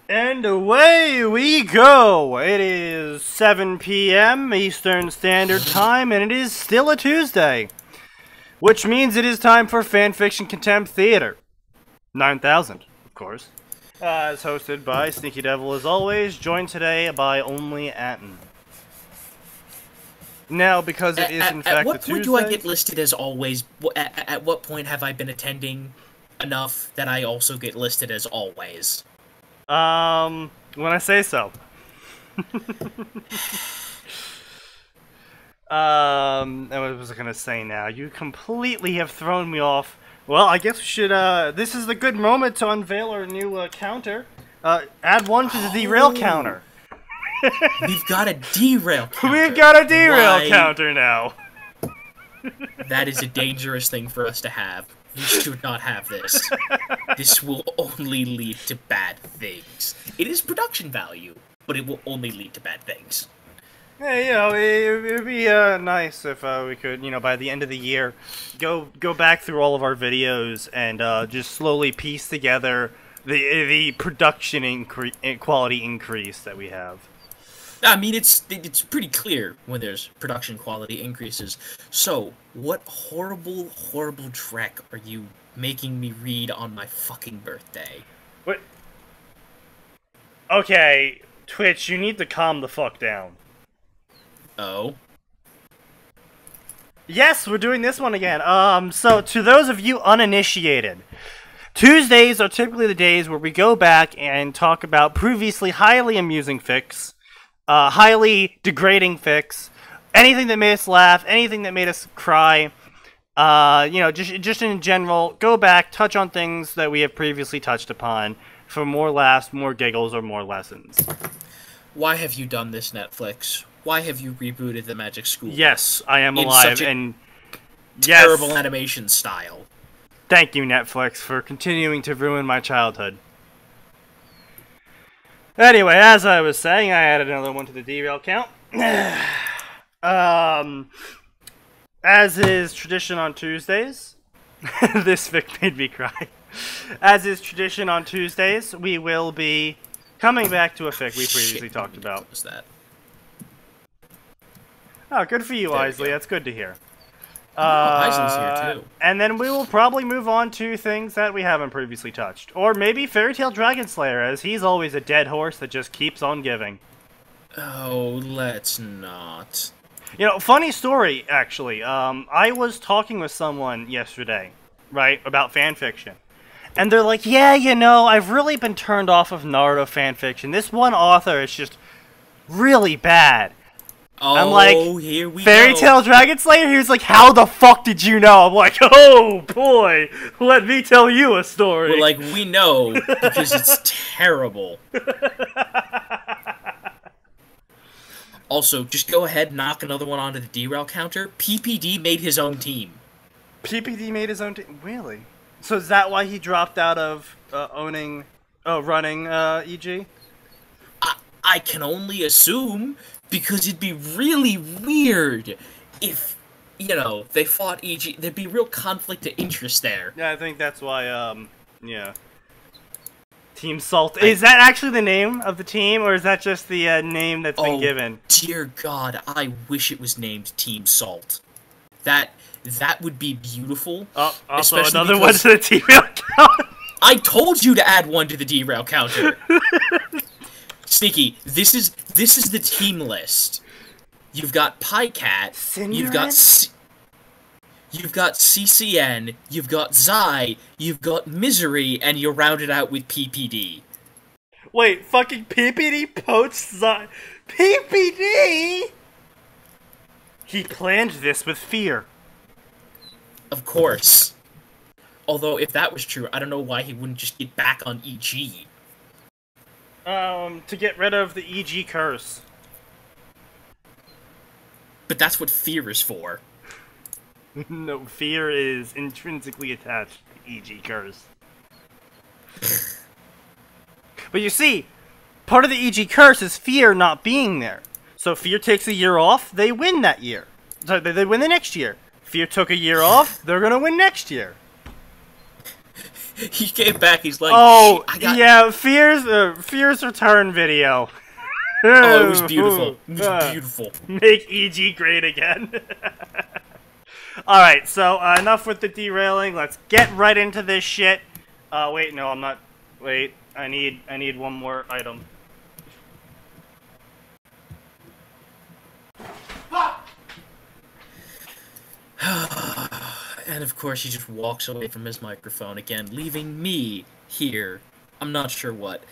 And away we go! It is 7 p.m. Eastern Standard Time, and it is still a Tuesday. Which means it is time for Fanfiction Contempt Theater. 9000, of course. It's hosted by SneakyDevil as always, joined today by only Atin. Now, because it is in fact a Tuesday... At what point do I get listed as always? At what point have I been attending enough that I also get listed as always? When I say so. What was I gonna say now? You completely have thrown me off. Well, I guess we should, this is the good moment to unveil our new, counter. Add one to the derail counter. We've got a derail counter. We've got a derail counter now. That is a dangerous thing for us to have. We should not have this. This will only lead to bad things. It is production value, but it will only lead to bad things. Yeah, you know, it would be nice if we could, you know, by the end of the year, go back through all of our videos and just slowly piece together the production quality increase that we have. I mean, it's pretty clear when there's production quality increases. So, what horrible, horrible trek are you making me read on my fucking birthday? What? Okay, Twitch, you need to calm the fuck down. Oh? Yes, we're doing this one again. So, to those of you uninitiated, Tuesdays are typically the days where we go back and talk about previously highly amusing fics, highly degrading fics, anything that made us laugh, anything that made us cry, you know, just in general, go back, touch on things that we have previously touched upon for more laughs, more giggles, or more lessons. Why have you done this, Netflix? Why have you rebooted the Magic School? Yes, I am alive, and terrible animation style. Thank you, Netflix, for continuing to ruin my childhood. Anyway, as I was saying, I added another one to the derail count. As is tradition on Tuesdays, this fic made me cry. As is tradition on Tuesdays, we will be coming back to a fic we previously talked about. What was that? Oh, good for you, Isley. That's good to hear. Isley's here too. And then we will probably move on to things that we haven't previously touched. Or maybe Fairy Tail Dragon Slayer, as he's always a dead horse that just keeps on giving. Oh, let's not. You know, funny story, actually. I was talking with someone yesterday, right, about fanfiction. And they're like, yeah, you know, I've really been turned off of Naruto fanfiction. This one author is just really bad. Oh, I'm like, here we Fairy go. Tail Dragon Slayer? He was like, how the fuck did you know? I'm like, oh boy, let me tell you a story. We're like, we know, because it's terrible. Also, just go ahead, knock another one onto the derail counter. PPD made his own team. PPD made his own team? Really? So is that why he dropped out of running EG? I can only assume, because it'd be really weird if, you know, they fought EG. There'd be real conflict of interest there. Yeah, I think that's why, yeah. Team Salt. Is that actually the name of the team, or is that just the name that's been given? Dear God, I wish it was named Team Salt. That would be beautiful. Oh, also another one to the derail count. I told you to add one to the derail counter. Sneaky, this is the team list. You've got Pycat, you've got CCN, you've got Zai, you've got Misery, and you're rounded out with PPD. Wait, fucking PPD poached Zai? PPD? He planned this with fear. Of course. Although, if that was true, I don't know why he wouldn't just get back on EG. To get rid of the EG curse. But that's what fear is for. No, fear is intrinsically attached to EG curse. But you see, part of the EG curse is fear not being there. So fear takes a year off, they win that year. So they win the next year. Fear took a year off, they're gonna win next year. He came back. He's like, oh, I got... yeah, Fear's return video. Oh, it was beautiful. It was beautiful. Make EG great again. Alright, so enough with the derailing. Let's get right into this shit. Wait, no, I'm not. Wait, I need one more item. And of course, he just walks away from his microphone again, leaving me here. I'm not sure what.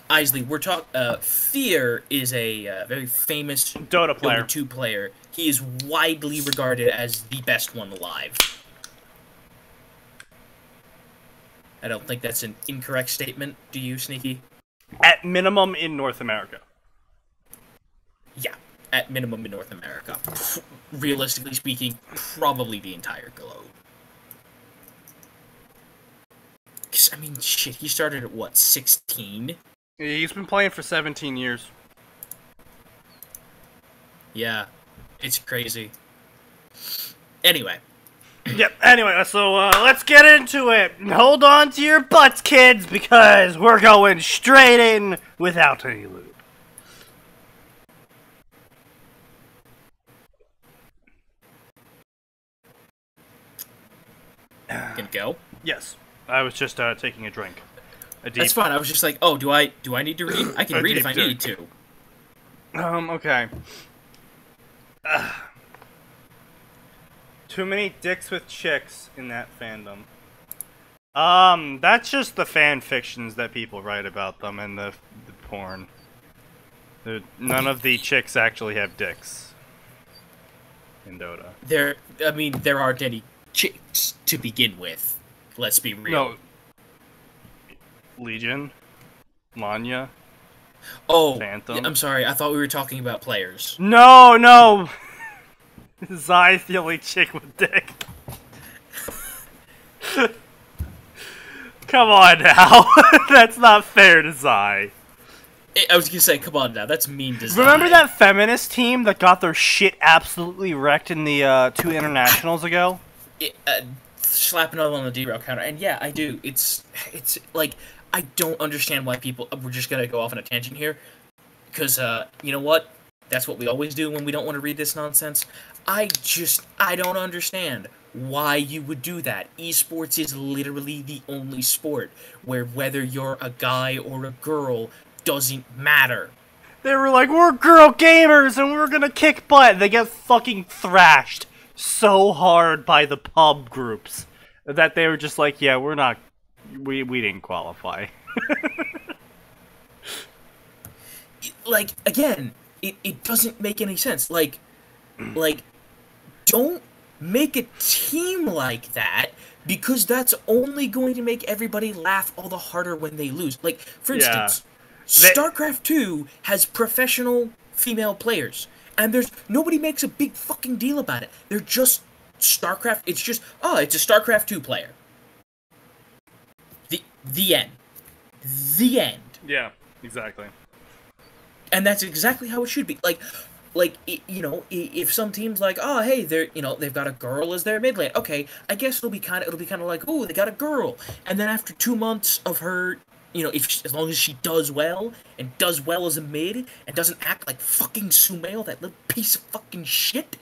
Isley, we're talking. Fear is a very famous Dota player. Dota 2 player. He is widely regarded as the best one alive. I don't think that's an incorrect statement. Do you, Sneaky? At minimum in North America. Yeah, at minimum in North America. Realistically speaking, probably the entire globe. 'Cause, I mean, shit, he started at, what, 16? He's been playing for 17 years. Yeah, it's crazy. Anyway. Yep, anyway, so let's get into it. Hold on to your butts, kids, because we're going straight in without any lube. Gonna go? Yes, I was just taking a drink. That's fine. I was just like, oh, do I need to read? I can read if I need to. Okay. Too many dicks with chicks in that fandom. That's just the fan fictions that people write about them and the porn. None of the chicks actually have dicks in Dota. There aren't any chicks to begin with. Let's be real. No. Legion? Manya? Oh, Phantom? yeah, I'm sorry. I thought we were talking about players. No! Zai's the only chick with dick. Come on now. That's not fair to Zai. I was gonna say, come on now. That's mean to Zai. Remember that feminist team that got their shit absolutely wrecked in the 2 internationals ago? Slap another one on the derail counter. And yeah, I do. It's like, I don't understand why people... We're just gonna go off on a tangent here. Because, you know what? That's what we always do when we don't want to read this nonsense. I don't understand why you would do that. Esports is literally the only sport where whether you're a guy or a girl doesn't matter. They were like, we're girl gamers and we're gonna kick butt. They get fucking thrashed so hard by the pub groups that they were just like, yeah, we're not... We didn't qualify. Like, again... It doesn't make any sense. Like, don't make a team like that, because that's only going to make everybody laugh all the harder when they lose. Like, for instance, StarCraft 2 has professional female players, and nobody makes a big fucking deal about it. They're just StarCraft. It's just, oh, it's a StarCraft 2 player. The end. The end. Yeah, exactly. And that's exactly how it should be. Like, you know, if some team's like, oh, hey, they've got a girl as their mid lane. Okay, I guess it'll be kind of like, oh, they got a girl. And then after 2 months of her, you know, as long as she does well and does well as a mid and doesn't act like fucking Sumail, that little piece of fucking shit.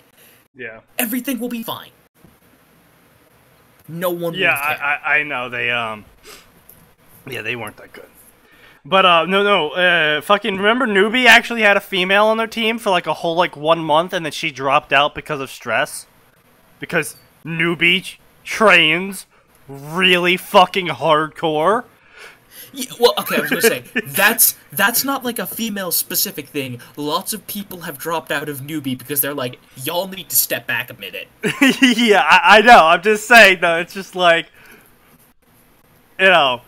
Yeah. Everything will be fine. No one. Yeah, I know they yeah, they weren't that good. But, fucking, remember Newbie actually had a female on their team for, like, a whole, 1 month, and then she dropped out because of stress? Because Newbie trains really fucking hardcore? Yeah, well, okay, I was gonna say, that's not, like, a female-specific thing. Lots of people have dropped out of Newbie because they're like, y'all need to step back a minute. Yeah, I know, I'm just saying, though, it's just like, you know...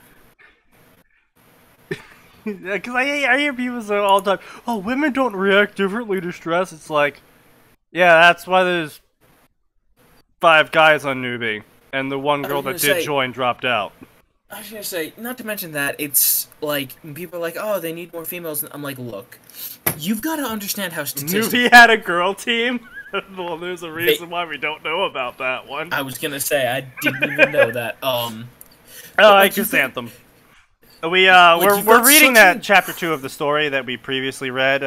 Because I hear people say all the time, oh, women don't react differently to stress. It's like, yeah, that's why there's 5 guys on Newbie, and the one girl that did join dropped out. I was gonna say, not to mention that, it's like, people are like, oh, they need more females. I'm like, look, you've got to understand how statistics... Newbie had a girl team? Well, there's a reason why we don't know about that one. I was gonna say, I didn't even know that. Oh, like Chrysanthemum. We're reading that chapter 2 of the story that we previously read,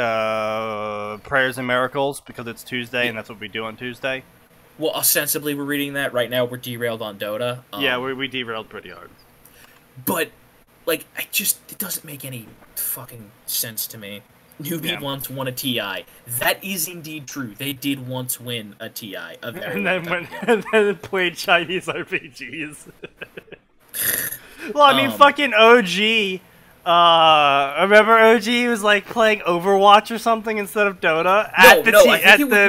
Prayers and Miracles, because it's Tuesday and that's what we do on Tuesday. Well, ostensibly we're reading that right now. We're derailed on Dota. Yeah, we derailed pretty hard. But, like, it doesn't make any fucking sense to me. Newbie once won a TI. That is indeed true. They did once win a TI. And then played Chinese RPGs. Well, I mean, fucking OG. Remember OG was like playing Overwatch or something instead of Dota at the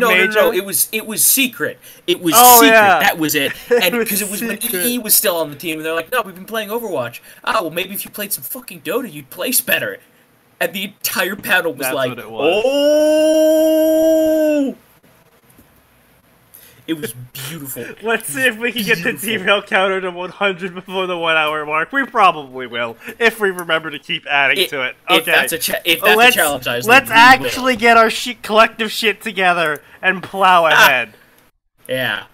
major. No. It was secret. It was secret. Yeah. That was it. And because it was when EE was still on the team, and they're like, "No, we've been playing Overwatch." Oh, well, maybe if you played some fucking Dota, you'd place better. And the entire panel was like, "Oh." It was beautiful. Let's see if we can get the derail counter to 100 before the 1 hour mark. We probably will, if we remember to keep adding to it. Okay. If that's a challenge, let's actually get our collective shit together and plow ahead. Yeah.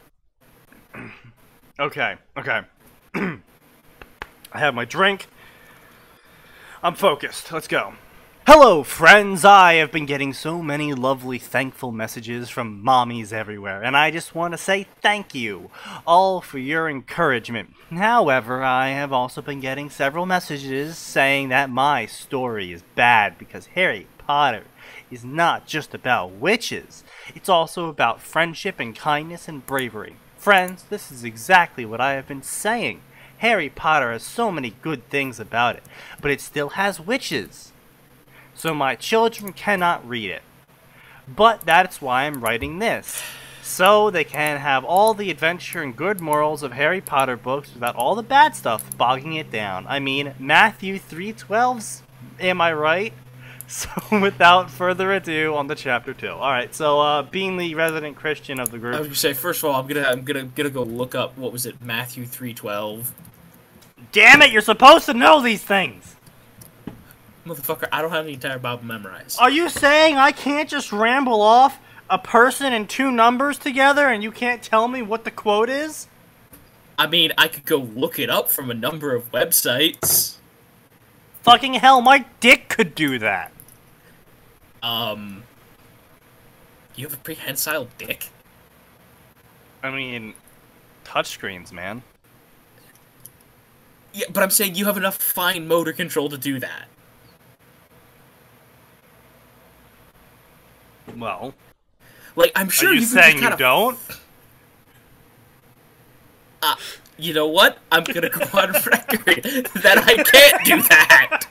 Okay. I have my drink. I'm focused. Let's go. Hello, friends! I have been getting so many lovely, thankful messages from mommies everywhere, and I just want to say thank you, all for your encouragement. However, I have also been getting several messages saying that my story is bad because Harry Potter is not just about witches. It's also about friendship and kindness and bravery. Friends, this is exactly what I have been saying. Harry Potter has so many good things about it, but it still has witches. So my children cannot read it. But that's why I'm writing this. So they can have all the adventure and good morals of Harry Potter books without all the bad stuff bogging it down. I mean, Matthew 3:12's, am I right? So without further ado, on to chapter 2. Alright, so being the resident Christian of the group. I was gonna say, first of all, I'm gonna go look up, what was it, Matthew 3:12. Damn it, you're supposed to know these things! Motherfucker, I don't have the entire Bible memorized. Are you saying I can't just ramble off a person and 2 numbers together and you can't tell me what the quote is? I mean, I could go look it up from a number of websites. Fucking hell, my dick could do that. You have a prehensile dick? I mean, touchscreens, man. Yeah, but I'm saying you have enough fine motor control to do that. Well, like, I'm sure are you saying you don't? You know what? I'm gonna go on record that I can't do that.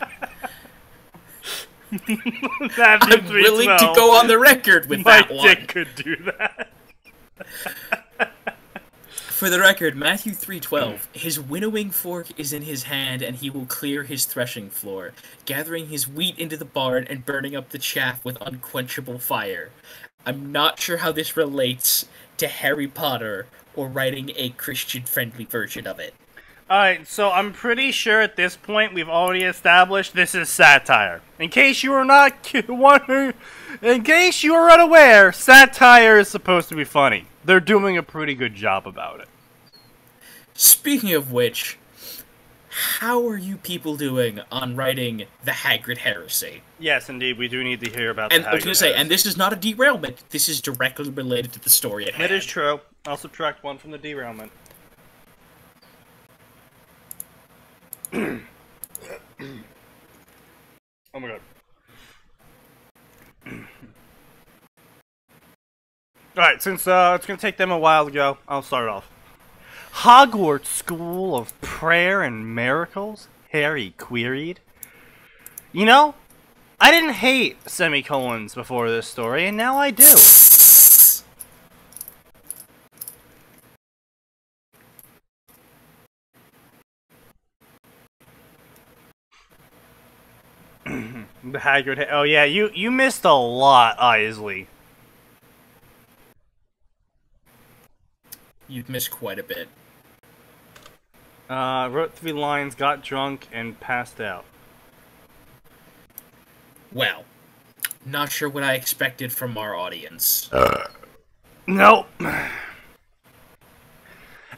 I'm willing to go on the record with that one. My dick could do that. For the record, Matthew 3:12, his winnowing fork is in his hand, and he will clear his threshing floor, gathering his wheat into the barn and burning up the chaff with unquenchable fire. I'm not sure how this relates to Harry Potter or writing a Christian-friendly version of it. Alright, so I'm pretty sure at this point we've already established this is satire. In case you are unaware, satire is supposed to be funny. They're doing a pretty good job about it. Speaking of which, how are you people doing on writing the Hagrid heresy? Yes, indeed, we do need to hear about the Hagrid I was going to say, and this is not a derailment. This is directly related to the story at hand. It is true. I'll subtract 1 from the derailment. Oh my god. Alright, since it's gonna take them a while to go, I'll start off. Hogwarts School of Prayer and Miracles? Harry queried. You know, I didn't hate semicolons before this story, and now I do. The Hagrid. Oh yeah, you missed a lot, Isley. You've missed quite a bit. Wrote 3 lines, got drunk, and passed out. Well, not sure what I expected from our audience. Nope.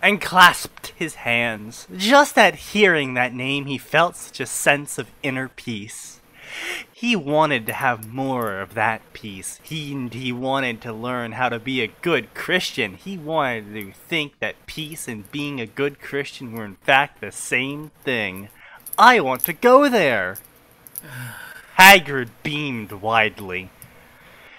And clasped his hands. Just at hearing that name, he felt such a sense of inner peace. He wanted to have more of that peace. He wanted to learn how to be a good Christian. He wanted to think that peace and being a good Christian were in fact the same thing. I want to go there. Hagrid beamed widely.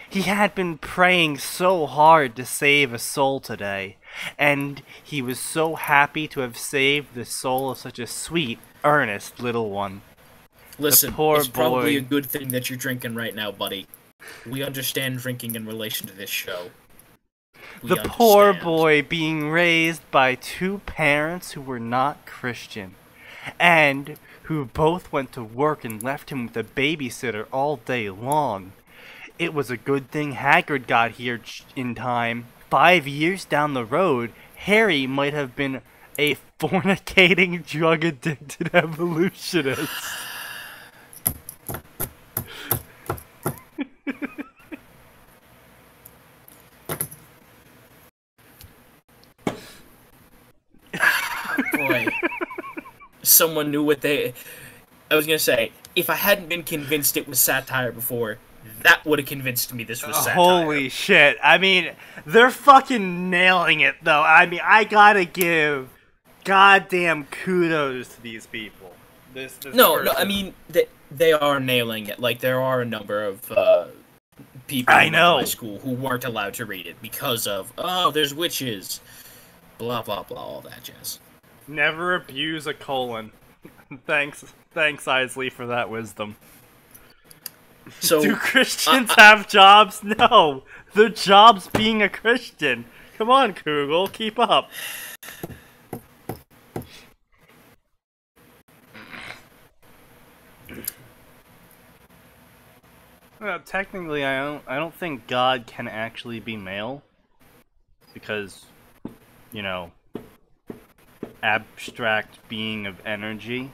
He had been praying so hard to save a soul today, and he was so happy to have saved the soul of such a sweet, earnest little one. Listen, it's probably a good thing that you're drinking right now, buddy. We understand drinking in relation to this show. The poor boy being raised by two parents who were not Christian, and who both went to work and left him with a babysitter all day long. It was a good thing Hagrid got here in time. 5 years down the road, Harry might have been a fornicating, drug-addicted evolutionist. Boy. Someone knew what they... I was gonna say, if I hadn't been convinced it was satire before, that would have convinced me this was satire. Holy shit. I mean, they're fucking nailing it, though. I mean, I gotta give goddamn kudos to these people. No, I mean, they are nailing it. Like, there are a number of people in my school who weren't allowed to read it because of, oh, there's witches, blah, blah, blah, all that jazz. Never abuse a colon. Thanks, Isley, for that wisdom. So, do Christians have jobs? No, their job's being a Christian. Come on, Kugel, keep up. Well, technically, I don't think God can actually be male, because, you know, abstract being of energy.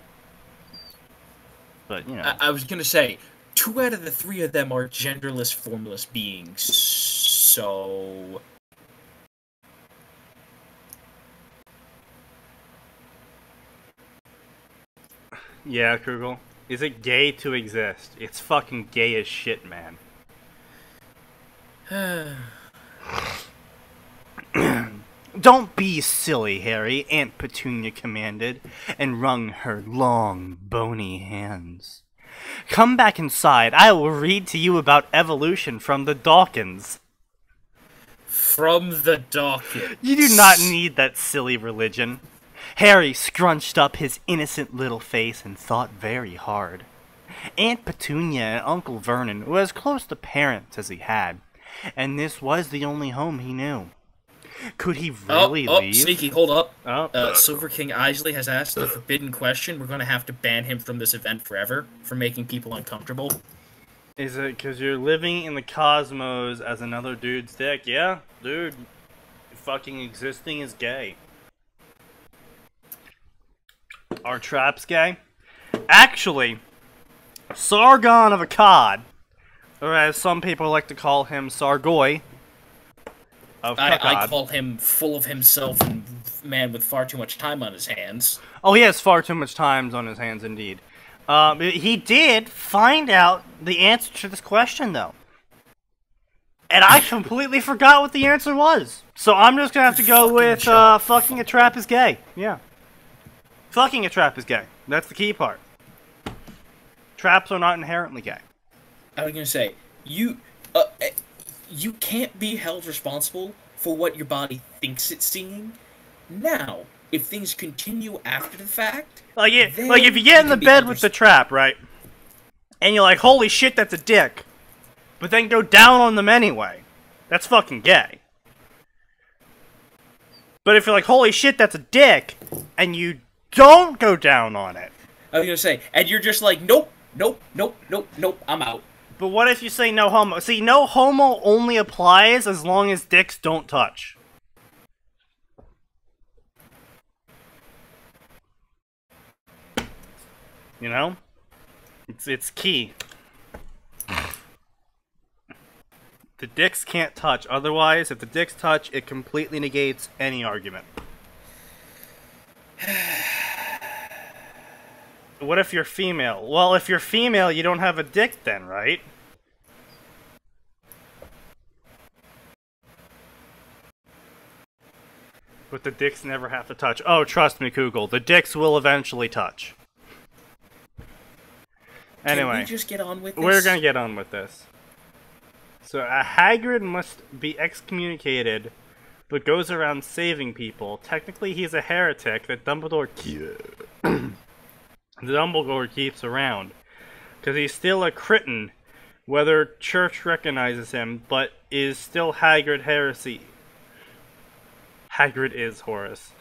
But, you know. I was gonna say, 2 out of the 3 of them are genderless, formless beings, so... Yeah, Kugel. Is it gay to exist? It's fucking gay as shit, man. Don't be silly, Harry, Aunt Petunia commanded, and wrung her long, bony hands. Come back inside. I will read to you about evolution from the Dawkins. From the Dawkins. You do not need that silly religion. Harry scrunched up his innocent little face and thought very hard. Aunt Petunia and Uncle Vernon were as close to parents as he had, and this was the only home he knew. Could he really leave? Sneaky, hold up. Silver King Isley has asked the forbidden question. We're going to have to ban him from this event forever for making people uncomfortable. Is it because you're living in the cosmos as another dude's dick? Yeah, dude. Fucking existing is gay. Are traps gay? Actually, Sargon of Akkad, or as some people like to call him, Sargoy, I call him full of himself and man with far too much time on his hands. Oh, he has far too much time on his hands, indeed. He did find out the answer to this question, though. And I completely forgot what the answer was. So I'm just gonna have to go with, fucking a trap is gay. Yeah. Fucking a trap is gay. That's the key part. Traps are not inherently gay. I was gonna say, you can't be held responsible for what your body thinks it's seeing. Now, if things continue after the fact, like if you get in the bed with the trap, right, and you're like, holy shit, that's a dick, but then go down on them anyway, that's fucking gay. But if you're like, holy shit, that's a dick, and you don't go down on it. I was gonna say, and you're just like, nope, nope, nope, nope, nope, I'm out. But what if you say no homo? See, no homo only applies as long as dicks don't touch. You know? It's key. The dicks can't touch. Otherwise, if the dicks touch, it completely negates any argument. What if you're female? Well, if you're female, you don't have a dick then, right? But the dicks never have to touch. Oh, trust me, Kugel. The dicks will eventually touch. Anyway. Can we just get on with this? We're gonna get on with this. So, Hagrid must be excommunicated, but goes around saving people. Technically, he's a heretic that Dumbledore keeps around. Because he's still a Crichton, whether Church recognizes him, but is still Hagrid heresy. Hagrid is Horace.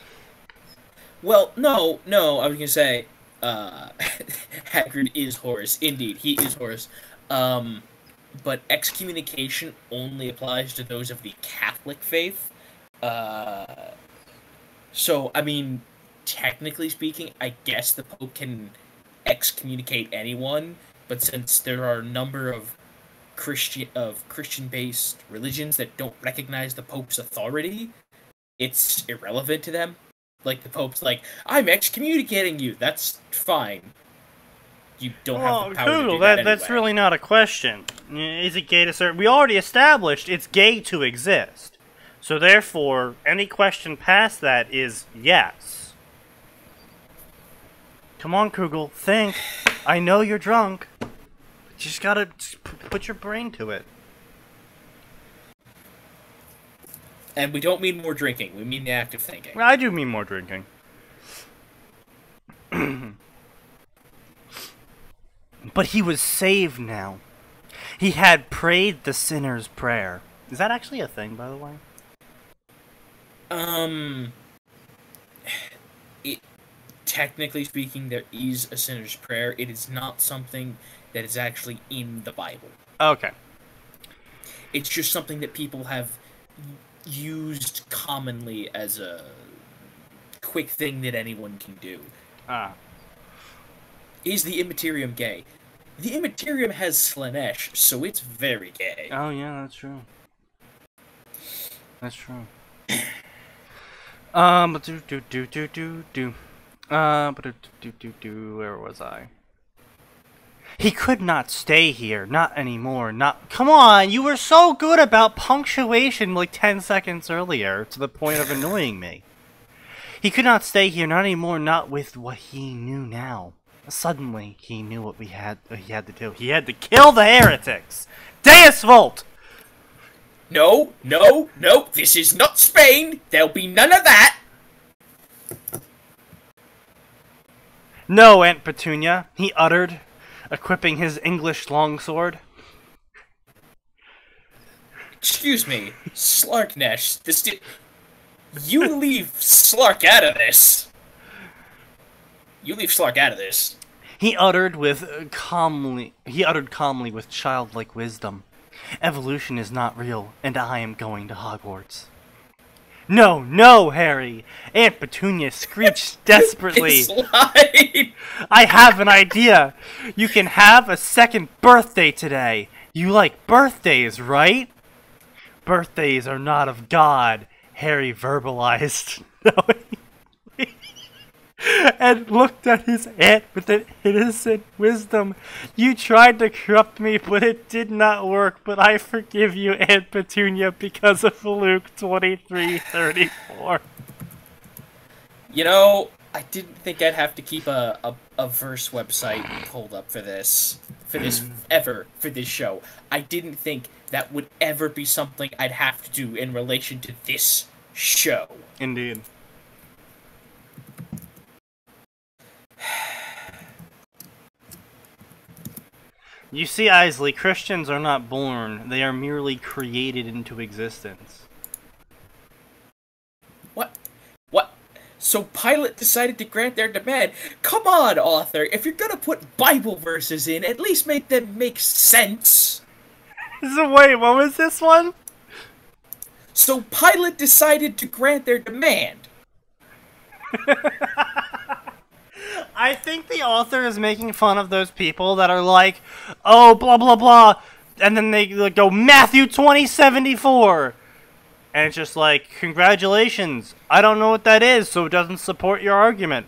Well, no, I was gonna say, Hagrid is Horace. Indeed, he is Horace. But excommunication only applies to those of the Catholic faith. So, I mean, technically speaking, I guess the Pope can excommunicate anyone, but since there are a number of Christian-based religions that don't recognize the Pope's authority, it's irrelevant to them. Like, the Pope's like, I'm excommunicating you, that's fine. You don't have the power to do that anyway. That's really not a question. Is it gay to serve? We already established it's gay to exist. So therefore, any question past that is yes. Come on, Kugel, think. I know you're drunk. You just gotta put your brain to it. And we don't mean more drinking, we mean the act of thinking. I do mean more drinking. But he was saved now. He had prayed the sinner's prayer. Is that actually a thing, by the way? Technically speaking, there is a sinner's prayer. It is not something that is actually in the Bible. Okay. It's just something that people have used commonly as a quick thing that anyone can do. Is the Immaterium gay? The Immaterium has Slanesh, so it's very gay. Oh yeah, that's true. That's true. Where was I? He could not stay here, not anymore, come on, you were so good about punctuation like 10 seconds earlier, to the point of annoying me. He could not stay here, not anymore, not with what he knew now. Suddenly, he knew what he had to do. He had to kill the heretics! Deus Vult! No, this is not Spain! There'll be none of that! No, Aunt Petunia, he uttered, equipping his English longsword. Excuse me, Slarknesh, you leave Slark out of this! You leave Slark out of this. He uttered calmly with childlike wisdom. Evolution is not real, and I am going to Hogwarts. No, Harry! Aunt Petunia screeched desperately. I have an idea! You can have a second birthday today! You like birthdays, right? Birthdays are not of God, Harry verbalized. And looked at his aunt with an innocent wisdom. You tried to corrupt me, but it did not work. But I forgive you, Aunt Petunia, because of Luke 23:34. You know, I didn't think I'd have to keep a verse website pulled up for this show. I didn't think that would ever be something I'd have to do in relation to this show. Indeed. You see, Isley, Christians are not born. They are merely created into existence. What? So Pilate decided to grant their demand. Come on, author. If you're gonna put Bible verses in, at least make them make sense. So wait, what was this one? So Pilate decided to grant their demand. I think the author is making fun of those people that are like, oh, blah, blah, blah, and then they go, Matthew 20:74. And it's just like, congratulations, I don't know what that is, so it doesn't support your argument.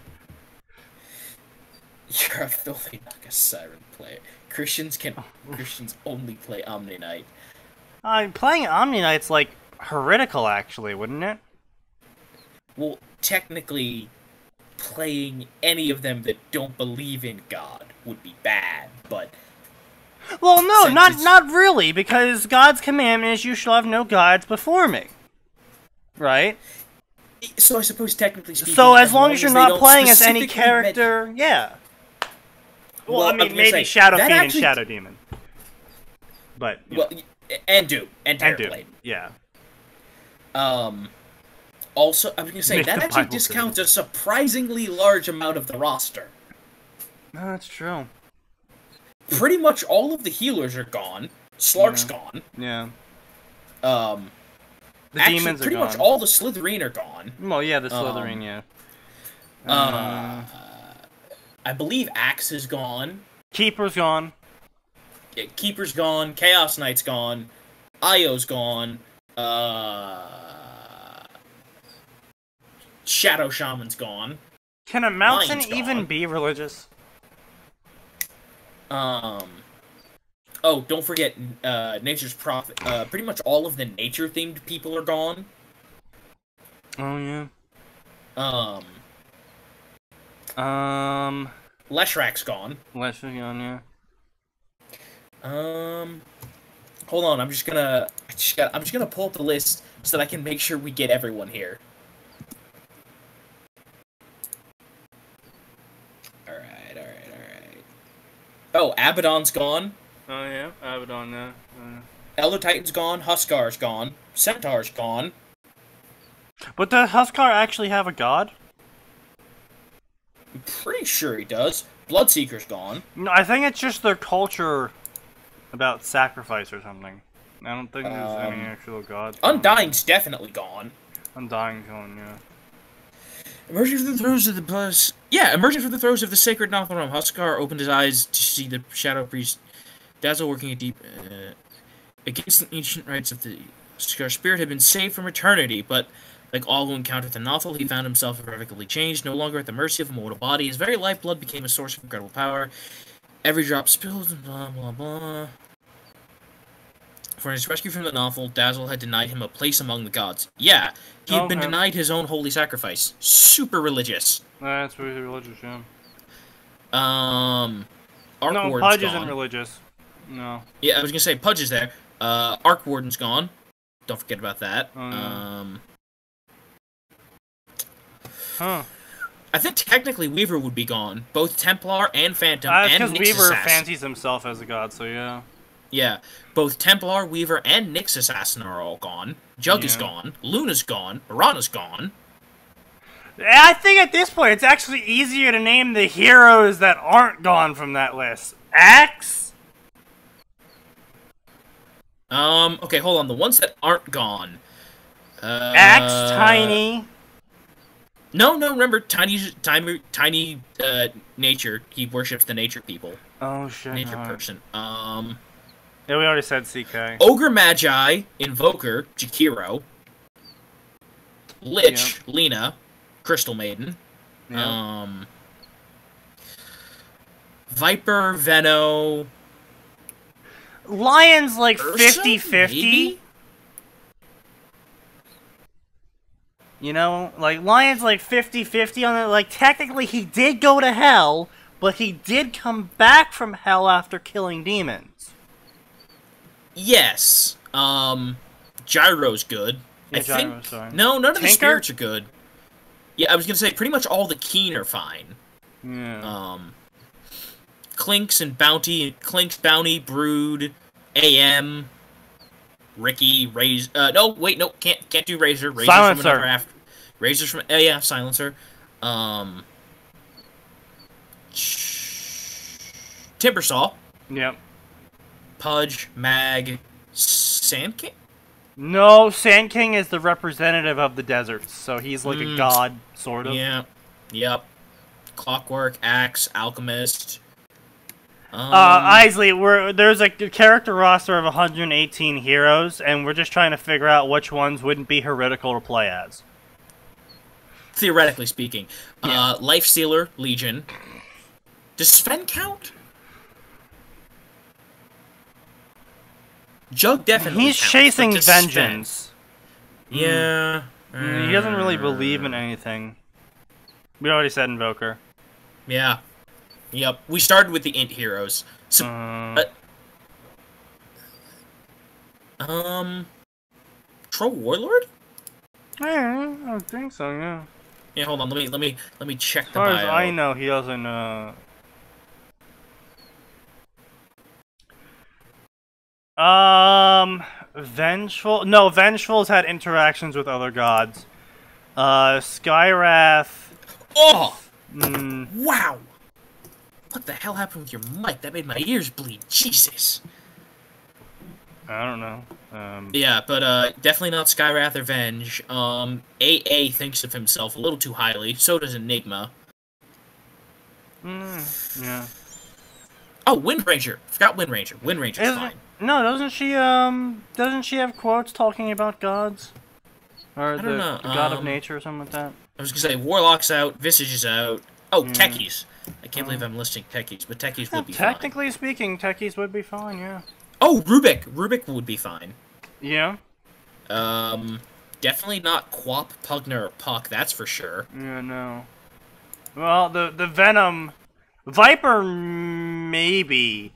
You're a filthy Naga Siren player. Christians only play Omni Knight. Playing Omni Knight's like heretical, actually, wouldn't it? Well, technically, playing any of them that don't believe in God would be bad, but... Well, no, not really, because God's commandment is you shall have no gods before me. Right? So I suppose technically speaking... So as long as you're not playing as any character, yeah. Well, I mean, maybe Shadow Fiend and Shadow Demon. But, well, and Doom, and Terrorblade. Yeah. Also, I was going to say, that actually discounts a surprisingly large amount of the roster. No, that's true. Pretty much all of the healers are gone. Slark's gone. Yeah. The actually, demons are pretty gone. much all the Slytherin are gone. Well, yeah, the Slytherin, yeah. I believe Axe is gone. Keeper's gone. Yeah, Keeper's gone. Chaos Knight's gone. Io's gone. Shadow Shaman's gone. Can a mountain even be religious? Oh, don't forget, Nature's Prophet. Pretty much all of the nature-themed people are gone. Oh, yeah. Leshrak's gone. Leshrak's gone, yeah. Hold on, I'm just gonna pull up the list so that I can make sure we get everyone here. Alright. Oh, Abaddon's gone. Oh, yeah, Abaddon, yeah. Elder Titan's gone, Huskar's gone, Centaur's gone. But does Huskar actually have a god? I'm pretty sure he does. Bloodseeker's gone. No, I think it's just their culture about sacrifice or something. I don't think there's any actual gods. Undying's definitely gone. Undying's gone, yeah. Emerging from the throes of the sacred Nothal realm, Huskar opened his eyes to see the Shadow Priest Dazzle working a deep against the ancient rites of the Huskar spirit had been saved from eternity, but like all who encountered the Nothal, he found himself irrevocably changed, no longer at the mercy of a mortal body. His very lifeblood became a source of incredible power. Every drop spilled and blah blah blah. For his rescue from the Nothal, Dazzle had denied him a place among the gods. Yeah, he had been denied his own holy sacrifice. Super religious. That's really religious, yeah. Arkwarden's no, Pudge gone. Isn't religious. No. Yeah, I was gonna say Pudge is there. Arkwarden's gone. Don't forget about that. Huh. I think technically Weaver would be gone. Both Templar and Phantom That's and because Weaver fancies himself as a god, so yeah. Yeah, both Templar, Weaver, and Nyx Assassin are all gone. Jug is gone. Luna's gone. Mirana's gone. I think at this point it's actually easier to name the heroes that aren't gone from that list. Axe? Okay, hold on. The ones that aren't gone. Axe, Tiny. No, remember, Tiny, nature. He worships the nature people. Oh, shit. Nature person. Yeah, we already said CK. Ogre Magi, Invoker, Jakiro. Lich, Lena, Crystal Maiden. Viper, Veno. Lion's like 50-50. You know, like Lion's like 50-50 on it. Like technically he did go to hell, but he did come back from hell after killing demons. Yes. Gyro's good. Yeah, I think. No, none of the spirits are good. Yeah, I was gonna say pretty much all the Keen are fine. Yeah. Clinks, Bounty, Brood, AM, Ricky, no, wait, no, can't do Razor. Razor's Silencer. From another after. Razor's from, yeah, Silencer. Timbersaw. Yep. Pudge, Mag, Sand King? No, Sand King is the representative of the deserts, so he's like a god, sort of. Yeah. Yep. Clockwork, Axe, Alchemist. Isley, there's a character roster of 118 heroes, and we're just trying to figure out which ones wouldn't be heretical to play as. Theoretically speaking. Yeah. Lifestealer, Legion. Does Sven count? Jug definitely He's counts, chasing but just vengeance. Sven. Yeah. He doesn't really believe in anything. We already said Invoker. Yeah. Yep. We started with the int heroes. So, Troll Warlord? Yeah, I don't think so. Yeah. Yeah. Hold on. Let me check the As far as bio. I know, he doesn't. Vengeful. No, Vengeful's had interactions with other gods. Skywrath. Oh! Mm, Wow! What the hell happened with your mic? That made my ears bleed. Jesus. I don't know. Yeah, but definitely not Skywrath or Venge. AA thinks of himself a little too highly. So does Enigma. Yeah. Oh, Windranger. Forgot Windranger. Windranger's fine. No, doesn't she have quotes talking about gods? Or the god of nature or something like that? I was gonna say Warlock's out, Visage is out. Oh, Techies. I can't believe I'm listing Techies, but Techies would be fine. Technically speaking, Techies would be fine, yeah. Oh, Rubik. Rubik would be fine. Yeah? Definitely not Quap, Pugner, or Puck, that's for sure. Yeah, no. Well, the Venom... Viper, maybe.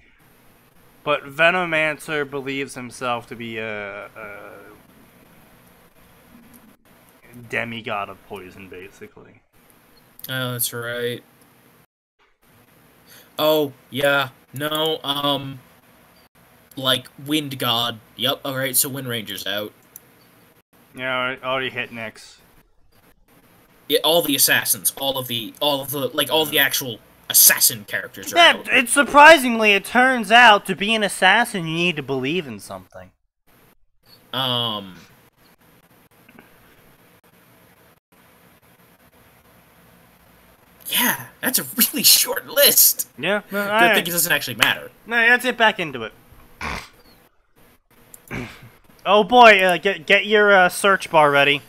But Venomancer believes himself to be a demigod of poison, basically. Oh, that's right. Oh, yeah. No, like, Wind God. Yep, alright, so Windranger's out. Yeah, I already hit Nyx. Yeah, all the assassins, all of the actual assassin characters are out. It's surprisingly, it turns out, to be an assassin, you need to believe in something. Yeah, that's a really short list. Yeah, no, Good thing it doesn't actually matter. No, let's get back into it. Oh boy, get your search bar ready.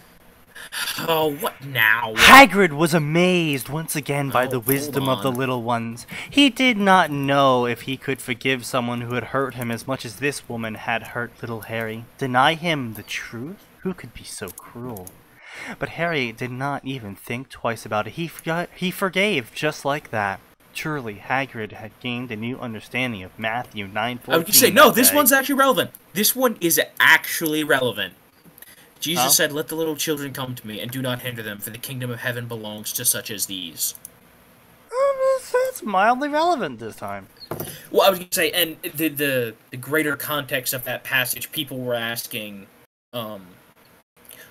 Oh, what now? Hagrid was amazed once again by the wisdom of the little ones. He did not know if he could forgive someone who had hurt him as much as this woman had hurt little Harry. Deny him the truth? Who could be so cruel? But Harry did not even think twice about it. He forgave just like that. Truly, Hagrid had gained a new understanding of Matthew 9:14. I would say, no, this one's actually relevant. This one is actually relevant. Jesus said, "Let the little children come to me, and do not hinder them, for the kingdom of heaven belongs to such as these." That's mildly relevant this time. Well, I was going to say, and the greater context of that passage, people were asking,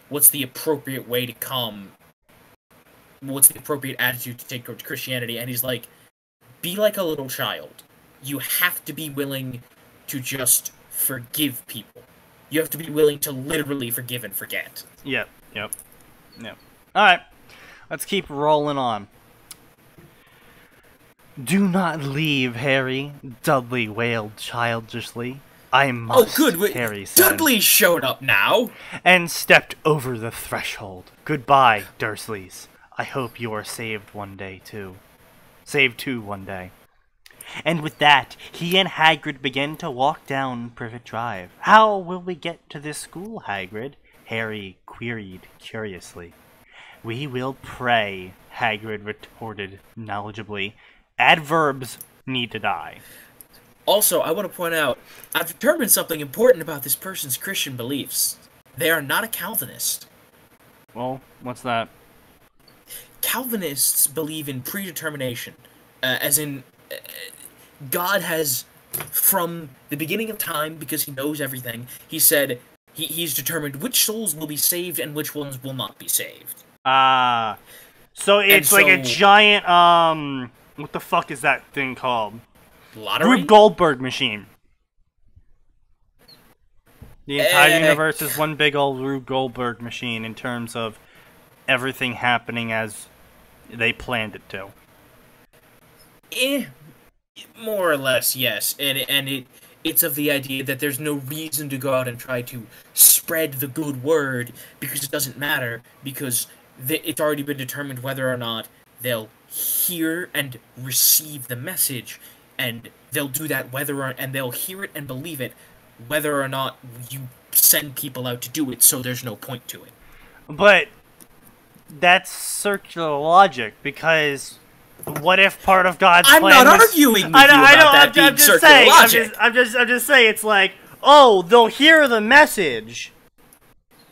what's the appropriate way to come? What's the appropriate attitude to take towards Christianity? And he's like, be like a little child. You have to be willing to just forgive people. You have to be willing to literally forgive and forget. Yep. Alright, let's keep rolling on. "Do not leave, Harry," Dudley wailed childishly. "I must," Harry said. Dudley showed up now! And stepped over the threshold. "Goodbye, Dursleys. I hope you are saved one day, too. Saved too one day." And with that, he and Hagrid began to walk down Privet Drive. "How will we get to this school, Hagrid?" Harry queried curiously. "We will pray," Hagrid retorted knowledgeably. "Adverbs need to die." Also, I want to point out, I've determined something important about this person's Christian beliefs. They are not a Calvinist. Well, what's that? Calvinists believe in predetermination, as in, God has, from the beginning of time, because he knows everything, he said he's determined which souls will be saved and which ones will not be saved. So it's like a giant, what the fuck is that thing called? Lottery? Rube Goldberg machine. The entire universe is one big old Rube Goldberg machine in terms of everything happening as they planned it to. More or less, yes. It's of the idea that there's no reason to go out and try to spread the good word, because it doesn't matter, because it's already been determined whether or not they'll hear and receive the message, and they'll do that and they'll hear it and believe it, whether or not you send people out to do it, so there's no point to it. But that's circular logic, because what if part of God's plan I'm not arguing with you about that being circular logic. I'm just saying, it's like, oh, they'll hear the message,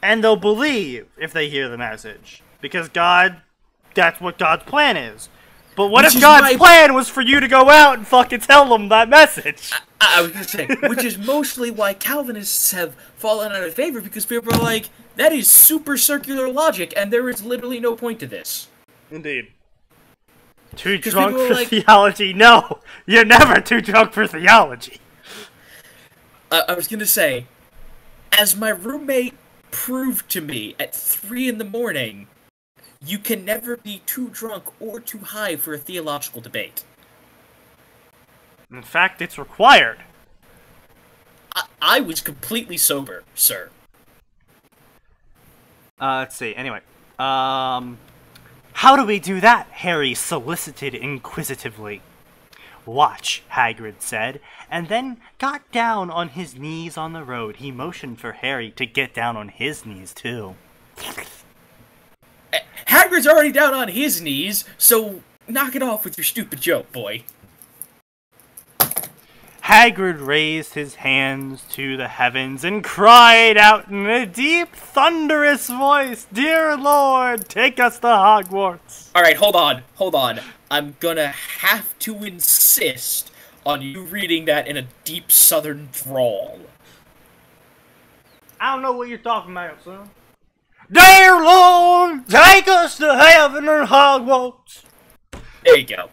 and they'll believe if they hear the message, because that's what God's plan is. But what if God's plan was for you to go out and fucking tell them that message? I was gonna say, which is mostly why Calvinists have fallen out of favor, because people are like, that is super circular logic, and there is literally no point to this. Indeed. Too drunk for theology? No! You're never too drunk for theology! I was gonna say, as my roommate proved to me at 3 in the morning, you can never be too drunk or too high for a theological debate. In fact, it's required. I was completely sober, sir. Let's see, anyway. How do we do that? Harry solicited inquisitively. Watch, Hagrid said, and then got down on his knees on the road. He motioned for Harry to get down on his knees, too. Hagrid's already down on his knees, so knock it off with your stupid joke, boy. Hagrid raised his hands to the heavens and cried out in a deep, thunderous voice, "Dear Lord, take us to Hogwarts." Alright, hold on. I'm gonna have to insist on you reading that in a deep southern drawl. I don't know what you're talking about, son. Dear Lord, take us to heaven and Hogwarts. There you go.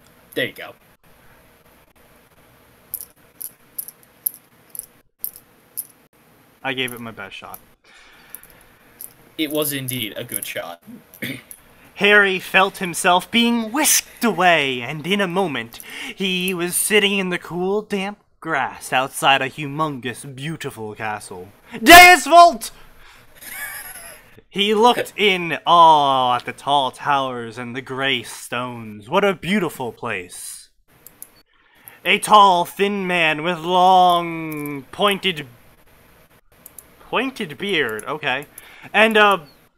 I gave it my best shot. It was indeed a good shot. Harry felt himself being whisked away, and in a moment, he was sitting in the cool, damp grass outside a humongous, beautiful castle. Deus Vult! He looked in awe at the tall towers and the gray stones. What a beautiful place. A tall, thin man with long, pointed beard, okay, and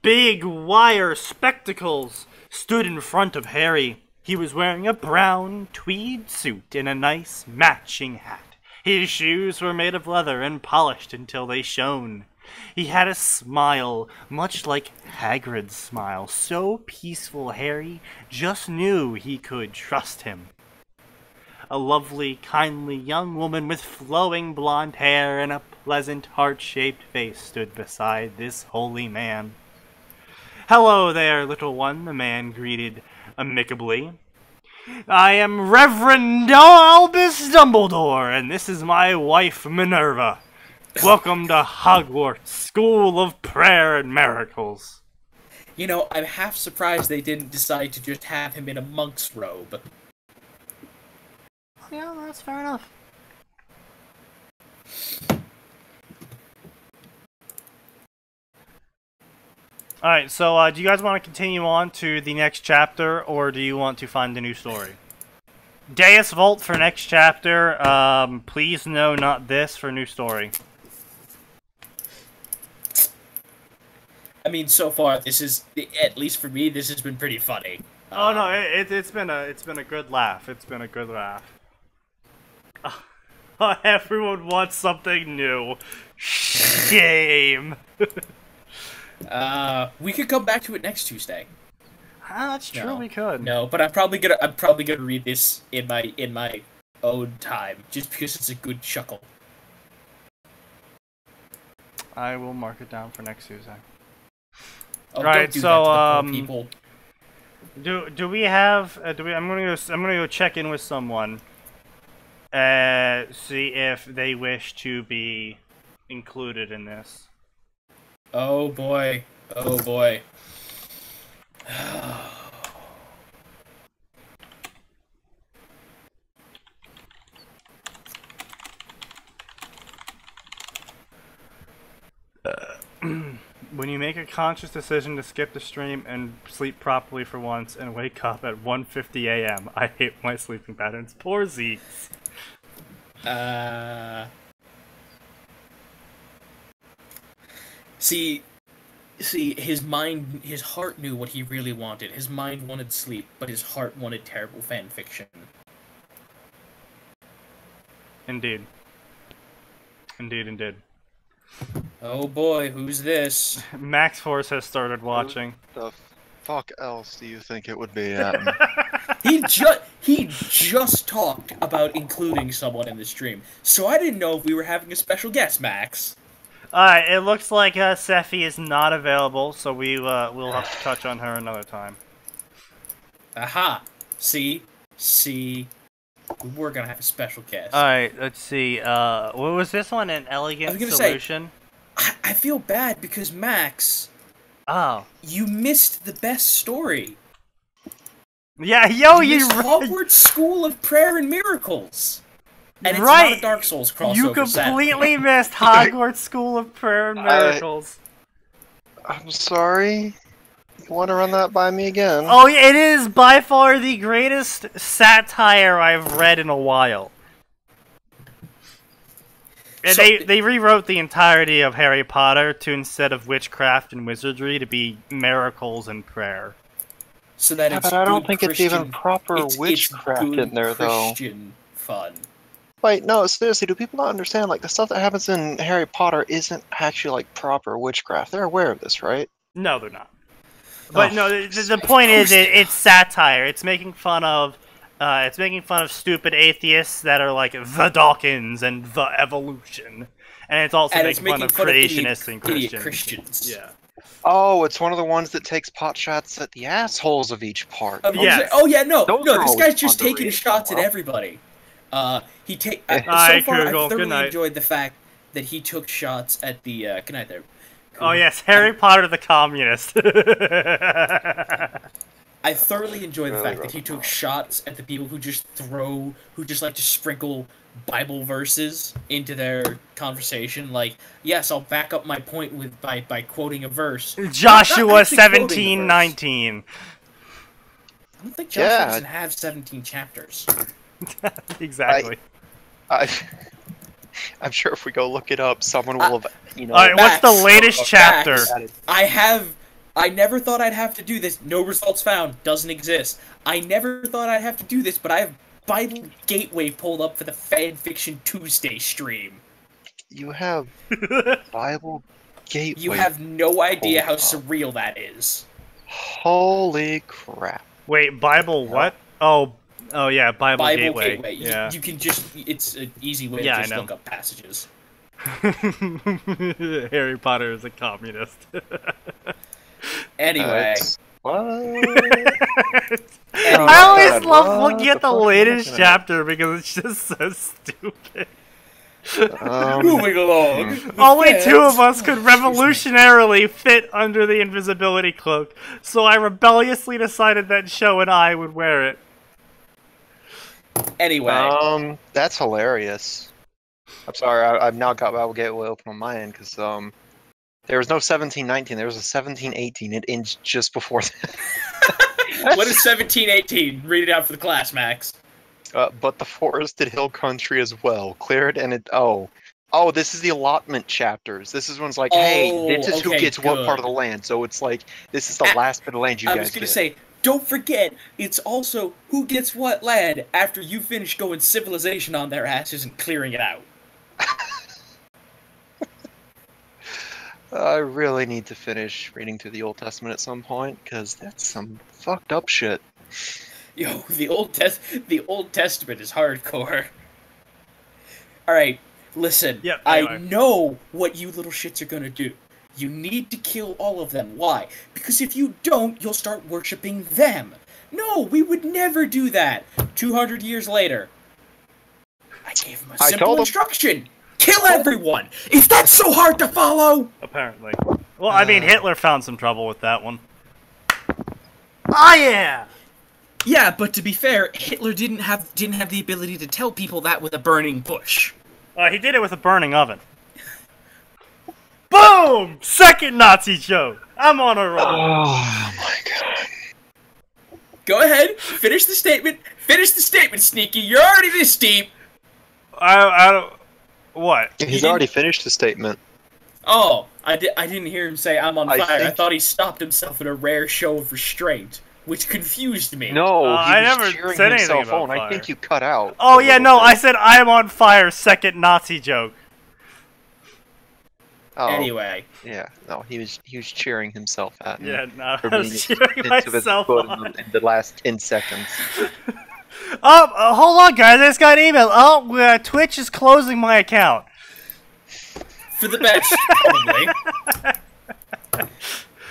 big wire spectacles stood in front of Harry. He was wearing a brown tweed suit and a nice matching hat. His shoes were made of leather and polished until they shone. He had a smile, much like Hagrid's smile, so peaceful Harry just knew he could trust him. A lovely, kindly young woman with flowing blonde hair and a pleasant, heart-shaped face stood beside this holy man. "Hello there, little one," the man greeted amicably. "I am Reverend Albus Dumbledore, and this is my wife, Minerva. Welcome to Hogwarts, School of Prayer and Miracles." You know, I'm half surprised they didn't decide to just have him in a monk's robe. Yeah, that's fair enough. Alright, so do you guys want to continue on to the next chapter, or do you want to find a new story? Deus Vult for next chapter, please no, not this for new story. I mean, so far, this is, at least for me, this has been pretty funny. Oh no, it's been a good laugh. It's been a good laugh. Everyone wants something new. Shame. We could come back to it next Tuesday. That's true. We could. No, but I'm probably gonna read this in my own time, just because it's a good chuckle. I will mark it down for next Tuesday. Oh, right. don't do So that to the poor people. do we have? I'm gonna go check in with someone. See if they wish to be included in this. Oh boy. Oh boy. When you make a conscious decision to skip the stream and sleep properly for once and wake up at 1:50 a.m., I hate my sleeping patterns. Poor Zeeks. See, his heart knew what he really wanted. His mind wanted sleep, but his heart wanted terrible fan fiction. Indeed. Indeed. Oh boy, who's this? Max Force has started watching. Who the fuck else do you think it would be, Atin? He just talked about including someone in the stream, so I didn't know if we were having a special guest, Max. Alright, it looks like Sephi is not available, so we'll have to touch on her another time. Aha! See? We were gonna have a special guest. Alright, let's see. What was this one? An elegant solution? I feel bad because, Max... Oh. You missed the best story. Yeah, yo, you Hogwarts School of Prayer and Miracles. And it's right. not a Dark Souls crossover. You completely missed Hogwarts School of Prayer and Miracles. I'm sorry. You want to run that by me again? Oh, it is by far the greatest satire I've read in a while. And So, they rewrote the entirety of Harry Potter to, instead of witchcraft and wizardry, to be miracles and prayer. So that Yeah, it's but I don't good think Christian, it's even proper witchcraft it's good in there, though. Christian fun. Wait, no, seriously, do people not understand? Like, the stuff that happens in Harry Potter isn't actually, like, proper witchcraft. They're aware of this, right? No, they're not. But no, the point is, it's satire. It's making fun of stupid atheists that are like the Dawkins and the evolution, and it's also making fun of creationists and Christians. Yeah. Oh, it's one of the ones that takes pot shots at the assholes of each part. Yes. Oh yeah, no, Those this are guy's always just fun to taking read. shots at everybody. So far, Google. I Good thoroughly night. enjoyed the fact that he took shots at the. Good night there. Oh yes, Harry Potter the communist. I thoroughly enjoy the Really fact that he took shots at the people who just like to sprinkle Bible verses into their conversation. Like, yes, I'll back up my point by quoting a verse. Joshua 17:19. I don't think Joshua doesn't have 17 chapters. Exactly. I'm sure if we go look it up, someone will have, Alright, what's the latest chapter? I never thought I'd have to do this. No results found. Doesn't exist. I never thought I'd have to do this, but I have Bible Gateway pulled up for the Fanfiction Tuesday stream. You have Bible Gateway. You have no idea how surreal that is. Holy crap. Wait, Bible what? Oh yeah, Bible Gateway. Gateway. Yeah. You can just, it's an easy way to Yeah, just I know. look up passages. Harry Potter is a communist. Anyway. What? I always love looking at the latest chapter because it's just so stupid. Moving along. Only two of us could revolutionarily fit under the invisibility cloak, so I rebelliously decided that Sho and I would wear it. Anyway. That's hilarious. I'm sorry, I've now got Bible Gateway open on my end, because, there was no 1719, there was a 1718. It ends just before that. What is 1718? Read it out for the class, Max. But the forested hill country as well. Cleared and it... Oh, this is the allotment chapters. This is one's like, hey, this is who gets what part of the land. So it's like, this is the last bit of land you guys get. I was gonna say, don't forget, it's also who gets what land after you finish going civilization on their asses and clearing it out. I really need to finish reading through the Old Testament at some point, because that's some fucked up shit. Yo, the Old Testament is hardcore. Alright, listen, Yep, anyway. I know what you little shits are gonna do. You need to kill all of them. Why? Because if you don't, you'll start worshipping them. No, we would never do that. 200 years later. I gave him a simple instruction. Kill everyone! If that's so hard to follow! Apparently. Well, I mean, Hitler found some trouble with that one. Ah, yeah! Yeah, but to be fair, Hitler didn't have the ability to tell people that with a burning bush. He did it with a burning oven. Boom! Second Nazi joke. I'm on a roll. Oh my god. Go ahead, finish the statement. Finish the statement, Sneaky. You're already this deep. I don't. What? He's already finished the statement. Oh, I didn't hear him say I'm on fire. I think- thought he stopped himself in a rare show of restraint, which confused me. No, he I was never cheering said anything himself about on. I fire. think you cut out. Oh a yeah, little no, bit. I said I'm on fire. Second Nazi joke. Oh, Anyway. yeah, no, he was cheering himself at me. Yeah, no, for I was being cheering into his myself quote on. in the last 10 seconds. Oh, hold on, guys. I just got an email. Oh, Twitch is closing my account. For the best, probably.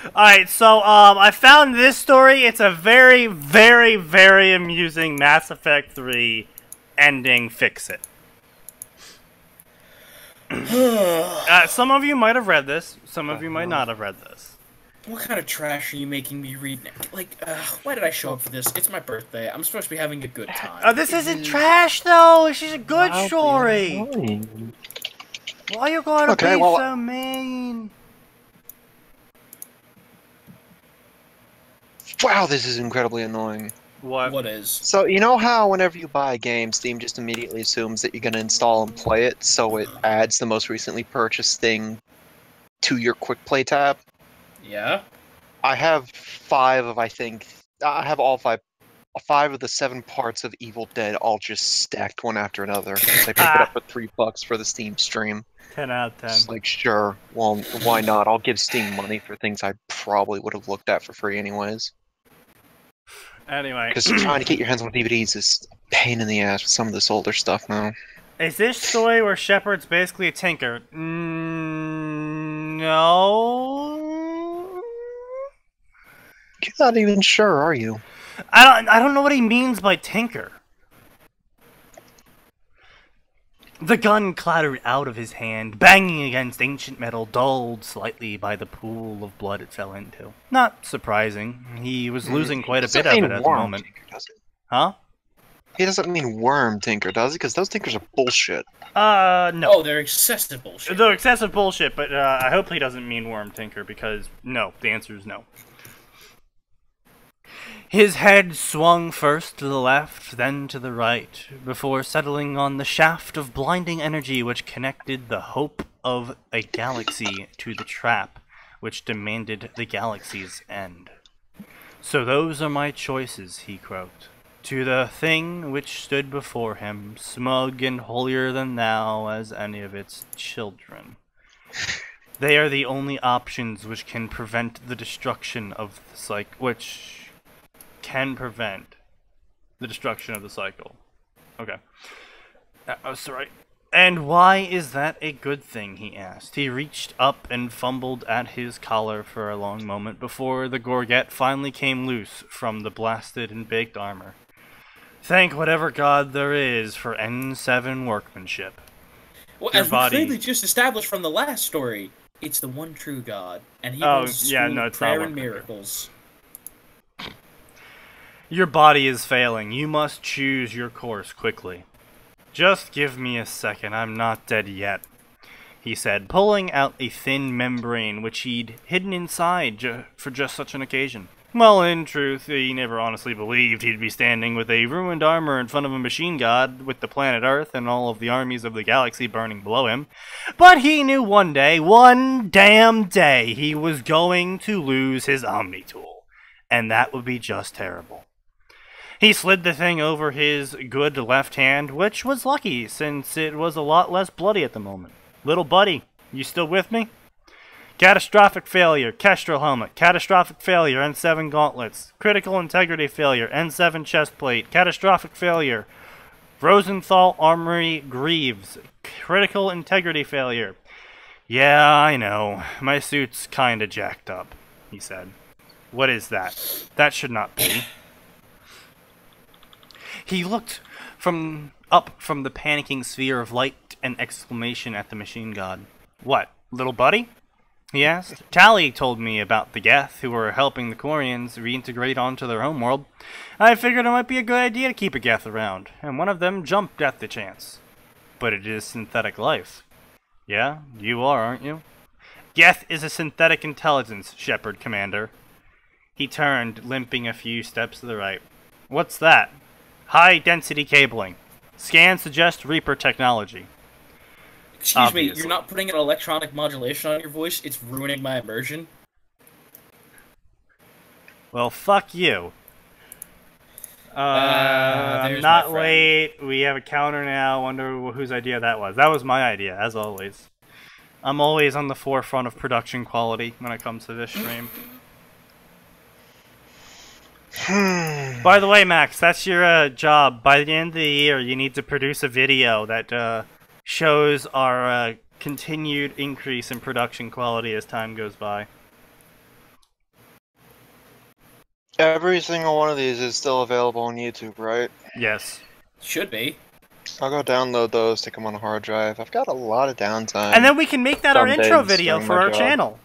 Alright, so, I found this story. It's a very, very, very amusing Mass Effect 3 ending fix-it. Some of you might have read this. Some of you might not have read this. What kind of trash are you making me read now? Like, why did I show up for this? It's my birthday. I'm supposed to be having a good time. This isn't trash, though. It's just a good story. Why are you going to be so mean? Wow, this is incredibly annoying. What is? So, you know how whenever you buy a game, Steam just immediately assumes that you're going to install and play it, so it adds the most recently purchased thing to your quick play tab? Yeah? I have all five of the 7 parts of Evil Dead all just stacked one after another. I picked it up for $3 for the Steam stream. 10 out of 10. Just like, sure, well, why not? I'll give Steam money for things I probably would have looked at for free anyways. Anyway. Because trying to get your hands on DVDs is a pain in the ass with some of this older stuff now. Is this story where Shepard's basically a tinker? No. You're not even sure, are you? I don't know what he means by tinker. The gun clattered out of his hand, banging against ancient metal, dulled slightly by the pool of blood it fell into. Not surprising. He was losing quite a bit of it at the moment. Tinker, does he? Huh? He doesn't mean worm tinker, does he? Because those tinkers are bullshit. No. Oh, they're excessive bullshit. They're excessive bullshit, but I hope he doesn't mean worm tinker, because no. The answer is no. His head swung first to the left, then to the right, before settling on the shaft of blinding energy which connected the hope of a galaxy to the trap which demanded the galaxy's end. So those are my choices, he croaked. To the thing which stood before him, smug and holier than thou as any of its children. They are the only options which can prevent the destruction of the cycle. Okay. Sorry. And why is that a good thing, he asked. He reached up and fumbled at his collar for a long moment before the gorget finally came loose from the blasted and baked armor. Thank whatever god there is for N7 workmanship. Well, as we clearly just established from the last story, it's the one true god, and he runs a school of prayer and miracles. Your body is failing. You must choose your course quickly. Just give me a second. I'm not dead yet, he said, pulling out a thin membrane which he'd hidden inside for just such an occasion. Well, in truth, he never honestly believed he'd be standing with a ruined armor in front of a machine god with the planet Earth and all of the armies of the galaxy burning below him. But he knew one day, one damn day, he was going to lose his Omni tool. And that would be just terrible. He slid the thing over his good left hand, which was lucky, since it was a lot less bloody at the moment. Little buddy, you still with me? Catastrophic failure, Kestrel helmet. Catastrophic failure, N7 gauntlets. Critical integrity failure, N7 chestplate. Catastrophic failure, Rosenthal armory greaves. Critical integrity failure. Yeah, I know. My suit's kinda jacked up, he said. What is that? That should not be. He looked up from the panicking sphere of light and exclamation at the machine god. What, little buddy? He asked. Tally told me about the Geth who were helping the Quarians reintegrate onto their homeworld. I figured it might be a good idea to keep a Geth around, and one of them jumped at the chance. But it is synthetic life. Yeah, you are, aren't you? Geth is a synthetic intelligence, Shepard Commander. He turned, limping a few steps to the right. What's that? High-density cabling. Scans suggest Reaper technology. Excuse me, you're not putting an electronic modulation on your voice? It's ruining my immersion? Well, fuck you. I'm not late. We have a counter now. Wonder whose idea that was. That was my idea, as always. I'm always on the forefront of production quality when it comes to this stream. By the way, Max, that's your job. By the end of the year, you need to produce a video that shows our continued increase in production quality as time goes by. Every single one of these is still available on YouTube, right? Yes. Should be. I'll go download those, stick them on a hard drive. I've got a lot of downtime. And then we can make that our intro video for our channel.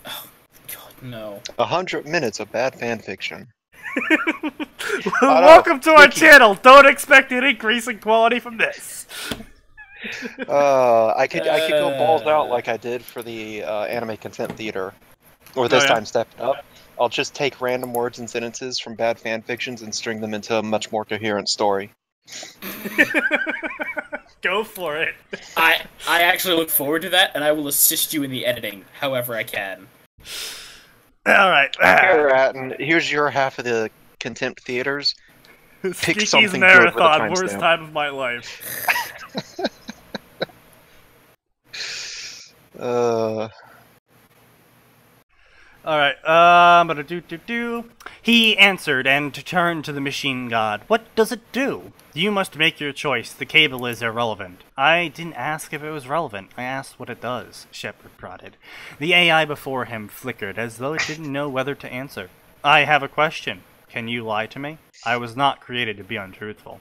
Oh, God, no. 100 minutes of bad fanfiction. Welcome to our channel. Don't expect an increase in quality from this. I could go balls out like I did for the anime Contempt theater. Or this time step it up. I'll just take random words and sentences from bad fanfictions and string them into a much more coherent story. Go for it. I actually look forward to that, and I will assist you in the editing, however I can. Alright. Here, Atin, here's your half of the Contempt theaters. Pick something marathon, good with a worst time of my life. Alright, He answered and turned to the machine god. What does it do? You must make your choice. The cable is irrelevant. I didn't ask if it was relevant. I asked what it does, Shepard prodded. The AI before him flickered as though it didn't know whether to answer. I have a question. Can you lie to me? I was not created to be untruthful.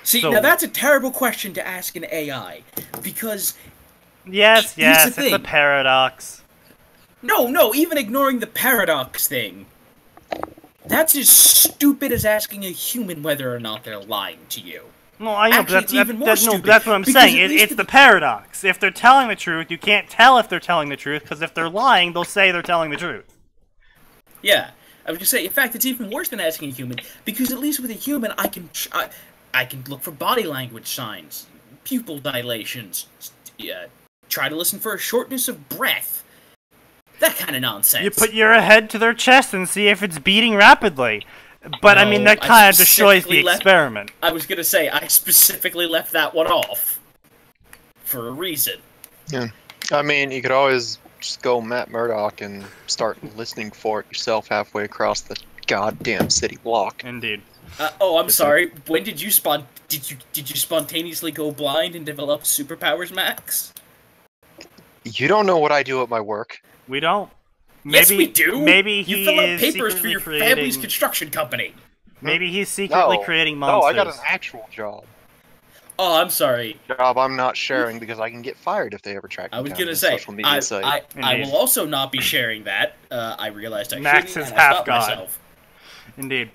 See, now that's a terrible question to ask an AI, because... Yes, it's a paradox. No, even ignoring the paradox thing. That's as stupid as asking a human whether or not they're lying to you. No, I know, Actually, that's what I'm saying. It's the paradox. If they're telling the truth, you can't tell if they're telling the truth, because if they're lying, they'll say they're telling the truth. Yeah, I was gonna say, in fact, it's even worse than asking a human, because at least with a human, I can look for body language signs, pupil dilations, try to listen for a shortness of breath. That kind of nonsense. You put your head to their chest and see if it's beating rapidly. But, no, I mean, that kind of destroys the experiment. I was gonna say, I specifically left that one off. For a reason. Yeah. I mean, you could always just go Matt Murdock and start listening for it yourself halfway across the goddamn city block. Indeed. I'm sorry. When did you did you spontaneously go blind and develop superpowers, Max? You don't know what I do at my work. We don't. Yes, we do. Maybe you fill out papers for your family's construction company. Maybe he's secretly creating monsters. No, I got an actual job. Oh, I'm sorry. Job I'm not sharing because I can get fired if they ever track me down. I was gonna say, I will also not be sharing that. I realized I Max shouldn't, is and I half stopped god. myself. Indeed.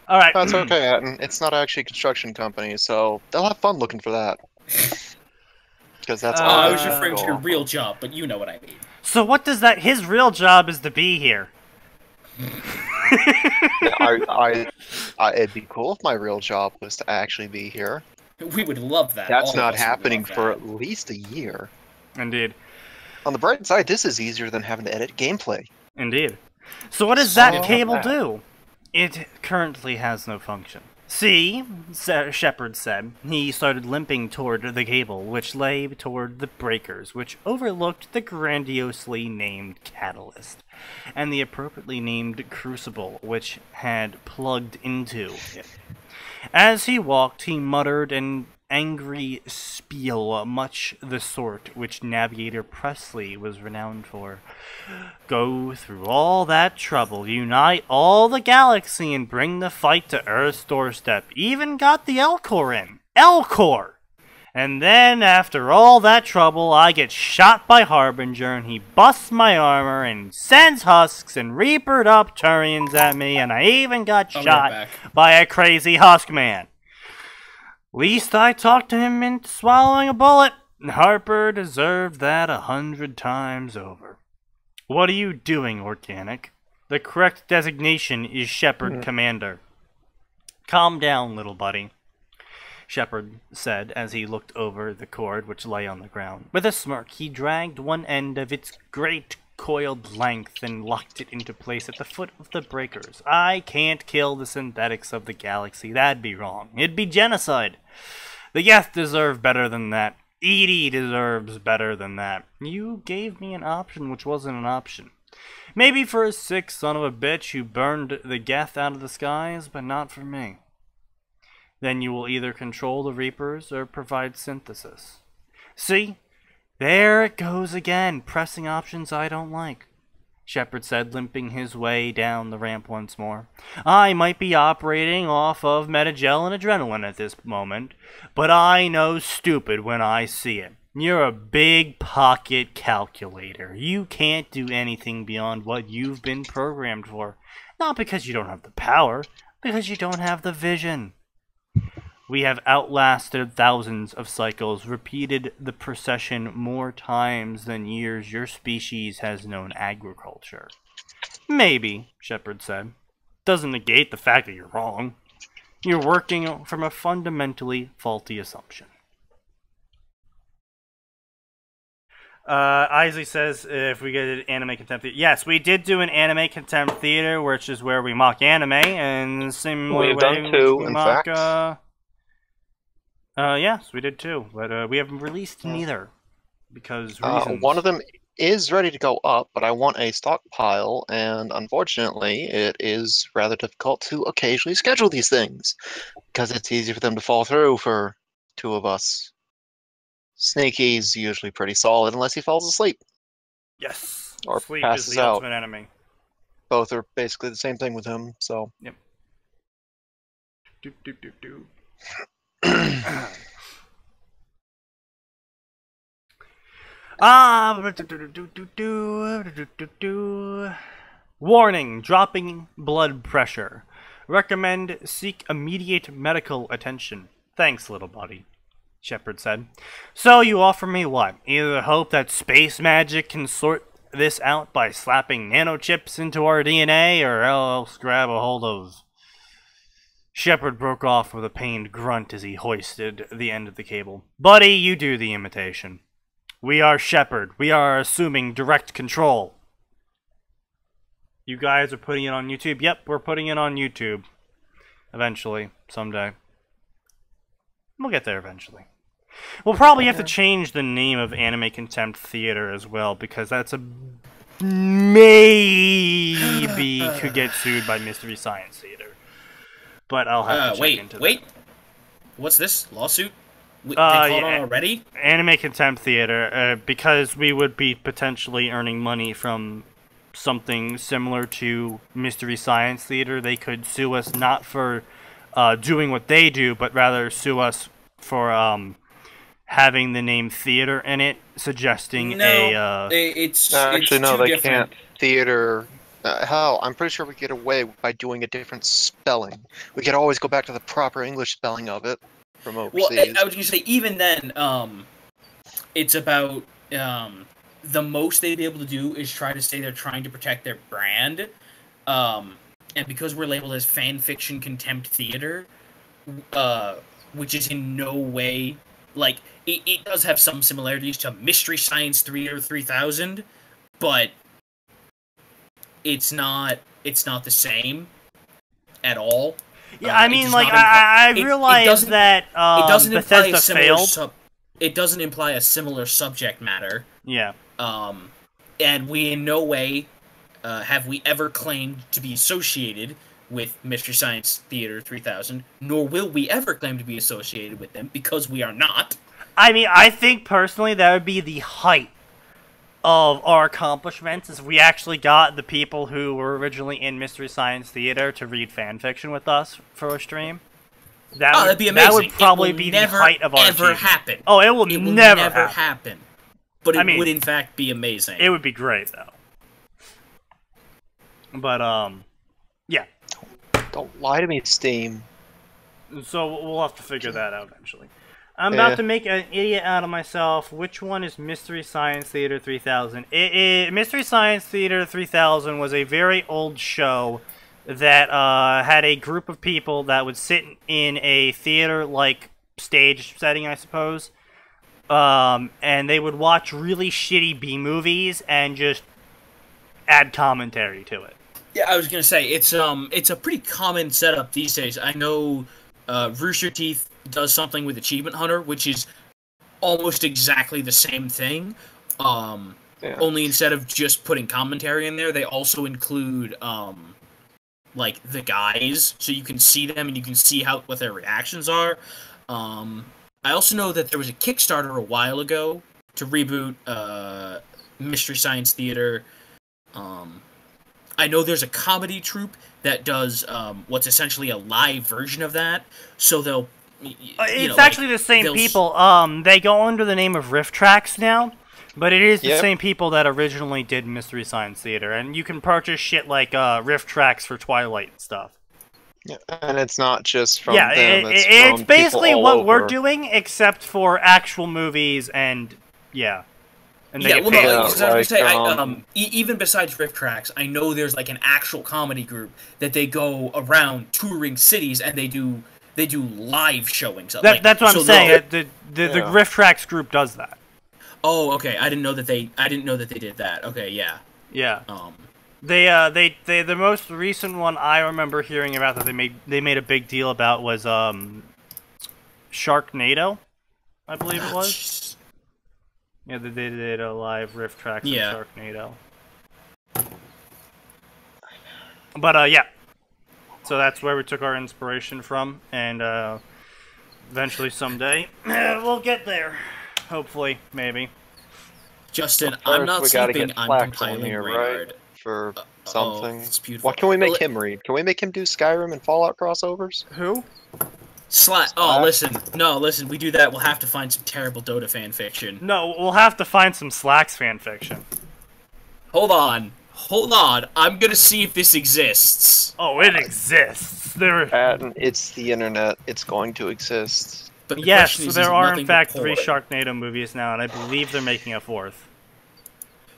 All right. That's okay, Atin. It's not actually a construction company, so they'll have fun looking for that. Because that's all. I was referring to your real job, but you know what I mean. So what does that? His real job is to be here. It'd be cool if my real job was to actually be here. We would love that. That's not happening for at least a year. Indeed. On the bright side, this is easier than having to edit gameplay. Indeed. So what does that cable do? It currently has no function. See, Shepard said. He started limping toward the cable, which lay toward the breakers, which overlooked the grandiosely named catalyst, and the appropriately named crucible, which had plugged into it. As he walked, he muttered an angry spiel, much the sort which Navigator Presley was renowned for. Go through all that trouble, unite all the galaxy, and bring the fight to Earth's doorstep. Even got the Elcor in. Elcor! And then, after all that trouble, I get shot by Harbinger, and he busts my armor, and sends husks, and reapered up Turians at me, and I even got shot by a crazy husk man. Least I talked to him into swallowing a bullet. Harper deserved that 100 times over. What are you doing, Organic? The correct designation is Shepherd Commander. Calm down, little buddy, Shepherd said as he looked over the cord which lay on the ground. With a smirk, he dragged one end of its great coiled length and locked it into place at the foot of the breakers. I can't kill the synthetics of the galaxy. That'd be wrong. It'd be genocide. The Geth deserve better than that. Edie deserves better than that. You gave me an option which wasn't an option. Maybe for a sick son of a bitch who burned the Geth out of the skies, but not for me. Then you will either control the Reapers or provide synthesis. See? There it goes again, pressing options I don't like, Shepherd said, limping his way down the ramp once more. I might be operating off of Metagel and adrenaline at this moment, but I know stupid when I see it. You're a big pocket calculator. You can't do anything beyond what you've been programmed for. Not because you don't have the power, because you don't have the vision. We have outlasted thousands of cycles, repeated the procession more times than years your species has known agriculture. Maybe, Shepherd said. Doesn't negate the fact that you're wrong. You're working from a fundamentally faulty assumption. Isley says, if we get an anime contempt theater. Yes, we did do an anime contempt theater, which is where we mock anime, and similar We've way done two, we in mock, fact. yes, we did too, but we haven't released neither, because reasons. One of them is ready to go up, but I want a stockpile, and unfortunately, it is rather difficult to occasionally schedule these things, because it's easy for them to fall through for two of us. Sneaky's usually pretty solid unless he falls asleep. Yes. Or Sleep passes is the out. ultimate enemy. Both are basically the same thing with him, so. Yep. Do. Warning, dropping blood pressure. Recommend seek immediate medical attention. Thanks, little buddy, Shepherd said. So you offer me what? Either hope that space magic can sort this out by slapping nanochips into our DNA, or else grab a hold of... Shepherd broke off with a pained grunt as he hoisted the end of the cable. Buddy, you do the imitation. We are Shepherd. We are assuming direct control. You guys are putting it on YouTube? Yep, we're putting it on YouTube. Eventually. Someday. We'll get there eventually. We'll probably have to change the name of Anime Contempt Theater as well, because that's a... maybe could get sued by Mystery Science Theater. But I'll have to check into that. Wait. What's this? Lawsuit? They called on already? Anime Contempt Theater, because we would be potentially earning money from something similar to Mystery Science Theater. They could sue us not for doing what they do, but rather sue us for having the name theater in it, suggesting it's actually, no, too they different. can't. Theater. Hell, I'm pretty sure we get away by doing a different spelling. We could always go back to the proper English spelling of it from overseas. Well, I was going to say, even then, it's about, the most they'd be able to do is try to say they're trying to protect their brand, and because we're labeled as Fanfiction Contempt Theater, which is in no way, like, it does have some similarities to Mystery Science Theater 3000, but it's not the same at all. Yeah, I mean, like, I realize that it doesn't imply Bethesda failed. It doesn't imply a similar subject matter. Yeah. And we in no way have we ever claimed to be associated with Mystery Science Theater 3000, nor will we ever claim to be associated with them, because we are not. I mean, I think, personally, that would be the height of our accomplishments, is we actually got the people who were originally in Mystery Science Theater to read fanfiction with us for a stream. That'd be amazing. That would probably be the height of our achievement. Happen. Oh, it will never happen. But it would, in fact, be amazing. It would be great, though. But, yeah. Don't lie to me, Steam. So we'll have to figure that out eventually. I'm about to make an idiot out of myself. Which one is Mystery Science Theater 3000? Mystery Science Theater 3000 was a very old show that had a group of people that would sit in a theater-like stage setting, I suppose. And they would watch really shitty B-movies and just add commentary to it. Yeah, I was gonna say, it's a pretty common setup these days. I know Rooster Teeth does something with Achievement Hunter, which is almost exactly the same thing. Only instead of just putting commentary in there, they also include like the guys, so you can see them and you can see what their reactions are. I also know that there was a Kickstarter a while ago to reboot Mystery Science Theater. I know there's a comedy troupe that does what's essentially a live version of that, so they'll... It's actually the same people. They go under the name of Riff Tracks now, but it is the same people that originally did Mystery Science Theater, and you can purchase shit like Riff Tracks for Twilight and stuff. Yeah, and it's not just from them, it's from basically all what over. we're doing, except for actual movies, and And they even besides Riff Tracks, I know there's like an actual comedy group that they go around touring cities and they do live showings. That's what I'm saying. The Riff Tracks group does that. Oh, okay. I didn't know that they did that. Okay, yeah. Yeah. The most recent one I remember hearing about that they made a big deal about was Sharknado, I believe it was. Yeah, they did a live Riff Tracks of Sharknado. But yeah. So that's where we took our inspiration from, and eventually someday we'll get there. Hopefully, maybe. Justin, I'm not sleeping. I'm compiling Reynard. Right? For something. It's beautiful. What can we make him read? Can we make him do Skyrim and Fallout crossovers? Who? Listen. No, listen. We do that. We'll have to find some terrible Dota fan fiction. No, we'll have to find some Slacks fan fiction. Hold on. I'm gonna see if this exists. Oh, it exists. It's the internet. It's going to exist. But yes, there are in fact 3 Sharknado movies now, and I believe they're making a 4th.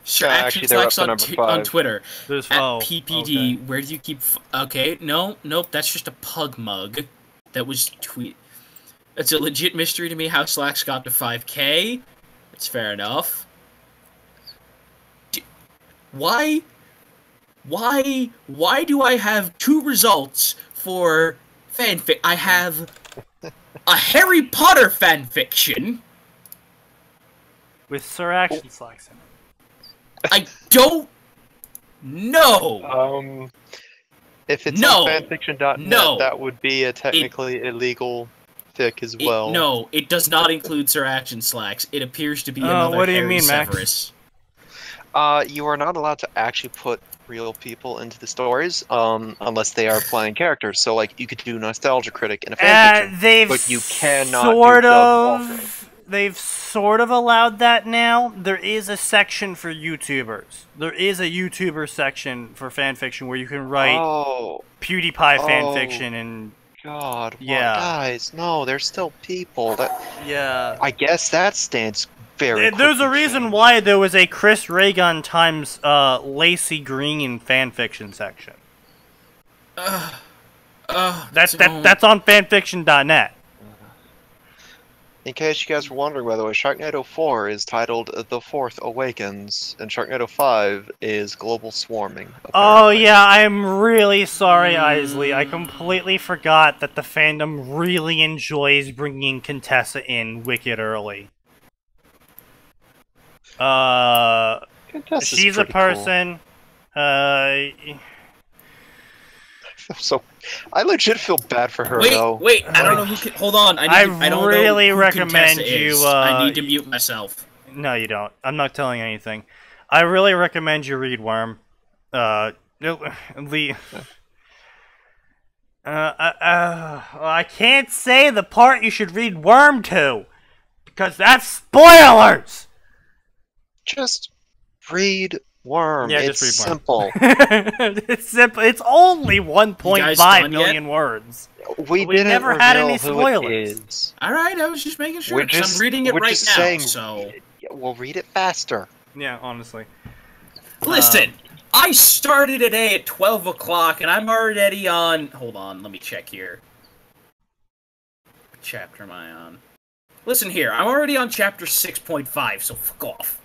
Sure, actually, they're up to number 5 on Twitter. There's PPD. Okay. Where do you keep? Okay, nope. That's just a pug mug. That was tweet. It's a legit mystery to me how Slacks got to 5K. It's fair enough. Why do I have 2 results for fanfic? I have a Harry Potter fanfiction with Sir Action Slacks in it. I don't know. If it's on fanfiction.net, that would be a technically illegal fic as well. No, it does not include Sir Action Slacks. It appears to be another what do you Harry mean, Severus. Max? You are not allowed to actually put real people into the stories, unless they are playing characters. So, like, you could do Nostalgia Critic in a fanfiction, but you cannot They've sort of allowed that now. There is a section for YouTubers. There is a YouTuber section for fanfiction where you can write PewDiePie fanfiction and... God, guys, no, there's still people that... Yeah. I guess that stands very There's a reason why there was a Chris Reagan times Lacey Green fanfiction section. That's on fanfiction.net. In case you guys were wondering, by the way, Sharknado 4 is titled The Fourth Awakens, and Sharknado 5 is Global Swarming. Apparently. Oh yeah, I'm really sorry, Isley. I completely forgot that the fandom really enjoys bringing Contessa in wicked early. She's a person. Cool. So, I legit feel bad for her, though. Wait, I don't know who hold on. I don't really know who recommend Contessa you, is. I need to mute myself. No, you don't. I'm not telling you anything. I really recommend you read Worm. I can't say the part you should read Worm to, because that's spoilers! Just read Worm. Yeah, it's just read simple. It's simple. It's only 1.5 million words. We never had any spoilers. Alright, I was just making sure, because I'm reading it right now, so... We'll read it faster. Yeah, honestly. Listen, I started today at 12 o'clock, and I'm already on... Hold on, let me check here. What chapter am I on? Listen here, I'm already on chapter 6.5, so fuck off.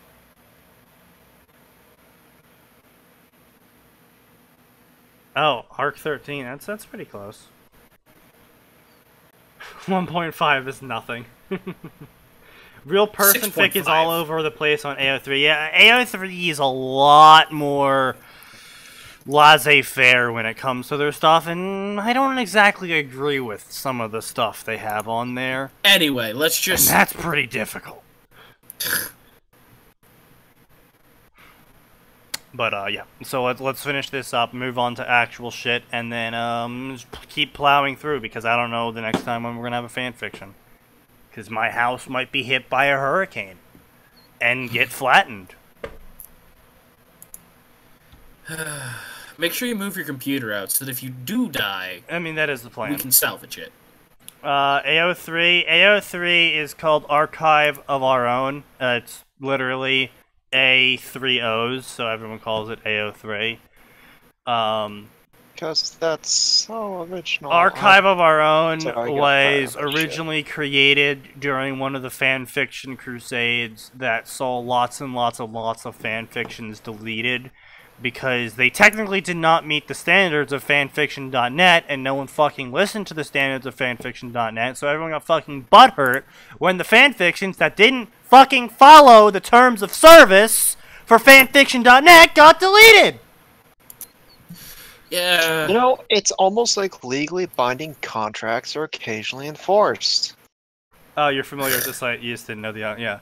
Oh, Arc 13. That's pretty close. 1.5 is nothing. Real person fic is all over the place on AO3. Yeah, AO3 is a lot more laissez-faire when it comes to their stuff, and I don't exactly agree with some of the stuff they have on there. Anyway, let's just... And that's pretty difficult. But, yeah. So let's finish this up, move on to actual shit, and then, just keep plowing through, because I don't know the next time when we're gonna have a fanfiction. Because my house might be hit by a hurricane. And get flattened. Make sure you move your computer out, so that if you do die... I mean, that is the plan. We can salvage it. AO3 is called Archive of Our Own. It's literally A3Os, so everyone calls it AO3. Because that's so original. Archive of Our Own was originally created during one of the fanfiction crusades that saw lots and lots of fanfictions deleted because they technically did not meet the standards of fanfiction.net, and no one fucking listened to the standards of fanfiction.net, so everyone got fucking butthurt when the fanfictions that didn't fucking follow the terms of service for fanfiction.net got deleted! Yeah. You know, it's almost like legally binding contracts are occasionally enforced. Oh, you're familiar with the site? You just didn't know the... yeah.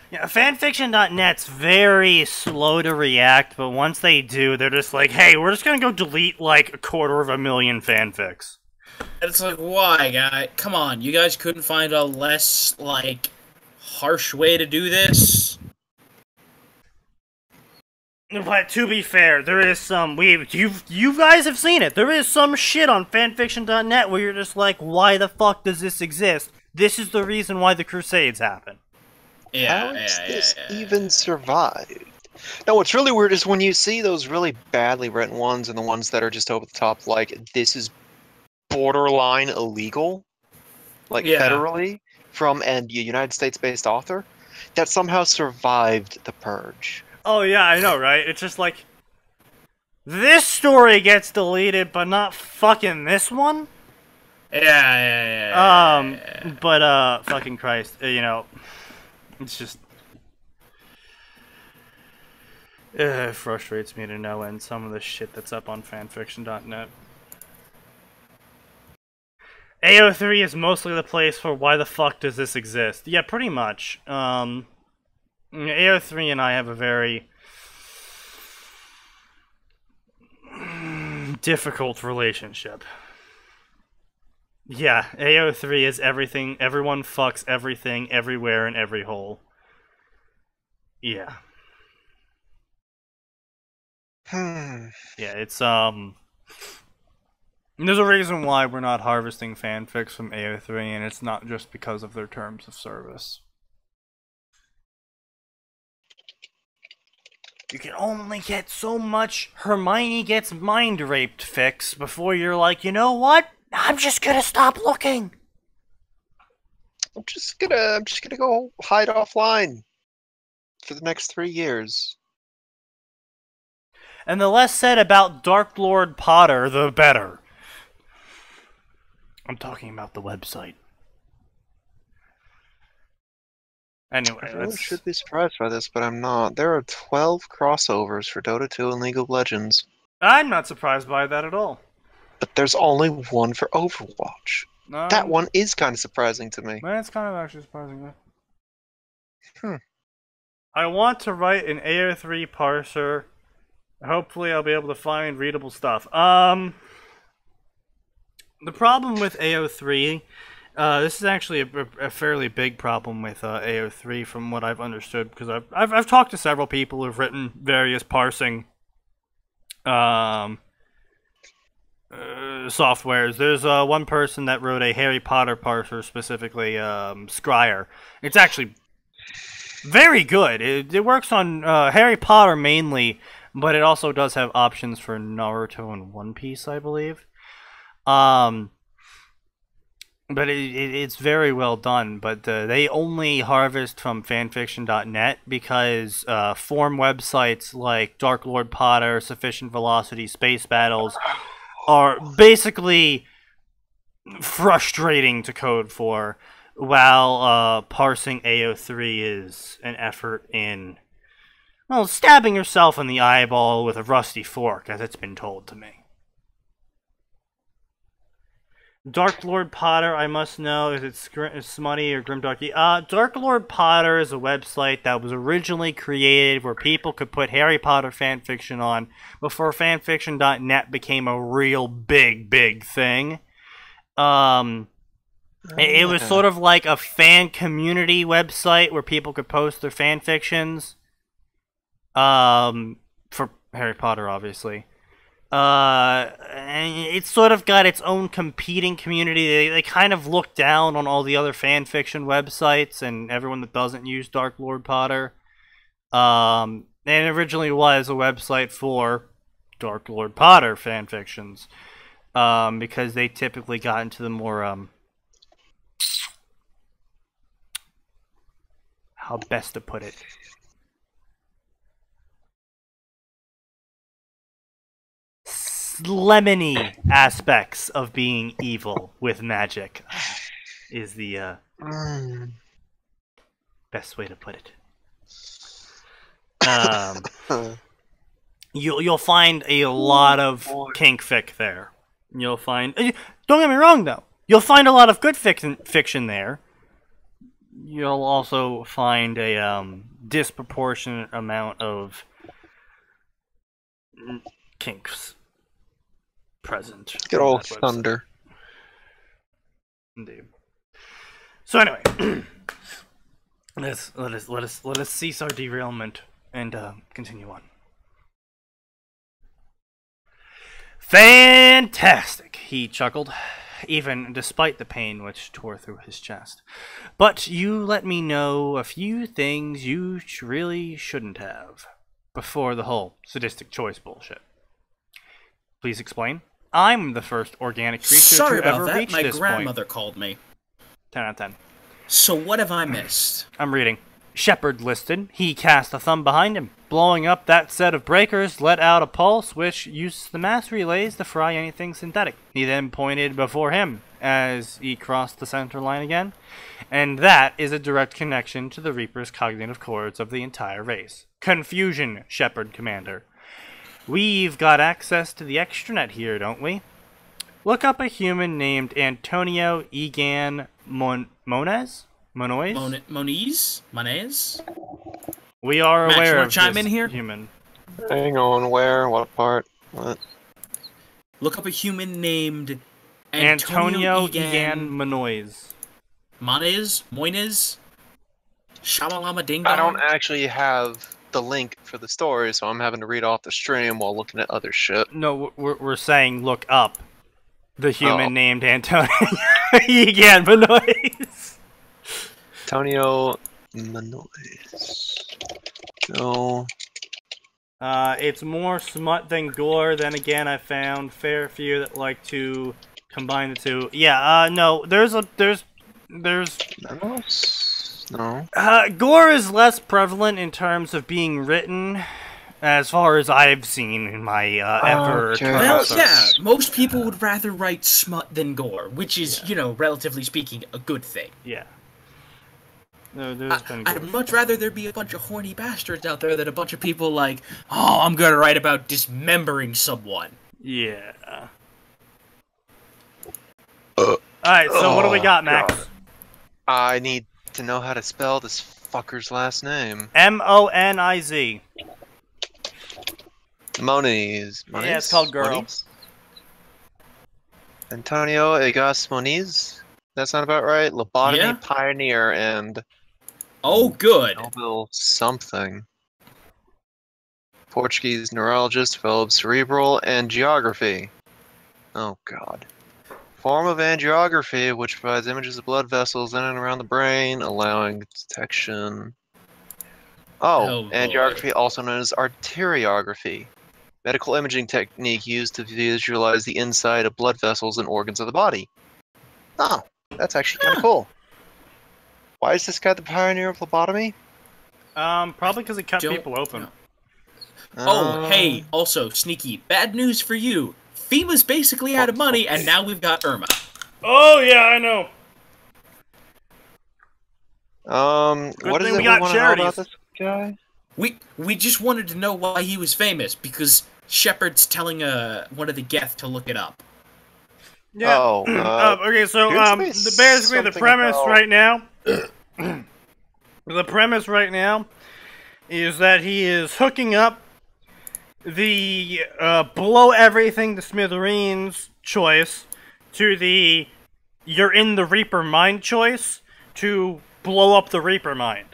Yeah, fanfiction.net's very slow to react, but once they do, they're just like, hey, we're just gonna go delete, like, 250,000 fanfics. And it's like, why, guy? Come on, you guys couldn't find a less, like, harsh way to do this? But to be fair, there is some... You guys have seen it. There is some shit on fanfiction.net where you're just like, why the fuck does this exist? This is the reason why the Crusades happen. How has this even survived? No, what's really weird is when you see those really badly written ones and the ones that are just over the top, like, this is borderline illegal, like, federally, from a United States-based author, that somehow survived the purge. Oh, yeah, I know, right? It's just like, this story gets deleted, but not fucking this one? Yeah. But, fucking Christ, you know, it's just... it frustrates me to no end, some of the shit that's up on fanfiction.net. AO3 is mostly the place for why the fuck does this exist? Yeah, pretty much. AO3 and I have a very difficult relationship. Yeah, AO3 is everything, everyone fucks everything, everywhere, in every hole. Yeah. Yeah, it's, there's a reason why we're not harvesting fanfics from AO3, and it's not just because of their terms of service. You can only get so much Hermione gets mind raped fix before you're like, you know what? I'm just gonna stop looking. I'm just gonna go hide offline for the next 3 years. And the less said about Dark Lord Potter, the better. I'm talking about the website. Anyway, I really should be surprised by this, but I'm not. There are 12 crossovers for Dota 2 and League of Legends. I'm not surprised by that at all. But there's only one for Overwatch. That one is kind of surprising to me. That's kind of actually surprising, though. I want to write an AO3 parser. Hopefully I'll be able to find readable stuff. The problem with AO3, This is actually a fairly big problem with AO3 from what I've understood, because I've talked to several people who've written various parsing softwares. There's one person that wrote a Harry Potter parser, specifically Scryer. It's actually very good. It works on Harry Potter mainly, but it also does have options for Naruto and One Piece, I believe. But it's very well done, but they only harvest from fanfiction.net because form websites like Dark Lord Potter, Sufficient Velocity, Space Battles are basically frustrating to code for, while parsing AO3 is an effort in, well, stabbing yourself in the eyeball with a rusty fork, as it's been told to me. Dark Lord Potter, I must know, is it smutty or grimdarky? Dark Lord Potter is a website that was originally created where people could put Harry Potter fanfiction on before fanfiction.net became a real big thing. It was sort of like a fan community website where people could post their fanfictions. For Harry Potter, obviously. And it's sort of got its own competing community. They kind of look down on all the other fanfiction websites and everyone that doesn't use Dark Lord Potter. And it originally was a website for Dark Lord Potter fanfictions, because they typically got into the more how best to put it, lemony aspects of being evil with magic, is the best way to put it. You'll find a lot of kink fic there. You'll find, don't get me wrong though, you'll find a lot of good fiction there. You'll also find a disproportionate amount of kinks present. Good old Thunder. Indeed. So anyway, let us cease our derailment and continue on. Fantastic, he chuckled, even despite the pain which tore through his chest. But you let me know a few things you really shouldn't have before the whole sadistic choice bullshit. Please explain. I'm the first organic creature to ever reach this point. Sorry about that, my grandmother called me. 10 out of 10. So what have I missed? I'm reading. Shepard listed. He cast a thumb behind him. Blowing up that set of breakers let out a pulse which used the mass relays to fry anything synthetic. He then pointed before him as he crossed the center line again. And that is a direct connection to the Reaper's cognitive cords of the entire race. Confusion, Shepard Commander. We've got access to the extranet here, don't we? Look up a human named Antonio Egan Moniz? Moniz? We are aware of chime this in here? human. Hang on, where? What part? What? Look up a human named Antonio Egan Moniz. Moyniz? Shamalama Ding Dong? I don't actually have the link for the story, so I'm having to read off the stream while looking at other shit. No, we're saying look up the human named Antonio Egan Moniz. Antonio Moniz. No. It's more smut than gore. Then again, I found fair few that like to combine the two. Yeah. No. There's. No. Gore is less prevalent in terms of being written, as far as I've seen in my ever. Well, yeah, most people would rather write smut than gore, which is, you know, relatively speaking, a good thing. Yeah. No, I'd much rather there be a bunch of horny bastards out there than a bunch of people like, oh, I'm gonna write about dismembering someone. Yeah. Alright, so what do we got, Max? God. I need to know how to spell this fucker's last name. Moniz. Moniz. Yeah, it's called Girl. Moniz? Antonio Egas Moniz? That sound about right? Lobotomy Yeah. pioneer and Oh, good. Nobel something. Portuguese neurologist developed cerebral angiography. Oh god. Form of angiography which provides images of blood vessels in and around the brain, allowing detection. Oh, boy. angiography, also known as arteriography. Medical imaging technique used to visualize the inside of blood vessels and organs of the body. Oh, that's actually kind of cool. Why is this guy the pioneer of lobotomy? Probably because he cut Don't people open. know. Oh, hey, also, Sneaky, bad news for you. FEMA's basically out of money, and now we've got Irma. Oh yeah, I know. What is thing it we got want to know charities. about this guy? We just wanted to know why he was famous, because Shepard's telling one of the Geth to look it up. Yeah. Oh, okay, so basically the premise right now, the premise right now is that he is hooking up the blow everything to smithereens choice to the you're in the Reaper mind choice to blow up the Reaper mind.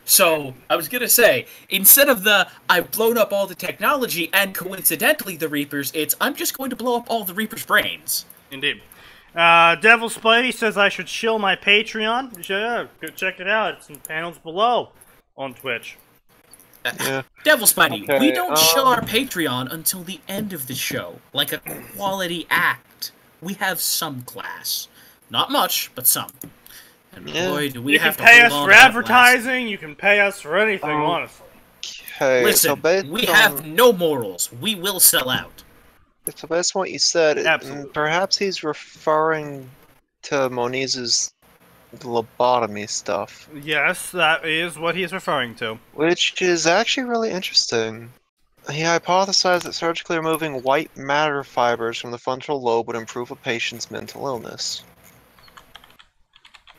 So, I was gonna say, instead of the, I've blown up all the technology and coincidentally the Reapers, it's, I'm just going to blow up all the Reapers' brains. Indeed. Devil Spidey says I should shill my Patreon. Yeah, go check it out. It's in the panels below on Twitch. Yeah. Devil Spidey, Okay, we don't show our Patreon until the end of the show, like a quality act. We have some class. Not much, but some. And boy, do we You have can to pay hold us on for to that advertising, you can pay us for anything, honestly. Okay, Listen, so based we on, have no morals. We will sell out. So based on what you said, Absolutely. perhaps he's referring to Moniz's lobotomy stuff. Yes, that is what he is referring to. Which is actually really interesting. He hypothesized that surgically removing white matter fibers from the frontal lobe would improve a patient's mental illness.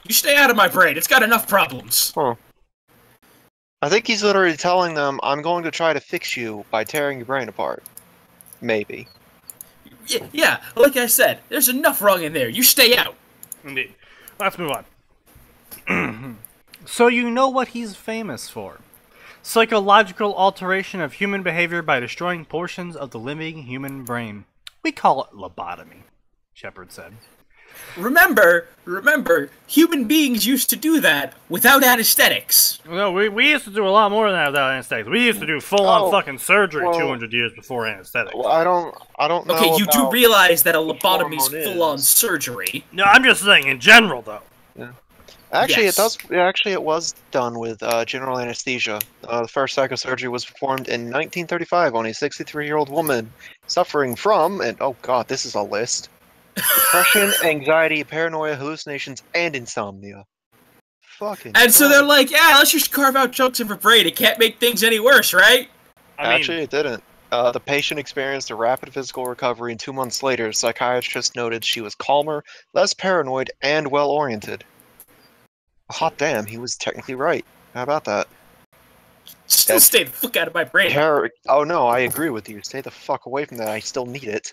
You stay out of my brain. It's got enough problems. Huh. I think he's literally telling them, I'm going to try to fix you by tearing your brain apart. Maybe. Yeah, like I said, there's enough wrong in there. You stay out. Indeed. Let's move on. So you know what he's famous for. Psychological alteration of human behavior by destroying portions of the living human brain. We call it lobotomy, Shepard said. Remember, human beings used to do that without anesthetics. No, we used to do a lot more than that without anesthetics. We used to do full-on fucking surgery 200 years before anesthetics. Well, I don't know. Okay, you do about realize that a lobotomy's hormone full-on is. surgery. No, I'm just saying in general, though. Yeah. Actually, Yes. it does. Actually, it was done with general anesthesia. The first psychosurgery was performed in 1935 on a 63-year-old woman suffering from, and oh god, this is a list: depression, anxiety, paranoia, hallucinations, and insomnia. Fucking. And so Christ. they're like, yeah, let's just carve out chunks of her brain. It can't make things any worse, right? Actually, it didn't. The patient experienced a rapid physical recovery, and 2 months later, psychiatrists noted she was calmer, less paranoid, and well-oriented. Hot damn, he was technically right. How about that? Still stay the fuck out of my brain. Oh no, I agree with you. Stay the fuck away from that. I still need it.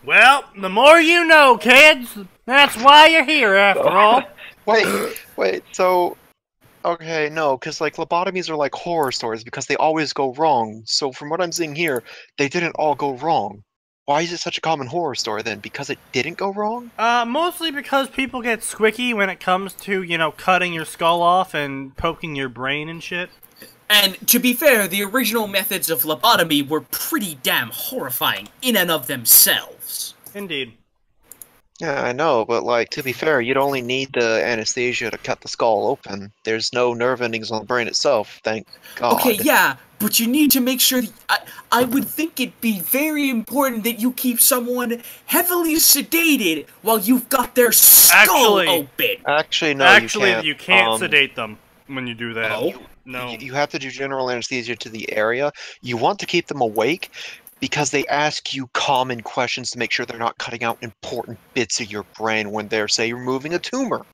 Well, the more you know, kids. That's why you're here, after all. Wait, so... Okay, no, because, like, lobotomies are like horror stories because they always go wrong. So from what I'm seeing here, they didn't all go wrong. Why is it such a common horror story, then? Because it didn't go wrong? Mostly because people get squicky when it comes to, you know, cutting your skull off and poking your brain and shit. And to be fair, the original methods of lobotomy were pretty damn horrifying in and of themselves. Indeed. Yeah, I know, but, like, to be fair, you'd only need the anesthesia to cut the skull open. There's no nerve endings on the brain itself, thank God. Okay, yeah, but you need to make sure... I would think it'd be very important that you keep someone heavily sedated while you've got their skull open. Actually, no, you can't sedate them when you do that. Oh? No. You have to do general anesthesia to the area. You want to keep them awake because they ask you common questions to make sure they're not cutting out important bits of your brain when they're, say, removing a tumor.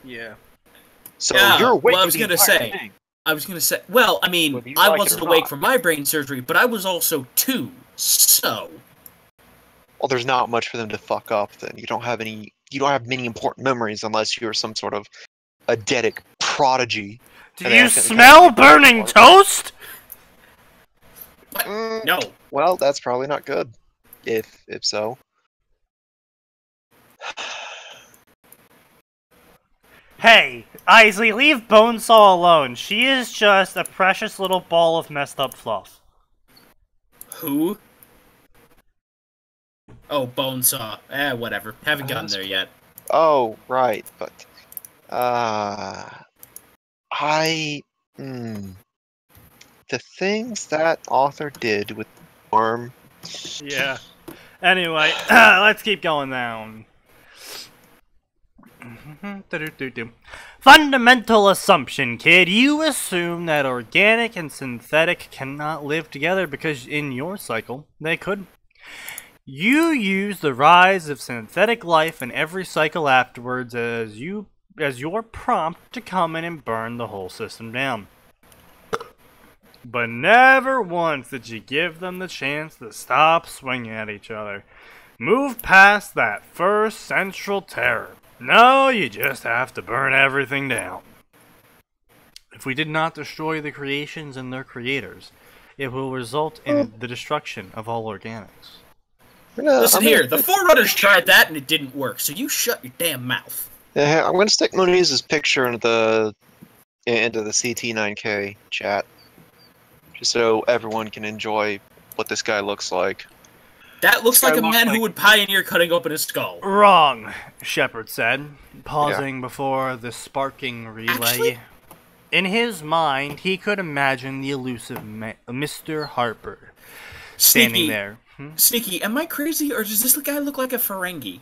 Yeah. So Yeah, you're awake. well, I was gonna say, well, I mean, Whether you I like it wasn't or awake not. from my brain surgery, but I was also 2, so... well, there's not much for them to fuck up. Then you don't have many important memories unless you're some sort of eidetic prodigy. Do you smell burning toast? No. Well, that's probably not good. If so. Hey, Isley, leave Bonesaw alone. She is just a precious little ball of messed up fluff. Who? Oh, Bonesaw. Whatever. Haven't gotten there yet. Oh, right, but the things that author did with the worm. Yeah. Anyway, let's keep going down. Fundamental assumption, kid. You assume that organic and synthetic cannot live together because in your cycle, they could. You use the rise of synthetic life in every cycle afterwards as your prompt to come in and burn the whole system down. But never once did you give them the chance to stop swinging at each other. Move past that first central terror. No, you just have to burn everything down. If we did not destroy the creations and their creators, it will result in the destruction of all organics. Listen here, the Forerunners tried that and it didn't work, so you shut your damn mouth. Yeah, I'm gonna stick Monize's picture into the CT9K chat, just so everyone can enjoy what this guy looks like. That looks like a man who would pioneer cutting open a skull. Wrong, Shepard said, pausing before the sparking relay. Actually? In his mind, he could imagine the elusive Mr. Harper standing there. Sneaky, am I crazy, or does this guy look like a Ferengi?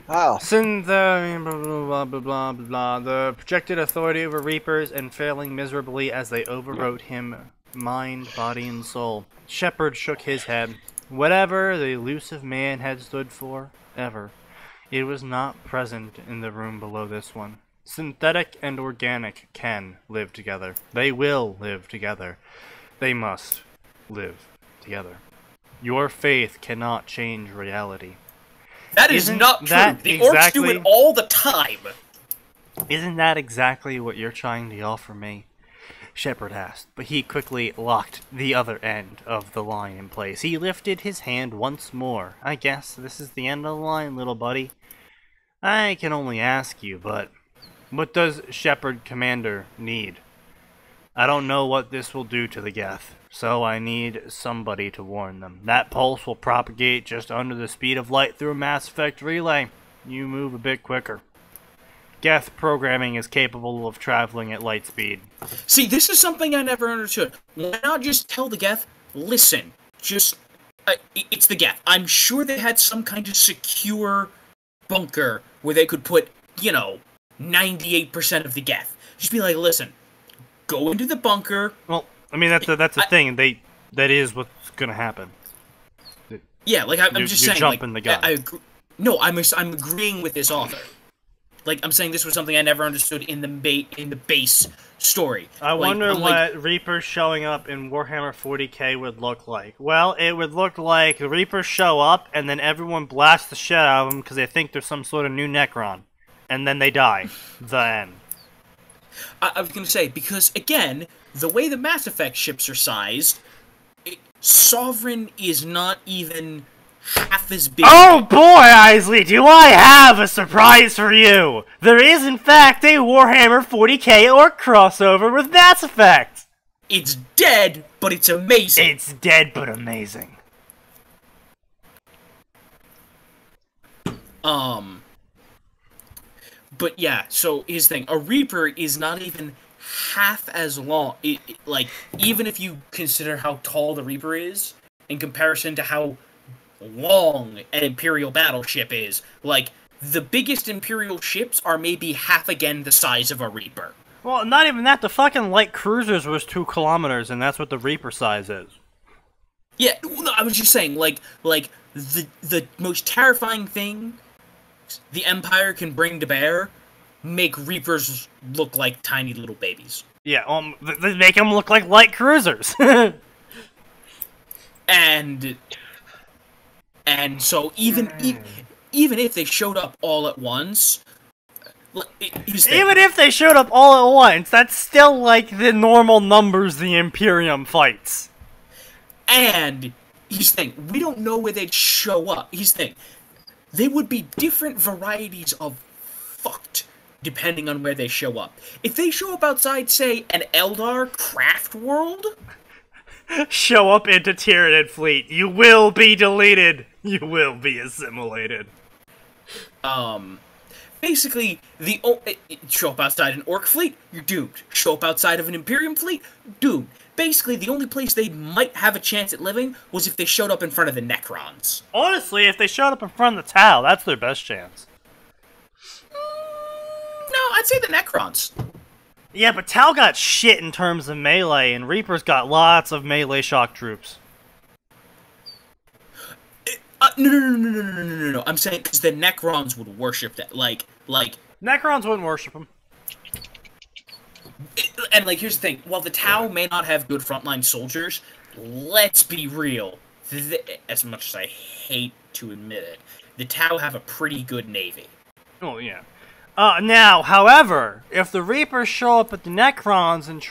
Wow. Since the projected authority over Reapers and failing miserably as they overwrote him, mind, body, and soul. Shepard shook his head. Whatever the elusive man had stood for, ever, it was not present in the room below this one. Synthetic and organic can live together. They will live together. They must live together. Your faith cannot change reality. That is not true. The orcs do it all the time. Isn't that exactly what you're trying to offer me? Shepard asked, but he quickly locked the other end of the line in place. He lifted his hand once more. I guess this is the end of the line, little buddy. I can only ask you, but what does Shepard Commander need? I don't know what this will do to the Geth, so I need somebody to warn them. That pulse will propagate just under the speed of light through a Mass Effect relay. You move a bit quicker. Geth programming is capable of traveling at light speed. See, this is something I never understood. Why not just tell the Geth, listen, just, it's the Geth. I'm sure they had some kind of secure bunker where they could put, 98% of the Geth. Just be like, listen, go into the bunker. Well, I mean, that's a thing. That is what's gonna happen. Yeah, like I'm just saying. You're jumping the gun. No, I'm agreeing with this author. Like I'm saying, this was something I never understood in the base story. I wonder what Reapers showing up in Warhammer 40k would look like. Well, it would look like the Reapers show up, and then everyone blasts the shit out of them because they think there's some sort of new Necron, and then they die. The end. I was going to say, because, again, the way the Mass Effect ships are sized, Sovereign is not even half as big. Oh boy, Isley, do I have a surprise for you! There is, in fact, a Warhammer 40k orc crossover with Mass Effect! It's dead, but it's amazing! It's dead, but amazing. But yeah, so here's the thing. A Reaper is not even half as long. Even if you consider how tall the Reaper is, in comparison to how long an Imperial battleship is, the biggest Imperial ships are maybe half again the size of a Reaper. Well, not even that. The fucking light cruisers was 2 kilometers, and that's what the Reaper size is. Yeah, I was just saying, the most terrifying thing the Empire can bring to bear make Reapers look like tiny little babies. Yeah, they make them look like light cruisers. and so even if they showed up all at once, even if they showed up all at once, that's still like the normal numbers the Imperium fights. And here's the thing, we don't know where they'd show up. Here's the thing, they would be different varieties of fucked depending on where they show up. If they show up outside, say, an Eldar craft world, show up into Tyranid fleet, you will be deleted. You will be assimilated. Basically, show up outside an Orc fleet, you're doomed. Show up outside of an Imperium fleet, doomed. Basically, the only place they might have a chance at living was if they showed up in front of the Necrons. Honestly, if they showed up in front of the Tau, that's their best chance. No, I'd say the Necrons. Yeah, but Tau got shit in terms of melee, and Reapers got lots of melee shock troops. No. I'm saying because the Necrons would worship that, like. Necrons wouldn't worship them. And like, here's the thing: while the Tau may not have good frontline soldiers, let's be real. As much as I hate to admit it, the Tau have a pretty good navy. Oh yeah. Now, however, if the Reapers show up at the Necrons and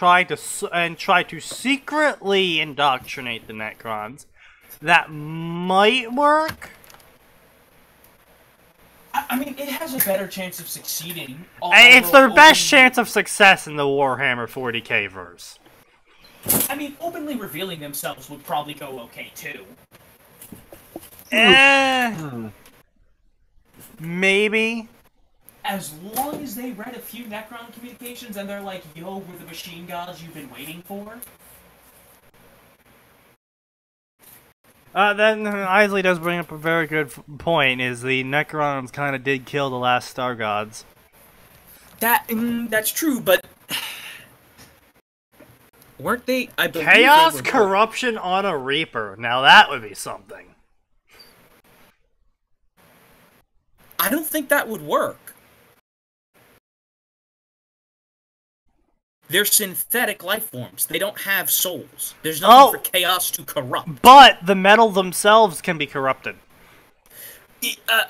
try to secretly indoctrinate the Necrons, that might work. I mean, it has a better chance of succeeding. It's their best chance of success in the Warhammer 40k verse. I mean, openly revealing themselves would probably go okay too. Maybe. As long as they read a few Necron communications and they're like, yo, we're the machine gods you've been waiting for. Then Isley does bring up a very good point, is the Necrons kind of did kill the last Star Gods. That's true, but weren't they? I believe Chaos they were corruption on a Reaper. Now that would be something. I don't think that would work. They're synthetic life forms. They don't have souls. There's nothing for chaos to corrupt. But the metal themselves can be corrupted.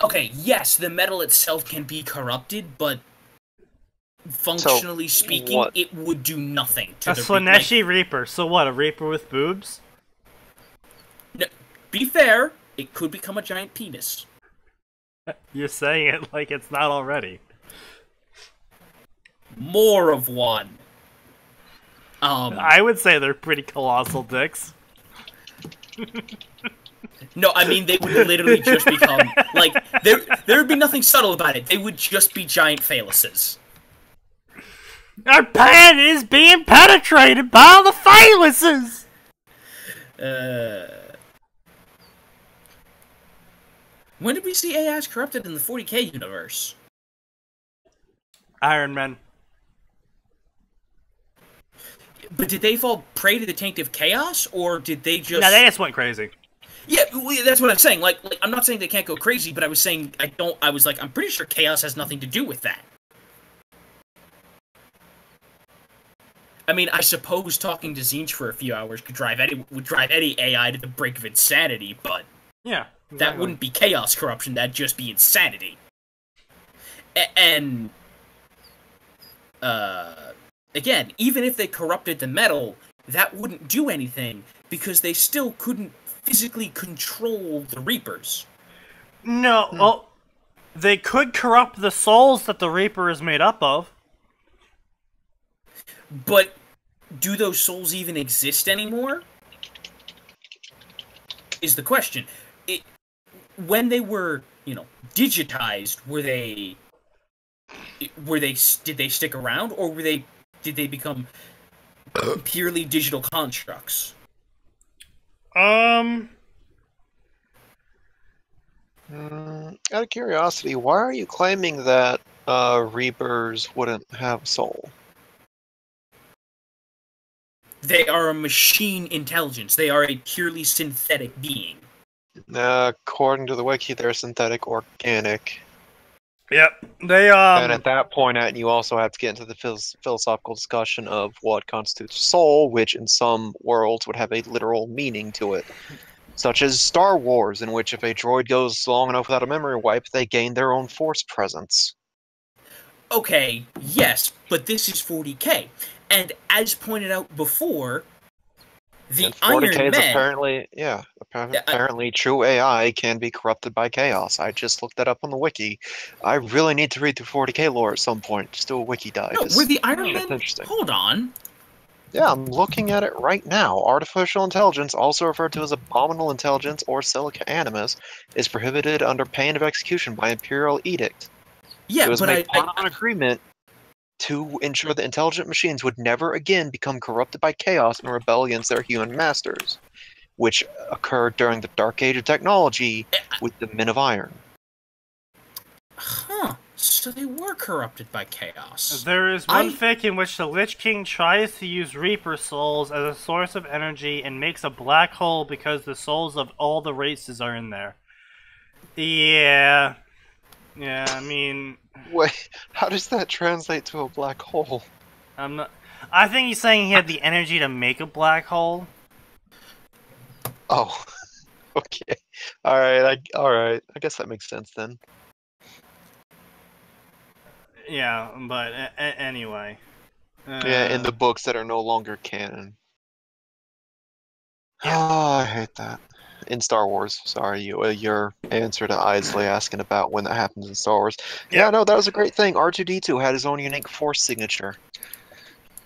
Okay, yes, the metal itself can be corrupted, but functionally speaking, it would do nothing to the Slaneshi Reaper. So what, a Reaper with boobs? No, be fair, it could become a giant penis. You're saying it like it's not already. More of one. I would say they're pretty colossal dicks. No, I mean, they would literally just become, like, there would be nothing subtle about it. They would just be giant phalluses. Our planet is being penetrated by the phalluses! When did we see AIs corrupted in the 40k universe? Iron Man. But did they fall prey to the taint of chaos, or did they just... No, they just went crazy. Yeah, that's what I'm saying. Like, I'm not saying they can't go crazy, but I was saying, I was like, I'm pretty sure chaos has nothing to do with that. I mean, I suppose talking to Zinch for a few hours would drive any AI to the brink of insanity, but... Yeah. Exactly. That wouldn't be chaos corruption, that'd just be insanity. And... Again, even if they corrupted the metal, that wouldn't do anything, because they still couldn't physically control the Reapers. No, well, they could corrupt the souls that the Reaper is made up of. But do those souls even exist anymore? Is the question. When they were, digitized, did they stick around, or did they become purely digital constructs? Out of curiosity, why are you claiming that Reapers wouldn't have soul? They are a machine intelligence. They are a purely synthetic being. According to the wiki, they're synthetic organic. Yep. They And at that point, you also have to get into the philosophical discussion of what constitutes soul, which in some worlds would have a literal meaning to it. Such as Star Wars, in which if a droid goes long enough without a memory wipe, they gain their own force presence. Okay, yes, but this is 40K. And as pointed out before, the And 40K Iron is Men... apparently true AI can be corrupted by chaos. I just looked that up on the wiki. I really need to read through 40K lore at some point. Just do a wiki dive. No, were the Iron Men... Interesting. Hold on. Yeah, I'm looking at it right now. Artificial intelligence, also referred to as abominable intelligence or silica animus, is prohibited under pain of execution by imperial edict. Yeah, It was but made part of an agreement to ensure that intelligent machines would never again become corrupted by chaos and rebel against their human masters, which occurred during the Dark Age of technology with the Men of Iron. Huh. So they were corrupted by chaos. There is one fic in which the Lich King tries to use Reaper souls as a source of energy and makes a black hole because the souls of all the races are in there. Yeah. Yeah, I mean... Wait, how does that translate to a black hole? I'm not... I think he's saying he had the energy to make a black hole. Oh. Okay. Alright, I guess that makes sense then. Yeah, but anyway. Yeah, in the books that are no longer canon. Yeah. Oh, I hate that. In Star Wars, sorry, your answer to Isley asking about when that happens in Star Wars. Yeah, no, that was a great thing. R2-D2 had his own unique force signature.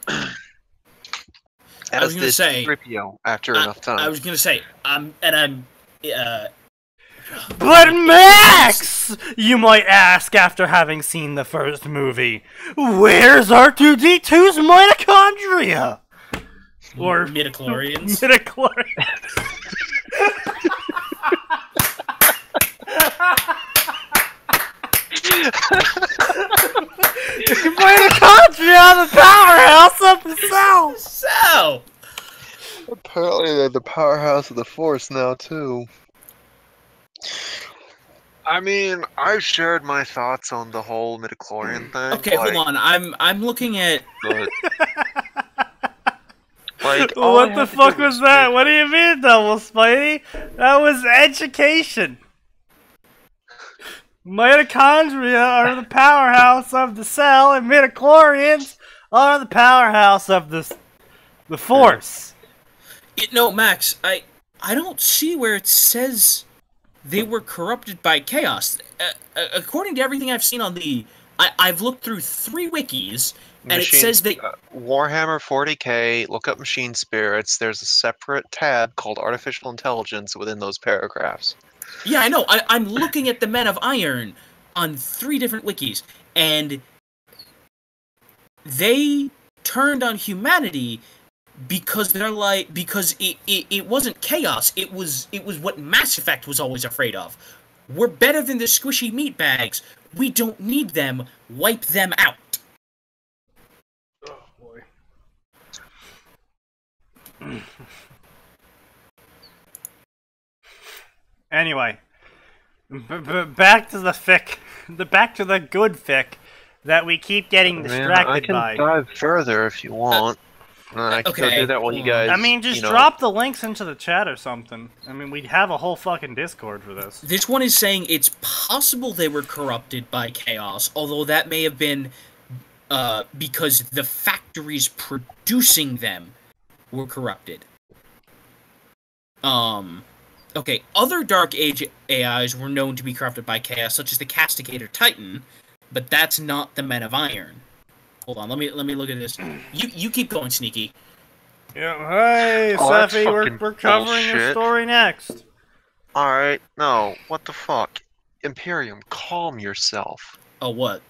I was gonna say, after enough time. I was gonna say, But Max, you might ask after having seen the first movie, where's R2-D2's mitochondria? Or midichlorians. Mitochondria, the powerhouse of the cell. So, apparently they're the powerhouse of the Force now too. I mean, I've shared my thoughts on the whole midichlorian thing. Okay, hold on. I'm looking at. What the fuck was that? What do you mean, Double Spidey? That was education. Mitochondria are the powerhouse of the cell, and midichlorians are the powerhouse of the Force. No, Max, I don't see where it says they were corrupted by chaos. According to everything I've seen on the... I've looked through 3 wikis, and it says that... Warhammer 40K, look up Machine Spirits, there's a separate tab called Artificial Intelligence within those paragraphs. Yeah, I know. I'm looking at the Men of Iron on 3 different wikis, and they turned on humanity because they're like, because it wasn't chaos, it was what Mass Effect was always afraid of. We're better than the squishy meat bags. We don't need them. Wipe them out. Oh boy. Anyway, back to the fic, back to the good fic that we keep getting distracted by. I can dive further if you want. I can go do that while you guys. I mean, just drop the links into the chat or something. I mean, we'd have a whole fucking Discord for this. This one is saying it's possible they were corrupted by chaos, although that may have been because the factories producing them were corrupted. Okay, other Dark Age AIs were known to be corrupted by chaos, such as the Castigator Titan, but that's not the Men of Iron. Hold on, let me look at this. You keep going, Sneaky. Yeah, hey, Seffi, we're covering your story next. Alright, no, what the fuck? Imperium, calm yourself. Oh, what?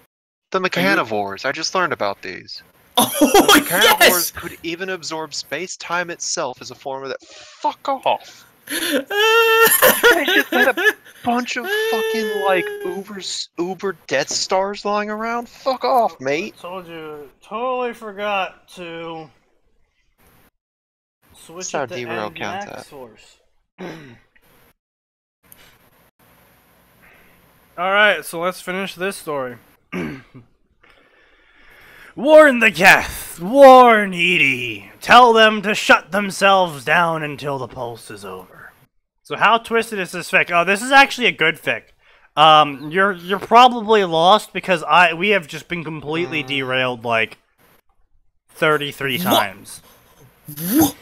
The Mechanivores, I just learned about these. Oh, the Mechanivores yes! could even absorb space-time itself as a form of that. Fuck off! They just had a bunch of fucking, like, uber Death Stars lying around? Fuck off, mate! I told you, totally forgot to switch it to NMAX source. Alright, so let's finish this story. Warn the Geth! Warn Edie! Tell them to shut themselves down until the pulse is over. So how twisted is this fic? Oh, this is actually a good fic. You're probably lost because we have just been completely derailed like 33 times. What?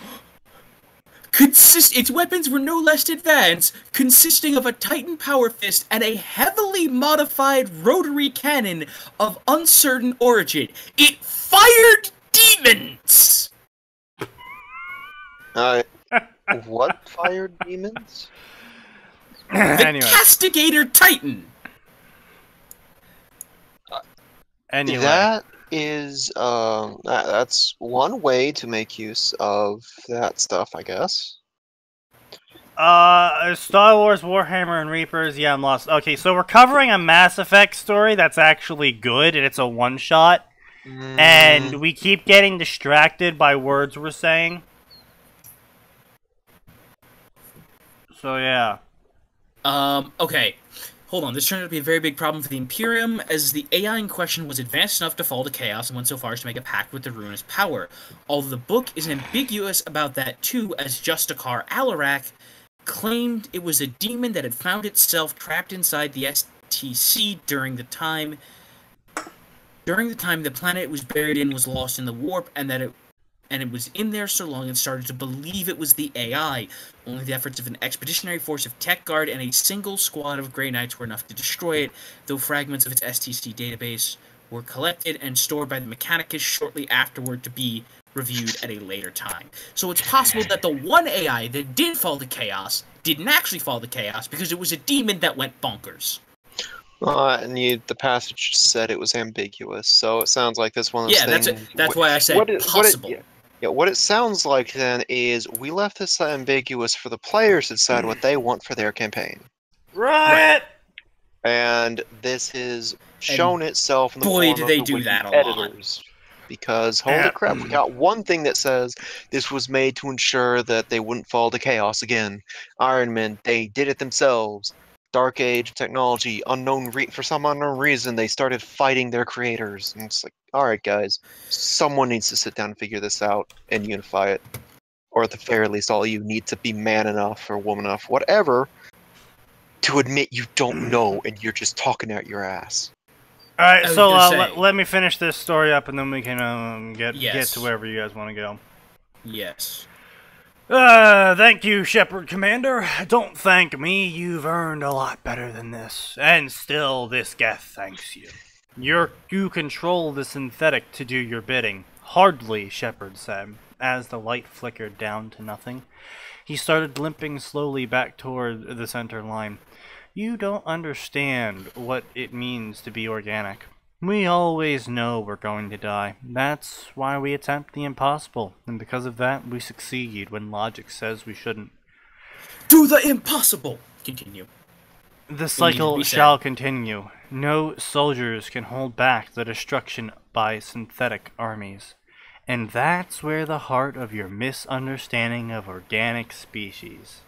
Its weapons were no less advanced, consisting of a Titan Power Fist and a heavily modified rotary cannon of uncertain origin. It fired demons! What fired demons? The Castigator Titan! Anyway. That is, that's one way to make use of that stuff, I guess. Star Wars, Warhammer, and Reapers, yeah, I'm lost. Okay, so we're covering a Mass Effect story that's actually good, and it's a one-shot. And we keep getting distracted by words we're saying. So, yeah. Okay. Hold on, this turned out to be a very big problem for the Imperium, as the AI in question was advanced enough to fall to chaos and went so far as to make a pact with the ruinous power. Although the book is ambiguous about that too, as Justicar Alarak claimed it was a demon that had found itself trapped inside the STC during the time the planet it was buried in was lost in the warp, and it was in there so long and started to believe it was the AI. Only the efforts of an expeditionary force of Tech Guard and a single squad of Grey Knights were enough to destroy it, though fragments of its STC database were collected and stored by the Mechanicus shortly afterward to be reviewed at a later time. So it's possible that the one AI that did fall to chaos didn't actually fall to chaos because it was a demon that went bonkers. And the passage said it was ambiguous, so it sounds like this one of those things. That's why I said possible. What it sounds like then is we left this ambiguous for the players to decide what they want for their campaign. Right. And this has shown itself in the boy, form did of they the do wiki that a editors. Because holy crap, we got one thing that says this was made to ensure that they wouldn't fall to chaos again. Iron Man, they did it themselves. Dark Age technology, for some unknown reason, they started fighting their creators. And it's like, alright guys, someone needs to sit down and figure this out and unify it. Or at the very least, all you need to be man enough or woman enough, whatever, to admit you don't know and you're just talking out your ass. Alright, so let me finish this story up and then we can get to wherever you guys want to go. Yes. Thank you, Shepard Commander. Don't thank me, you've earned a lot better than this. And still, this Geth thanks you. You control the synthetic to do your bidding. Hardly, Shepard said, as the light flickered down to nothing. He started limping slowly back toward the center line. You don't understand what it means to be organic. We always know we're going to die. That's why we attempt the impossible, and because of that, we succeed when logic says we shouldn't. Do the impossible! Continue. The cycle shall continue. No soldiers can hold back the destruction by synthetic armies. And that's where the heart of your misunderstanding of organic species.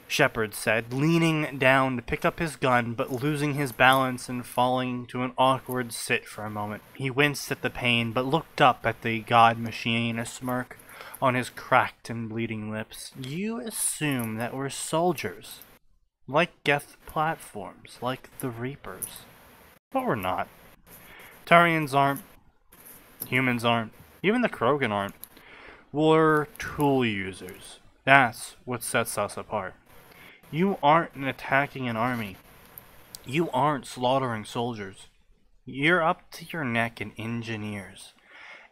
Shepard said, leaning down to pick up his gun, but losing his balance and falling to an awkward sit for a moment. He winced at the pain, but looked up at the god machine, a smirk on his cracked and bleeding lips. You assume that we're soldiers, like Geth platforms, like the Reapers. But we're not. Turians aren't. Humans aren't. Even the Krogan aren't. We're tool users. That's what sets us apart. You aren't attacking an army. You aren't slaughtering soldiers. You're up to your neck in engineers.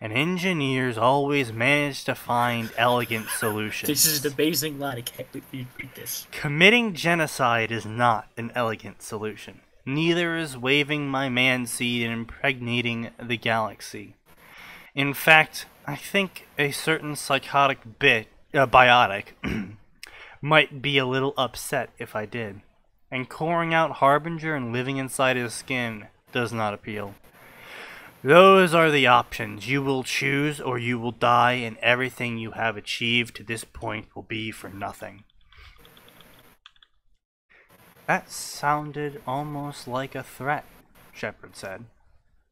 And engineers always manage to find elegant solutions. This is an amazing line. I can't believe you read this. Committing genocide is not an elegant solution. Neither is waving my man-seed and impregnating the galaxy. In fact, I think a certain psychotic biotic might be a little upset if I did. And coring out Harbinger and living inside his skin does not appeal. Those are the options. You will choose or you will die, and everything you have achieved to this point will be for nothing. That sounded almost like a threat, Shepard said,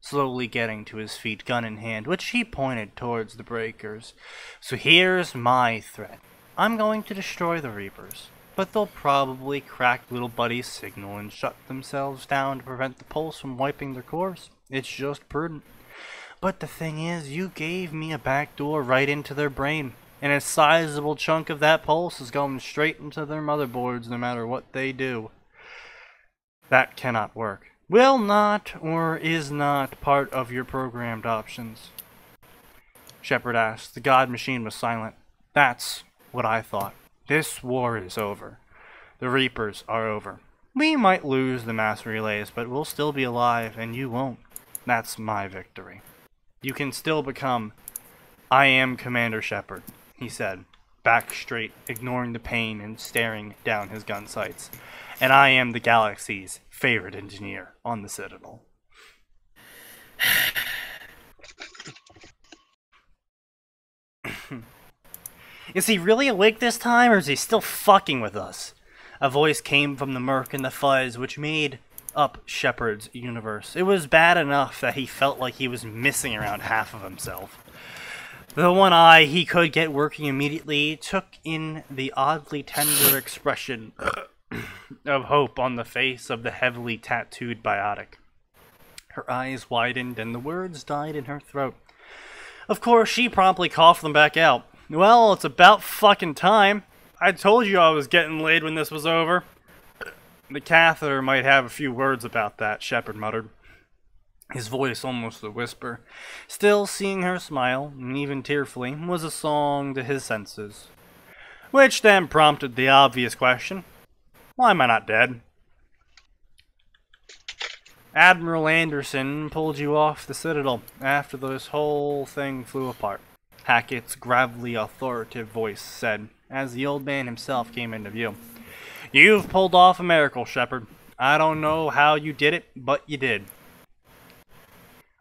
slowly getting to his feet, gun in hand, which he pointed towards the breakers. So here's my threat. I'm going to destroy the Reapers, but they'll probably crack little buddy's signal and shut themselves down to prevent the pulse from wiping their cores. It's just prudent. But the thing is, you gave me a back door right into their brain, and a sizable chunk of that pulse is going straight into their motherboards no matter what they do. That cannot work. Will not or is not part of your programmed options. Shepard asked. The God machine was silent. That's what I thought. This war is over. The Reapers are over. We might lose the mass relays, but we'll still be alive, and you won't. That's my victory. You can still become... I am Commander Shepard, he said, back straight, ignoring the pain and staring down his gun sights. And I am the galaxy's favorite engineer on the Citadel. Is he really awake this time, or is he still fucking with us? A voice came from the murk and the fuzz, which made up Shepard's universe. It was bad enough that he felt like he was missing around half of himself. The one eye he could get working immediately took in the oddly tender expression of hope on the face of the heavily tattooed biotic. Her eyes widened and the words died in her throat. Of course, she promptly coughed them back out. Well, it's about fucking time. I told you I was getting laid when this was over. The catheter might have a few words about that, Shepard muttered, his voice almost a whisper. Still, seeing her smile, even tearfully, was a song to his senses. Which then prompted the obvious question. Why am I not dead? Admiral Anderson pulled you off the Citadel after this whole thing flew apart, Hackett's gravelly, authoritative voice said, as the old man himself came into view. You've pulled off a miracle, Shepard. I don't know how you did it, but you did.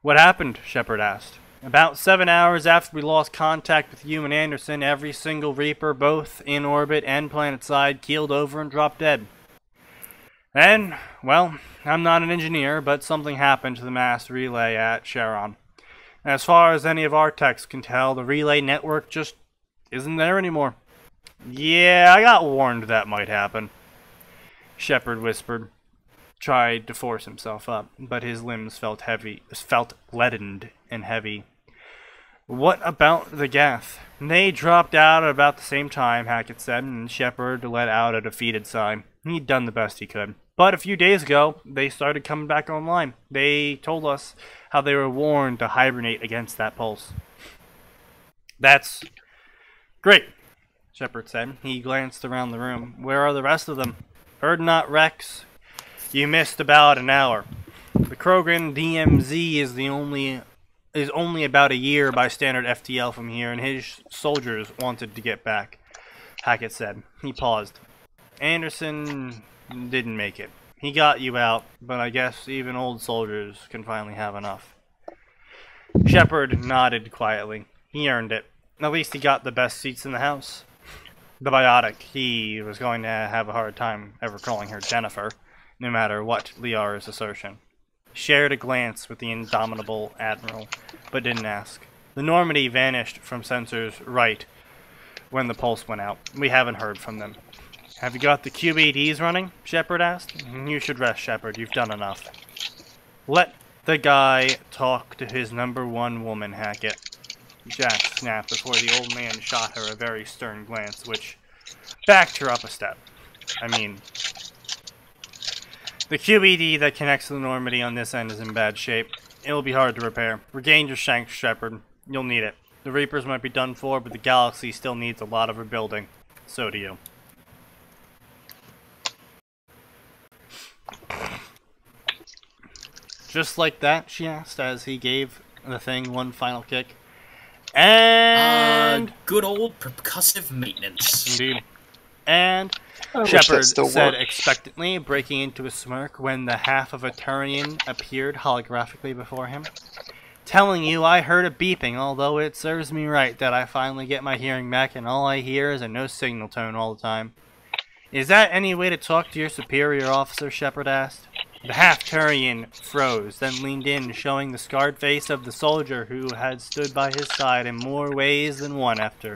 What happened? Shepard asked. About 7 hours after we lost contact with you and Anderson, every single Reaper, both in orbit and planetside, keeled over and dropped dead. Then, well, I'm not an engineer, but something happened to the mass relay at Charon. As far as any of our techs can tell, the relay network just isn't there anymore. Yeah, I got warned that might happen, Shepard whispered. Tried to force himself up, but his limbs felt leadened and heavy. What about the Gath? They dropped out at about the same time, Hackett said, and Shepard let out a defeated sigh. He'd done the best he could. But a few days ago, they started coming back online. They told us how they were warned to hibernate against that pulse. That's great, Shepard said. He glanced around the room. Where are the rest of them? Heard not, Rex. You missed about an hour. The Krogan DMZ is only about a year by standard FTL from here, and his soldiers wanted to get back, Hackett said. He paused. Anderson didn't make it. He got you out, but I guess even old soldiers can finally have enough. Shepard nodded quietly. He earned it. At least he got the best seats in the house. The biotic, he was going to have a hard time ever calling her Jennifer, no matter what Liara's assertion. Shared a glance with the indomitable Admiral, but didn't ask. The Normandy vanished from sensors right when the pulse went out. We haven't heard from them. Have you got the QBDs running? Shepard asked. You should rest, Shepard. You've done enough. Let the guy talk to his #1 woman, Hackett. Jack snapped before the old man shot her a very stern glance, which backed her up a step. I mean, the QBD that connects to the Normandy on this end is in bad shape. It'll be hard to repair. Regain your shanks, Shepard. You'll need it. The Reapers might be done for, but the galaxy still needs a lot of rebuilding. So do you. Just like that, she asked, as he gave the thing one final kick. And... good old percussive maintenance. Indeed. And Shepard said expectantly, breaking into a smirk when the half of a Turian appeared holographically before him. Telling you I heard a beeping, although it serves me right that I finally get my hearing back and all I hear is a no signal tone all the time. Is that any way to talk to your superior officer? Shepard asked. The half-Turian froze, then leaned in, showing the scarred face of the soldier who had stood by his side in more ways than one after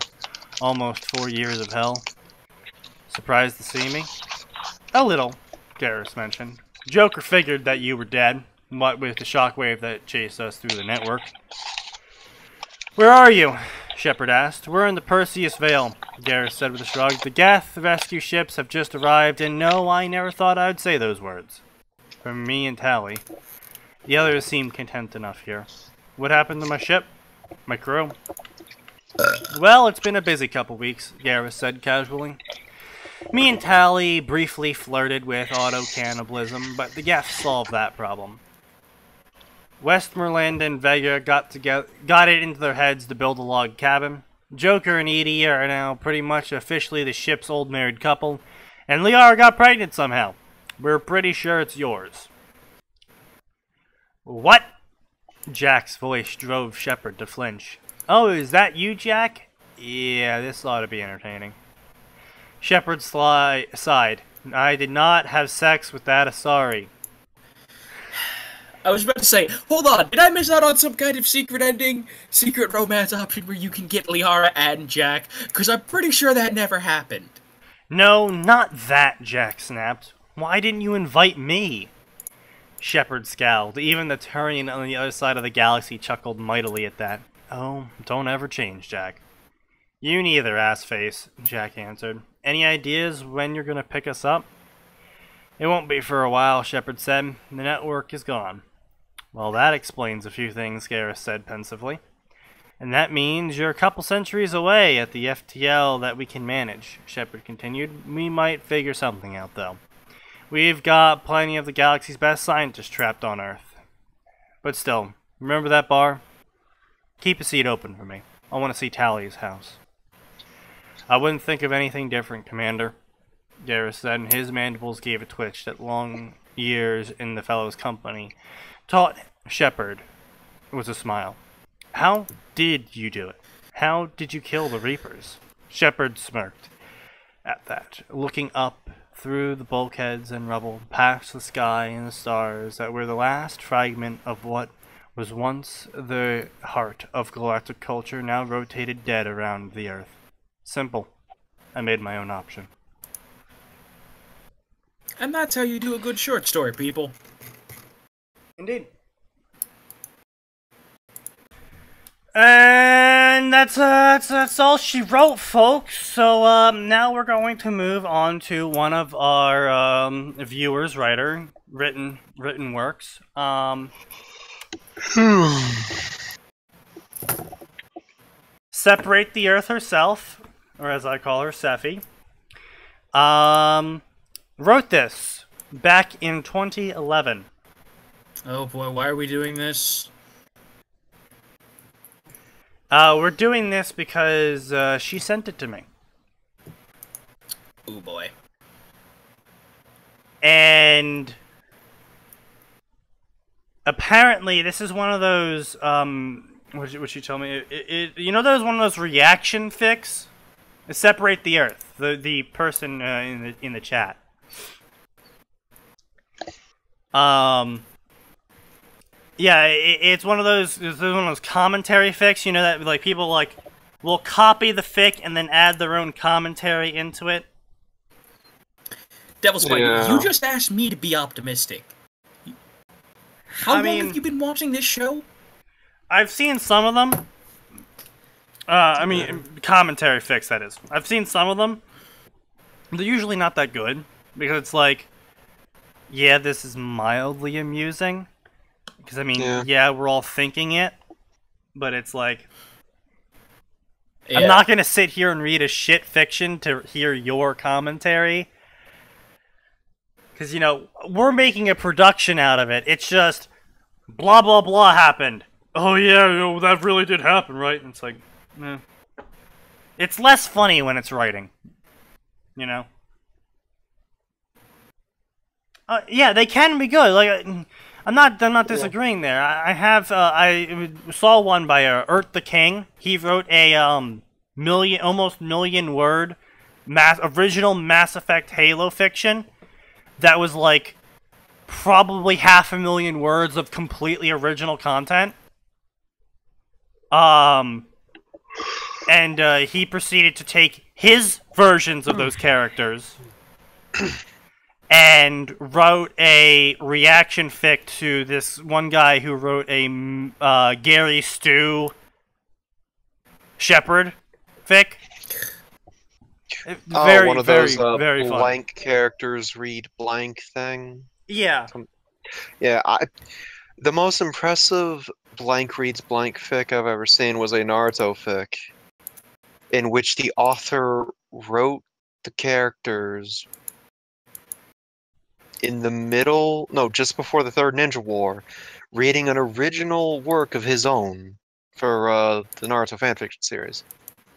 almost 4 years of hell. Surprised to see me? A little, Garrus mentioned. Joker figured that you were dead, what with the shockwave that chased us through the network. Where are you? Shepard asked. We're in the Perseus Vale, Garrus said with a shrug. The Geth rescue ships have just arrived, and no, I never thought I'd say those words. From me and Tally. The others seemed content enough here. What happened to my ship? My crew? Well, it's been a busy couple weeks, Garrus said casually. Me and Tally briefly flirted with auto-cannibalism, but the Geth solved that problem. Westmoreland and Vega got it into their heads to build a log cabin. Joker and Edie are now pretty much officially the ship's old married couple, and Liara got pregnant somehow. We're pretty sure it's yours. What? Jack's voice drove Shepard to flinch. Oh, is that you, Jack? Yeah, this ought to be entertaining. Shepard sighed. I did not have sex with that Asari. I was about to say, hold on, did I miss out on some kind of secret ending? Secret romance option where you can get Liara and Jack? Because I'm pretty sure that never happened. No, not that, Jack snapped. Why didn't you invite me? Shepard scowled. Even the Turian on the other side of the galaxy chuckled mightily at that. Oh, don't ever change, Jack. You neither, assface, Jack answered. Any ideas when you're gonna pick us up? It won't be for a while, Shepard said. The network is gone. Well, that explains a few things, Garrus said pensively. And that means you're a couple centuries away at the FTL that we can manage, Shepard continued. We might figure something out, though. We've got plenty of the galaxy's best scientists trapped on Earth. But still, remember that bar? Keep a seat open for me. I want to see Tally's house. I wouldn't think of anything different, Commander, Garrus said, and his mandibles gave a twitch that long years in the fellow's company taught Shepard was a smile. How did you do it? How did you kill the Reapers? Shepard smirked at that, looking up through the bulkheads and rubble, past the sky and the stars that were the last fragment of what was once the heart of galactic culture, now rotated dead around the Earth. Simple. I made my own option. And that's how you do a good short story, people. Indeed. And that's all she wrote, folks. So now we're going to move on to one of our viewers' written works. Separate the Earth herself, or as I call her, Sephi, wrote this back in 2011. Oh boy, why are we doing this? We're doing this because she sent it to me. Oh boy. And apparently this is one of those, what she told me, you know those one of those reaction fics? Separate the Earth, the person in the chat. Yeah, it's one of those commentary fics, you know, that like people like will copy the fic and then add their own commentary into it. Devil's Spike, you just asked me to be optimistic. How long have you been watching this show? I've seen some of them. I mean, commentary fics, that is. I've seen some of them. They're usually not that good, because it's like, yeah, this is mildly amusing. Because, I mean, yeah, we're all thinking it, but it's like, I'm not going to sit here and read a shit fiction to hear your commentary. Because, you know, we're making a production out of it. It's just, blah, blah, blah happened. Oh, yeah, you know, that really did happen, right? And it's like, eh. It's less funny when it's writing. You know? Yeah, they can be good. Like, I'm not disagreeing there. I saw one by Ert the King. He wrote a almost million word original Mass Effect Halo fiction that was like probably 500,000 words of completely original content. And he proceeded to take his versions of those characters and wrote a reaction fic to this one guy who wrote a Gary Stu Shepherd fic. Very, one of very, those very blank characters read blank thing. Yeah. Yeah, the most impressive blank reads blank fic I've ever seen was a Naruto fic, in which the author wrote the characters in the middle, no, just before the Third Ninja War, reading an original work of his own for the Naruto fanfiction series.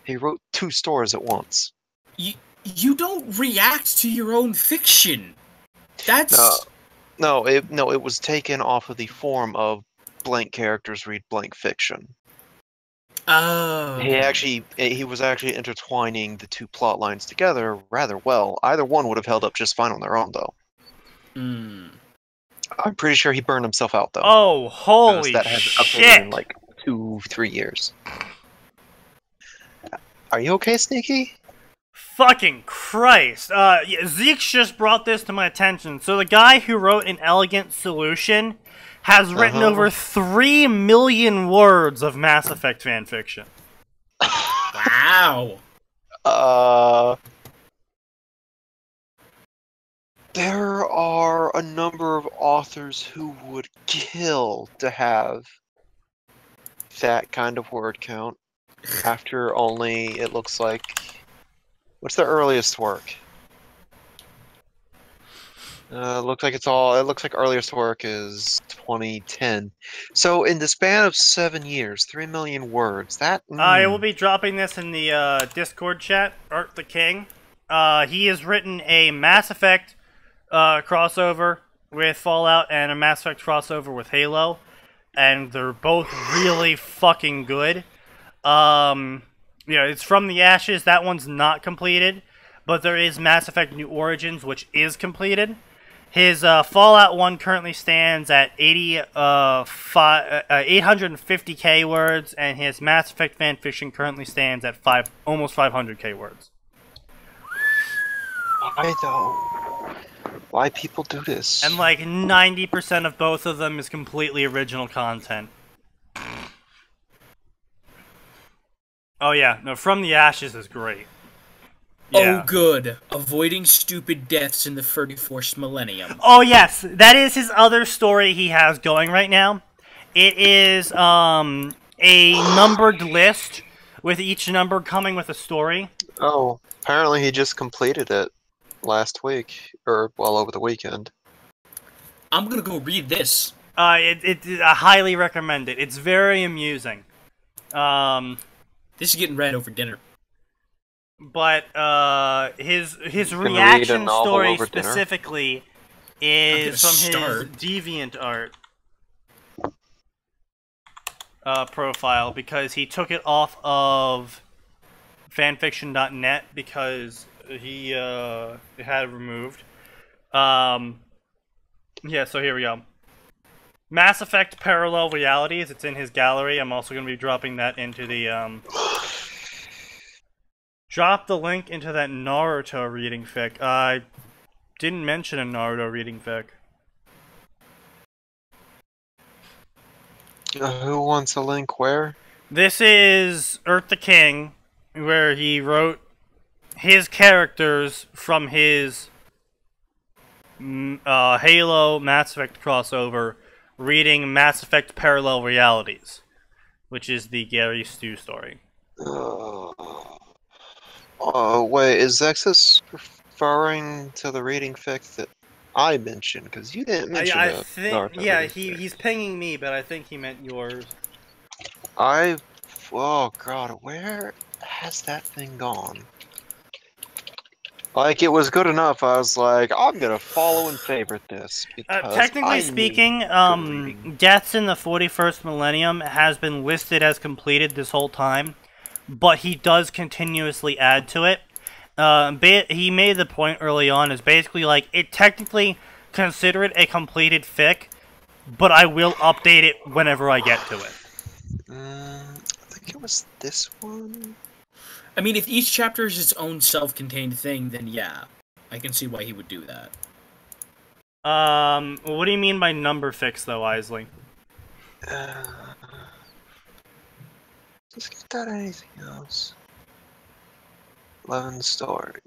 He wrote 2 stories at once. You don't react to your own fiction. That's... No, it was taken off of the form of blank characters read blank fiction. Oh. He was actually intertwining the 2 plot lines together rather well. Either one would have held up just fine on their own, though. I'm pretty sure he burned himself out, though. Oh, holy that has shit! updated in like 2-3 years. Are you okay, Sneaky? Fucking Christ. Zeke's just brought this to my attention. So the guy who wrote An Elegant Solution has written over 3 million words of Mass Effect fanfiction. Wow. There are a number of authors who would kill to have that kind of word count after only, it looks like... What's their earliest work? It looks like earliest work is 2010. So in the span of 7 years, 3 million words, that... I will be dropping this in the Discord chat, Art the King. He has written a Mass Effect crossover with Fallout and a Mass Effect crossover with Halo, and they're both really fucking good. Yeah, it's From the Ashes. That one's not completed, but there is Mass Effect New Origins, which is completed. His Fallout one currently stands at 850k words, and his Mass Effect fanfiction currently stands at almost 500k words. Why though? Why people do this? And like 90% of both of them is completely original content. Oh yeah, no, From the Ashes is great. Yeah. Oh good. Avoiding stupid deaths in the 31st millennium. Oh yes, that is his other story he has going right now. It is a numbered list with each number coming with a story. Oh, apparently he just completed it last week, or well, over the weekend. I'm gonna go read this. I highly recommend it. It's very amusing. This is getting read over dinner. But his reaction story specifically is from his DeviantArt profile, because he took it off of fanfiction.net because he had it removed. Yeah, so here we go. Mass Effect Parallel Realities. It's in his gallery. I'm also going to be dropping that into the drop the link into that Naruto reading fic. I didn't mention a Naruto reading fic. Who wants a link where? This is Earth the King, where he wrote his characters from his Halo Mass Effect crossover, reading Mass Effect Parallel Realities, which is the Gary Stu story. Wait, is Zexus referring to the reading fic that I mentioned? Because you didn't mention I it. think, yeah, he's pinging me, but I think he meant yours. Oh god, where has that thing gone? Like, it was good enough, I was like, I'm gonna follow and favorite this, because technically speaking, Deaths in the 41st Millennium has been listed as completed this whole time, but he does continuously add to it, he made the point early on is basically like, it technically consider it a completed fic, but I will update it whenever I get to it. I think it was this one. I mean, if each chapter is its own self-contained thing, then yeah, I can see why he would do that. What do you mean by number fics, though, Isley? Just get that anything else. 11 stories.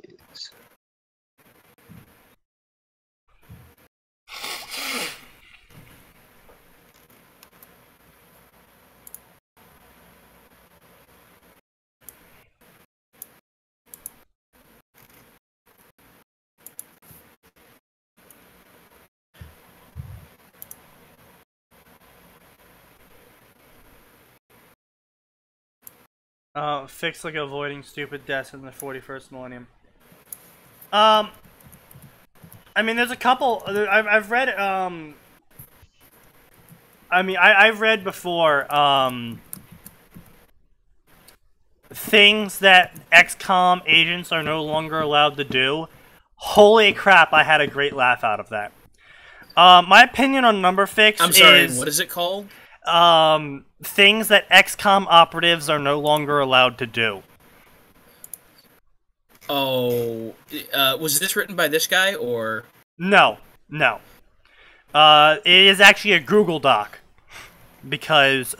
Fix like avoiding stupid deaths in the 41st millennium. I mean, there's a couple. I've read. I've read before. Things that XCOM agents are no longer allowed to do. Holy crap! I had a great laugh out of that. My opinion on number fix I'm sorry. is, What is it called? Things that XCOM operatives are no longer allowed to do. Oh, was this written by this guy, or...? No. It is actually a Google Doc. Because,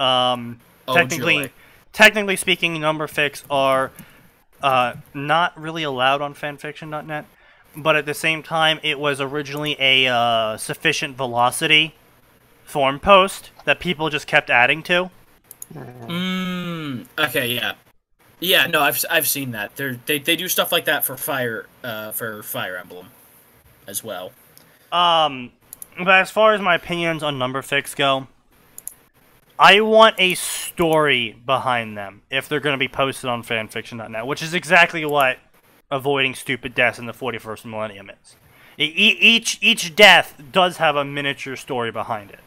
technically speaking, number fics are, not really allowed on fanfiction.net. But at the same time, it was originally a, sufficient velocity forum post that people just kept adding to. Okay, yeah. Yeah, no, I've seen that. They do stuff like that for Fire Emblem as well. But as far as my opinions on number fics go, I want a story behind them if they're going to be posted on fanfiction.net, which is exactly what avoiding stupid deaths in the 41st millennium is. Each death does have a miniature story behind it.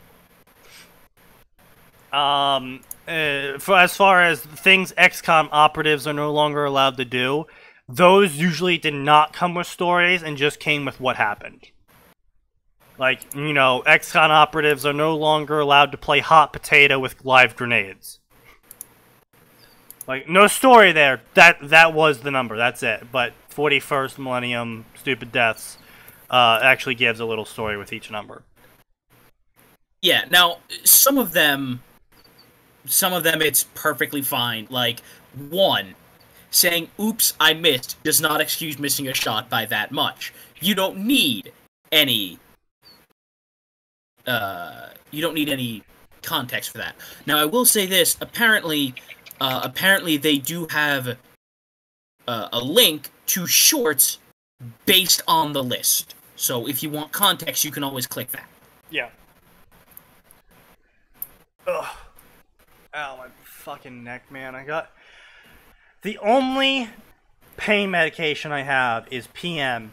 As far as things XCOM operatives are no longer allowed to do, those usually did not come with stories and just came with what happened. Like, you know, XCOM operatives are no longer allowed to play hot potato with live grenades. Like, no story there. That was the number. That's it. But 41st millennium stupid deaths actually gives a little story with each number. Yeah. Now, some of them it's perfectly fine. Like, 1, saying "oops, I missed" does not excuse missing a shot by that much. You don't need any context for that. Now, I will say this: apparently they do have a link to shorts based on the list. So if you want context, you can always click that. Yeah. Ugh. Ow, my fucking neck, man. I got... The only pain medication I have is PM.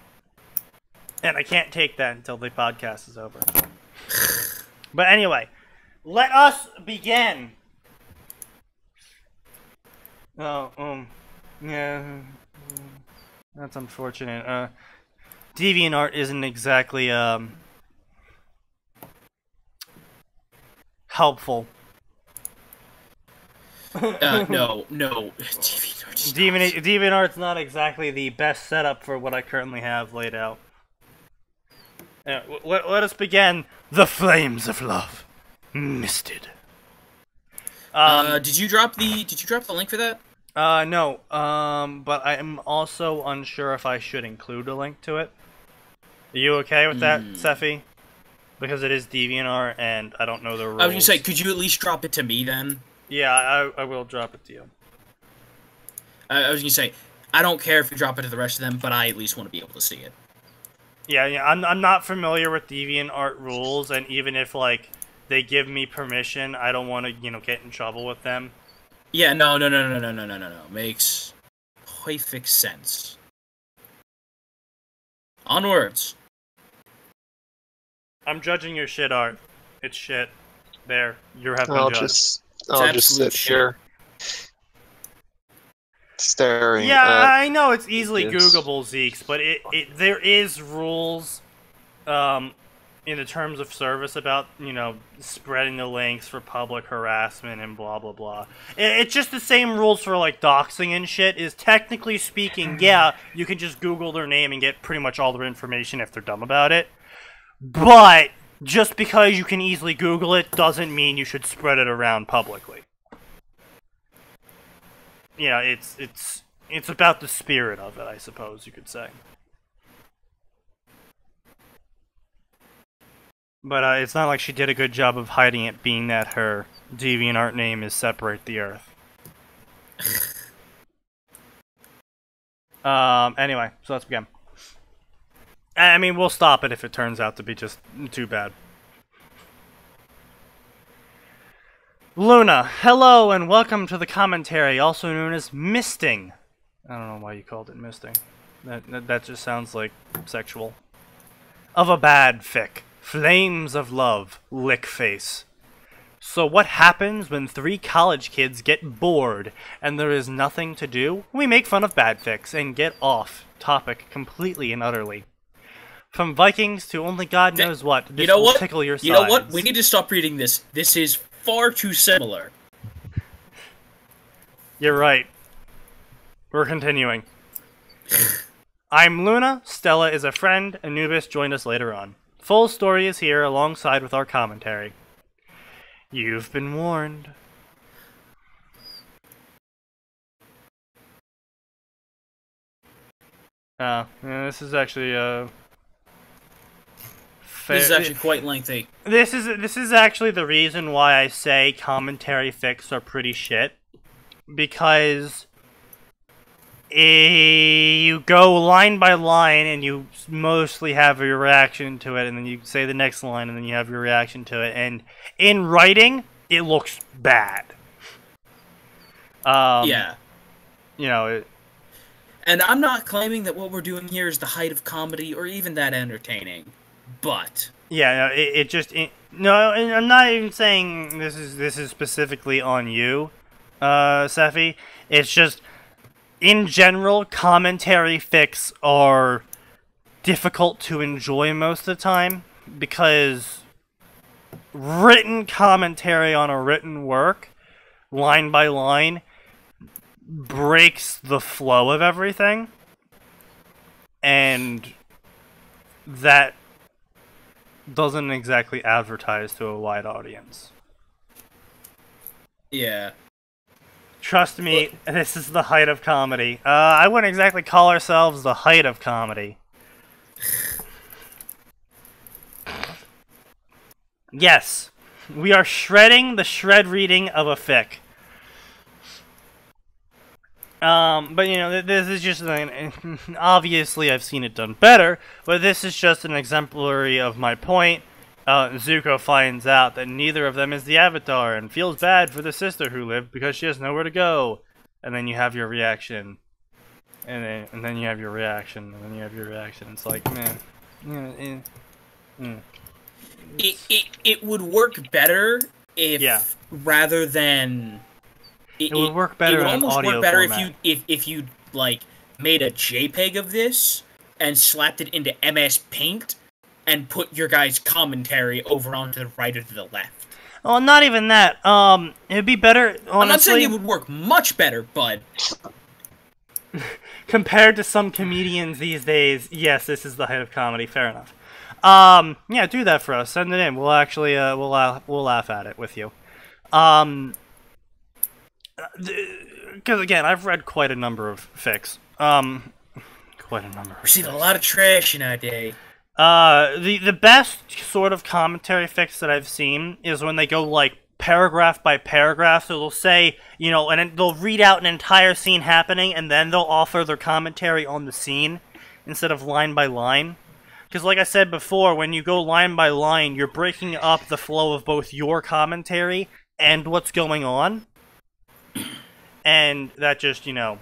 And I can't take that until the podcast is over. But anyway, let us begin. Oh, yeah. That's unfortunate. DeviantArt isn't exactly, helpful. No. DeviantArt's not exactly the best setup for what I currently have laid out. Let us begin. The flames of love, misted. Did you drop the link for that? No. But I am also unsure if I should include a link to it. Are you okay with that, Sephi? Because it is DeviantArt, and I don't know the rules. I was gonna say, could you at least drop it to me then? Yeah, I will drop it to you. I was gonna say, I don't care if you drop it to the rest of them, but I at least want to be able to see it. Yeah, I'm not familiar with DeviantArt rules, and even if, like, they give me permission, I don't want to, get in trouble with them. Yeah, no. Makes perfect sense. Onwards. I'm judging your shit art. It's shit. There, you have been judged. I'll just sit here. staring Yeah, at I know it's easily this. Googleable, Zeeks, but there is rules in the terms of service about, you know, spreading the links for public harassment and blah blah blah. It's just the same rules for like doxing and shit. Is technically speaking, yeah, you can just Google their name and get pretty much all their information if they're dumb about it. But just because you can easily Google it doesn't mean you should spread it around publicly. Yeah, it's about the spirit of it, I suppose you could say. But it's not like she did a good job of hiding it, being that her DeviantArt name is Separate the Earth. Anyway, so let's begin. I mean, we'll stop it if it turns out to be just too bad. Luna, hello and welcome to the commentary, also known as misting. I don't know why you called it misting. That just sounds like sexual. Of a bad fic. Flames of love. Lick face. So what happens when 3 college kids get bored and there is nothing to do? We make fun of bad fics and get off topic completely and utterly. From Vikings to only God knows what. This will tickle your sides. You know what? We need to stop reading this. This is far too similar. You're right. We're continuing. I'm Luna. Stella is a friend. Anubis joined us later on. Full story is here alongside with our commentary. You've been warned. Yeah, this is actually this is actually quite lengthy. This is actually the reason why I say commentary fics are pretty shit, because you go line by line and you mostly have your reaction to it, and then you say the next line and then you have your reaction to it, and in writing it looks bad. Yeah. You know, and I'm not claiming that what we're doing here is the height of comedy or even that entertaining, but yeah, no, and I'm not even saying this is specifically on you, Sephi. It's just, in general, commentary fics are difficult to enjoy most of the time, because written commentary on a written work, line by line, breaks the flow of everything, and that doesn't exactly advertise to a wide audience. Yeah. Trust me, this is the height of comedy. I wouldn't exactly call ourselves the height of comedy. Yes, we are shredding the shred reading of a fic. But you know, this is just obviously I've seen it done better, but this is just an exemplary of my point. Zuko finds out that neither of them is the Avatar and feels bad for the sister who lived because she has nowhere to go. And then you have your reaction, and then you have your reaction, and then you have your reaction. It's like, man, It would work better if rather than. It would work better. It would in almost audio work better format. if you like made a JPEG of this and slapped it into MS Paint and put your guys' commentary over onto the right or to the left. Well, not even that. It'd be better, honestly. I'm not saying it would work much better, but compared to some comedians these days, yes, this is the height of comedy. Fair enough. Yeah, do that for us. Send it in. We'll actually we'll laugh at it with you. Because again, I've read quite a number of fics. Quite a number. We've seen a lot of trash in our day. The best sort of commentary fics that I've seen is when they go like paragraph by paragraph. So they'll say, you know, and they'll read out an entire scene happening, and then they'll offer their commentary on the scene instead of line by line. Because like I said before, when you go line by line, you're breaking up the flow of both your commentary and what's going on. And that just, you know,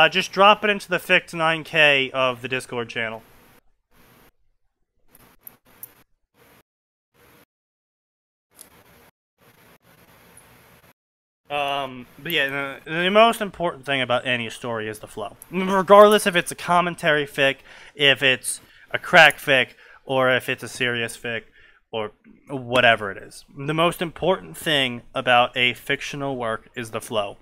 just drop it into the Fict 9K of the Discord channel. But yeah, the most important thing about any story is the flow. Regardless if it's a commentary fic, if it's a crack fic, or if it's a serious fic, or whatever it is. The most important thing about a fictional work is the flow.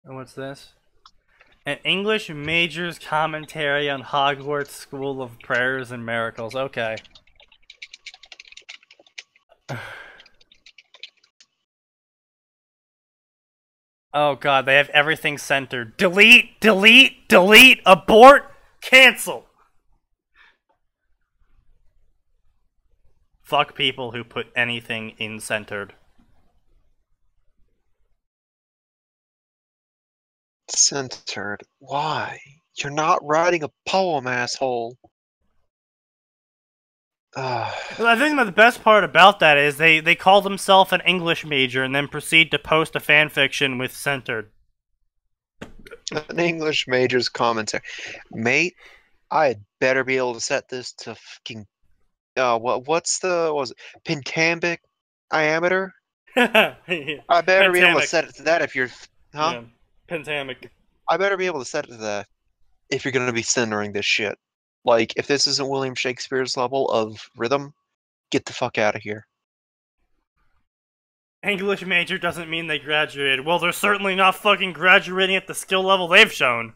And what's this? An English major's commentary on Hogwarts School of Prayers and Miracles. Okay. Oh god, they have everything centered. Delete, delete, delete, abort, cancel. Fuck people who put anything in centered. Centered? Why? You're not writing a poem, asshole. I think the best part about that is they call themselves an English major and then proceed to post a fanfiction with centered. An English major's commentary. Mate, I had better be able to set this to fucking... what's the... was it? Pentambic diameter? Yeah. I better be able to set it to that if you're... Huh? Yeah. Pentamic. I better be able to set it to that if you're gonna be centering this shit. Like, if this isn't William Shakespeare's level of rhythm, get the fuck out of here. English major doesn't mean they graduated. Well, they're certainly not fucking graduating at the skill level they've shown.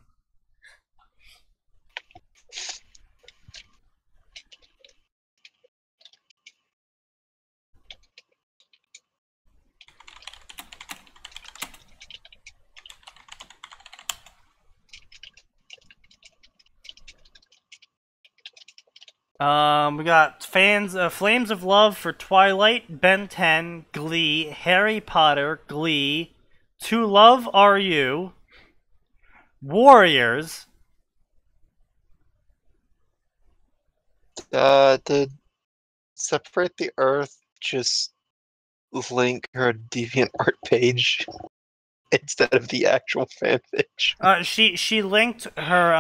We got Flames of Love for Twilight, Ben 10, Glee, Harry Potter, Glee, To Love Are You, Warriors. To separate the Earth, just link her DeviantArt page instead of the actual fanfiction. She linked her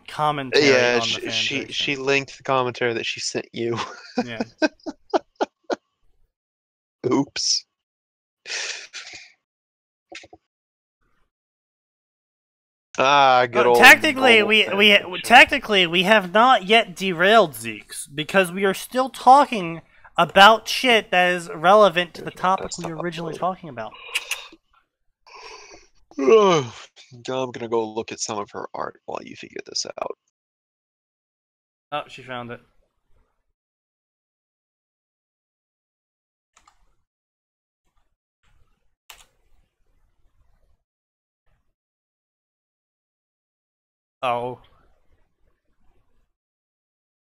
commentary. Yeah, on the she linked the commentary that she sent you. Yeah. Oops. Good old. Technically, we have not yet derailed Zeeks because we are still talking about shit that is relevant to the topic we were originally talking about. I'm gonna go look at some of her art while you figure this out. Oh, she found it. Oh.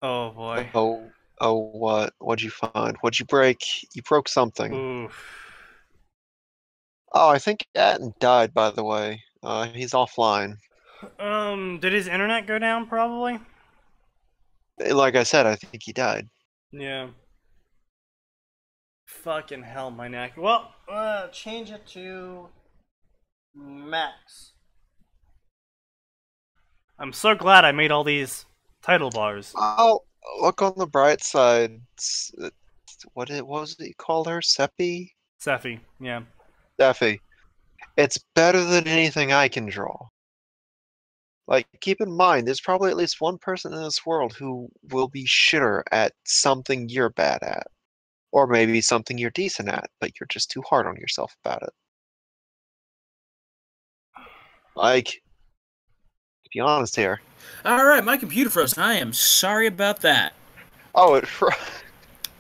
Oh boy. Oh, what? What'd you find? What'd you break? You broke something. Oof. Oh, I think Atin died, by the way. He's offline. Did his internet go down, probably? Like I said, I think he died. Yeah. Fucking hell, my neck. Well, change it to max. I'm so glad I made all these title bars. Oh, look on the bright side. What was it you called her? Seppi? Sephi, yeah. Seppi. It's better than anything I can draw. Like, keep in mind, there's probably at least one person in this world who will be shitter at something you're bad at. Or maybe something you're decent at, but you're just too hard on yourself about it. Like, to be honest here. Alright, my computer froze. I am sorry about that. Oh, it froze.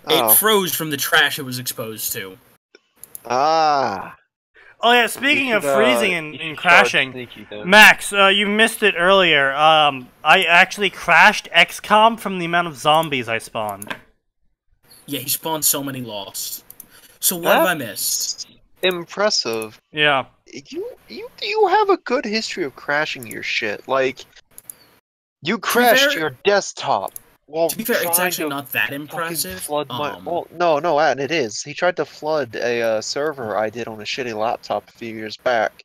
It froze from the trash it was exposed to. Ah. Oh yeah, speaking of freezing and crashing, Max, you missed it earlier. I actually crashed XCOM from the amount of zombies I spawned. Yeah, he spawned so many lost. So what have I missed? Impressive. Yeah. You have a good history of crashing your shit. Like, you crashed your desktop Well, To be fair, it's trying actually to not that fucking impressive. flood my. Well, no, and it is. He tried to flood a server I did on a shitty laptop a few years back,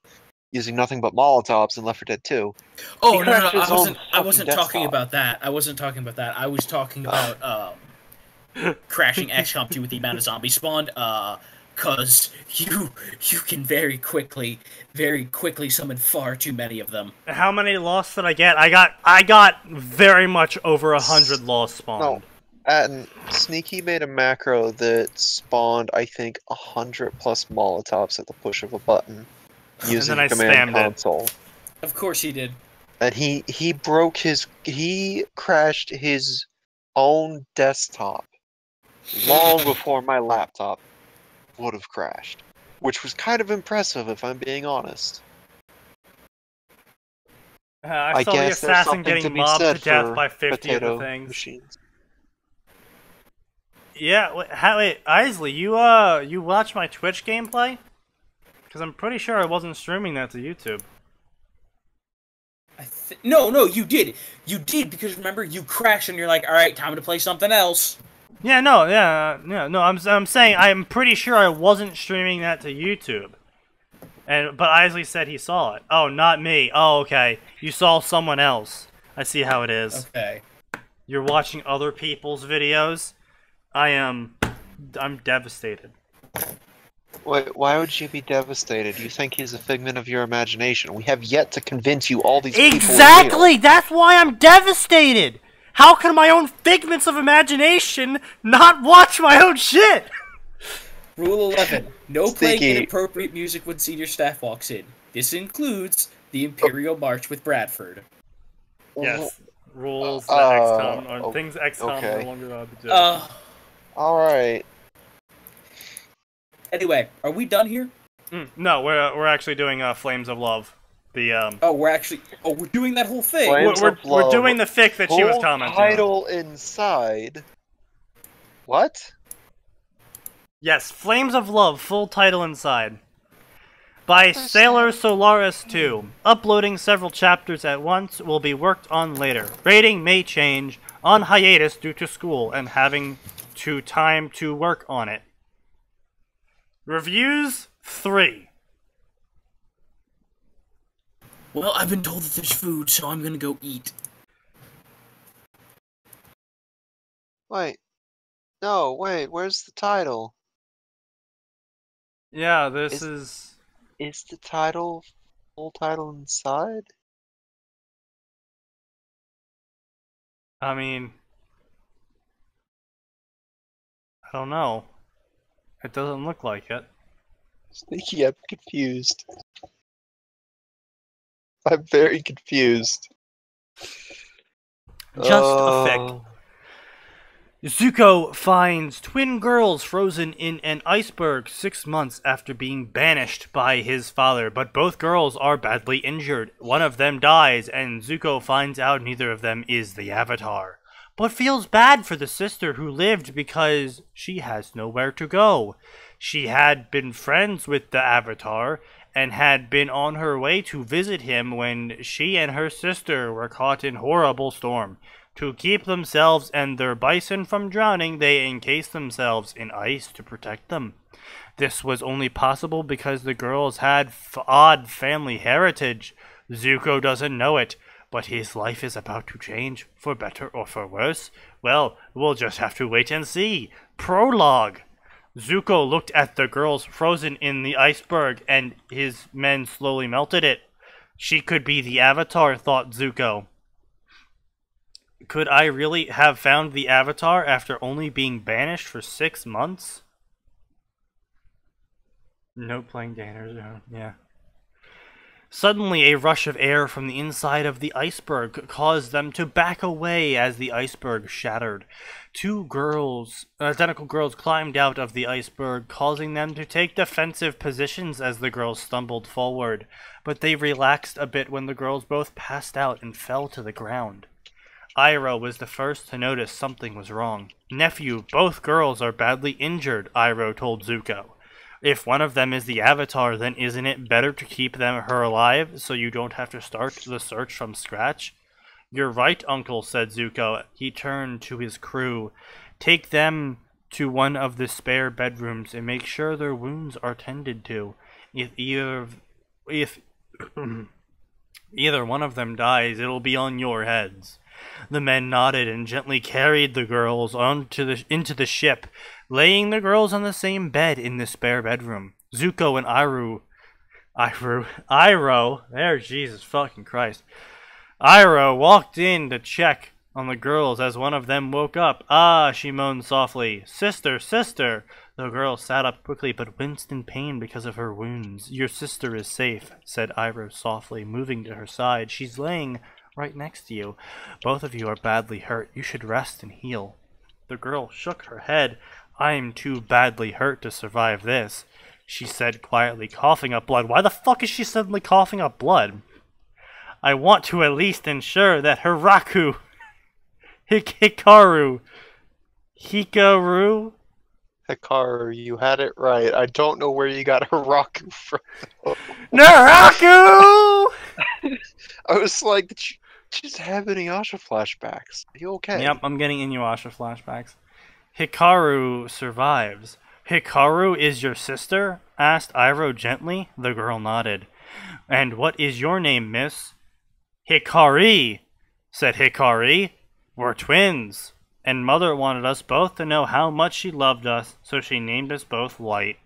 using nothing but Molotovs in Left 4 Dead 2. Oh, He no, crashed his own I wasn't fucking talking desktop. about that. I wasn't talking about that. I was talking about crashing XCOM 2 with the amount of zombies spawned. Cause you can very quickly summon far too many of them. How many lost did I get? I got very much over 100 lost spawned. No, and Sneaky made a macro that spawned, I think, 100 plus Molotovs at the push of a button using I command spammed console. Of course he did. And he crashed his own desktop long before my laptop would have crashed, which was kind of impressive if I'm being honest. I saw the guess there's assassin something to getting be mobbed said to death for by 50 of the potato things. machines. Yeah, wait, Isley, you watched my Twitch gameplay? Because I'm pretty sure I wasn't streaming that to YouTube. No, you did. You did, because remember, you crashed and you're like, alright, time to play something else. Yeah, no, I'm saying I'm pretty sure I wasn't streaming that to YouTube. But Isley said he saw it. Oh, not me. Oh, okay. You saw someone else. I see how it is. Okay. You're watching other people's videos? I'm devastated. Wait, why would you be devastated? You think he's a figment of your imagination. We have yet to convince you all these people are Exactly! real. That's why I'm devastated! How can my own figments of imagination not watch my own shit? Rule 11. No playing Sneaky. inappropriate music when senior staff walks in. This includes the Imperial March with Bradford. Yes. Rules that XCOM, or oh, things XCOM okay. no longer allowed to do. Alright. Anyway, are we done here? No, we're actually doing Flames of Love. The we're doing that whole thing. Flames of we're Love. doing the fic that she was Full commenting on. title inside. What? Yes, Flames of Love, full title inside. By Sailor Solaris 2. Uploading several chapters at once will be worked on later. Rating may change, on hiatus due to school and having time to work on it. Reviews 3. Well, I've been told that there's food, so I'm gonna go eat. Wait. No, wait, where's the title? Yeah, this is... Is the title full title inside? I mean... I don't know. It doesn't look like it. Sneaky, I'm confused. I'm very confused. Just a fic. Zuko finds twin girls frozen in an iceberg 6 months after being banished by his father, but both girls are badly injured. One of them dies, and Zuko finds out neither of them is the Avatar, but feels bad for the sister who lived because she has nowhere to go. She had been friends with the Avatar and had been on her way to visit him when she and her sister were caught in horrible storm. To keep themselves and their bison from drowning, they encased themselves in ice to protect them. This was only possible because the girls had odd family heritage. Zuko doesn't know it, but his life is about to change, for better or for worse. Well, we'll just have to wait and see. Prologue. Zuko looked at the girls frozen in the iceberg, and his men slowly melted it. She could be the Avatar, thought Zuko. Could I really have found the Avatar after only being banished for 6 months? No playing Danners, yeah. Suddenly, a rush of air from the inside of the iceberg caused them to back away as the iceberg shattered. Two girls, identical girls, climbed out of the iceberg, causing them to take defensive positions as the girls stumbled forward. But they relaxed a bit when the girls both passed out and fell to the ground. Iroh was the first to notice something was wrong. Nephew, both girls are badly injured, Iroh told Zuko. If one of them is the Avatar, then isn't it better to keep her alive so you don't have to start the search from scratch? "You're right, Uncle," said Zuko. He turned to his crew. "Take them to one of the spare bedrooms and make sure their wounds are tended to. If either one of them dies, it'll be on your heads." The men nodded and gently carried the girls into the ship, laying the girls on the same bed in the spare bedroom. Zuko and Jesus fucking Christ. Iroh walked in to check on the girls as one of them woke up. "Ah," she moaned softly. "Sister, sister." The girl sat up quickly but winced in pain because of her wounds. "Your sister is safe," said Iroh softly, moving to her side. "She's laying right next to you. Both of you are badly hurt. You should rest and heal." The girl shook her head. "I'm too badly hurt to survive this," she said quietly, coughing up blood. Why the fuck is she suddenly coughing up blood? "I want to at least ensure that Hikaru, Hikaru, you had it right. I don't know where you got Hiraku from. Naraku! I was like, did you just have Inuyasha flashbacks? Are you okay? Yep, I'm getting Inuyasha flashbacks. "Hikaru survives." "Hikaru is your sister?" asked Iroh gently. The girl nodded. "And what is your name, miss?" "Hikari," said Hikari. "We're twins, and Mother wanted us both to know how much she loved us, so she named us both Light."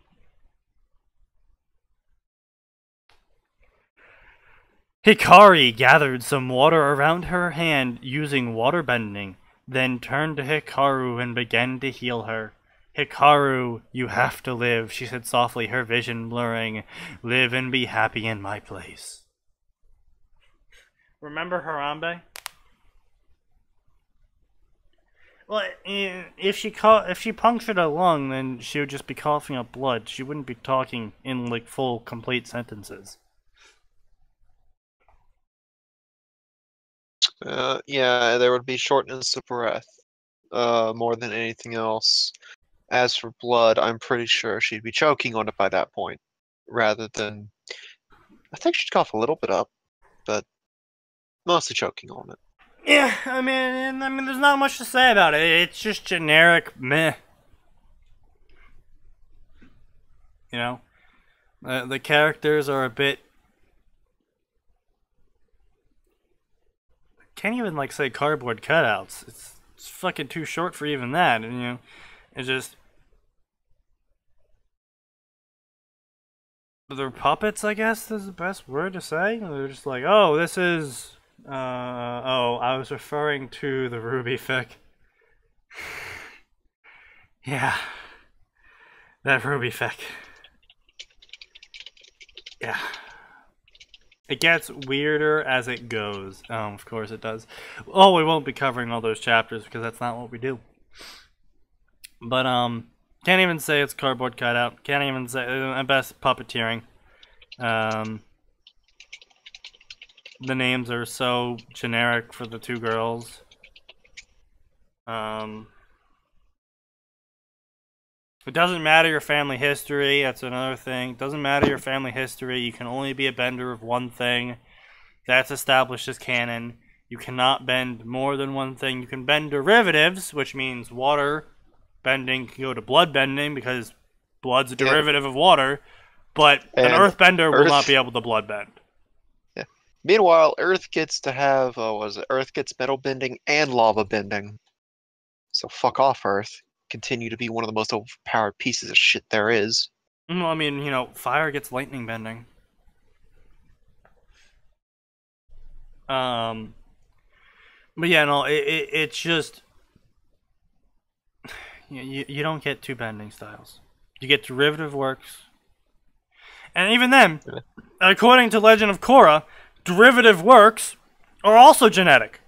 Hikari gathered some water around her hand using water bending, then turned to Hikaru and began to heal her. "Hikaru, you have to live," she said softly, her vision blurring. "Live and be happy in my place." Remember Harambe? Well, if she punctured a lung, then she would just be coughing up blood. She wouldn't be talking in like full, complete sentences. Yeah, there would be shortness of breath, more than anything else. As for blood, I'm pretty sure she'd be choking on it by that point, rather than... I think she'd cough a little bit up, but mostly choking on it. Yeah, I mean, there's not much to say about it. It's just generic meh. You know? The characters are a bit... Can't even, like, say cardboard cutouts. It's fucking too short for even that, and, you know, it's just... They're puppets, I guess, is the best word to say. They're just like, oh, this is... I was referring to the Ruby fic. Yeah. That Ruby fic. Yeah. It gets weirder as it goes. Of course it does. Oh, we won't be covering all those chapters because that's not what we do. But, can't even say it's cardboard cutout. Can't even say, at best, puppeteering. The names are so generic for the two girls. It doesn't matter your family history, that's another thing. It doesn't matter your family history, you can only be a bender of one thing. That's established as canon. You cannot bend more than one thing. You can bend derivatives, which means water bending can go to blood bending because blood's a derivative of water, but an earthbender will not be able to blood bend. Yeah. Meanwhile, Earth gets to have, Earth gets metal bending and lava bending. So fuck off, Earth. Continue to be one of the most overpowered pieces of shit there is. Well, I mean, you know, fire gets lightning bending. But yeah, no, it's just... You don't get two bending styles. You get derivative works. And even then, according to Legend of Korra, derivative works are also genetic.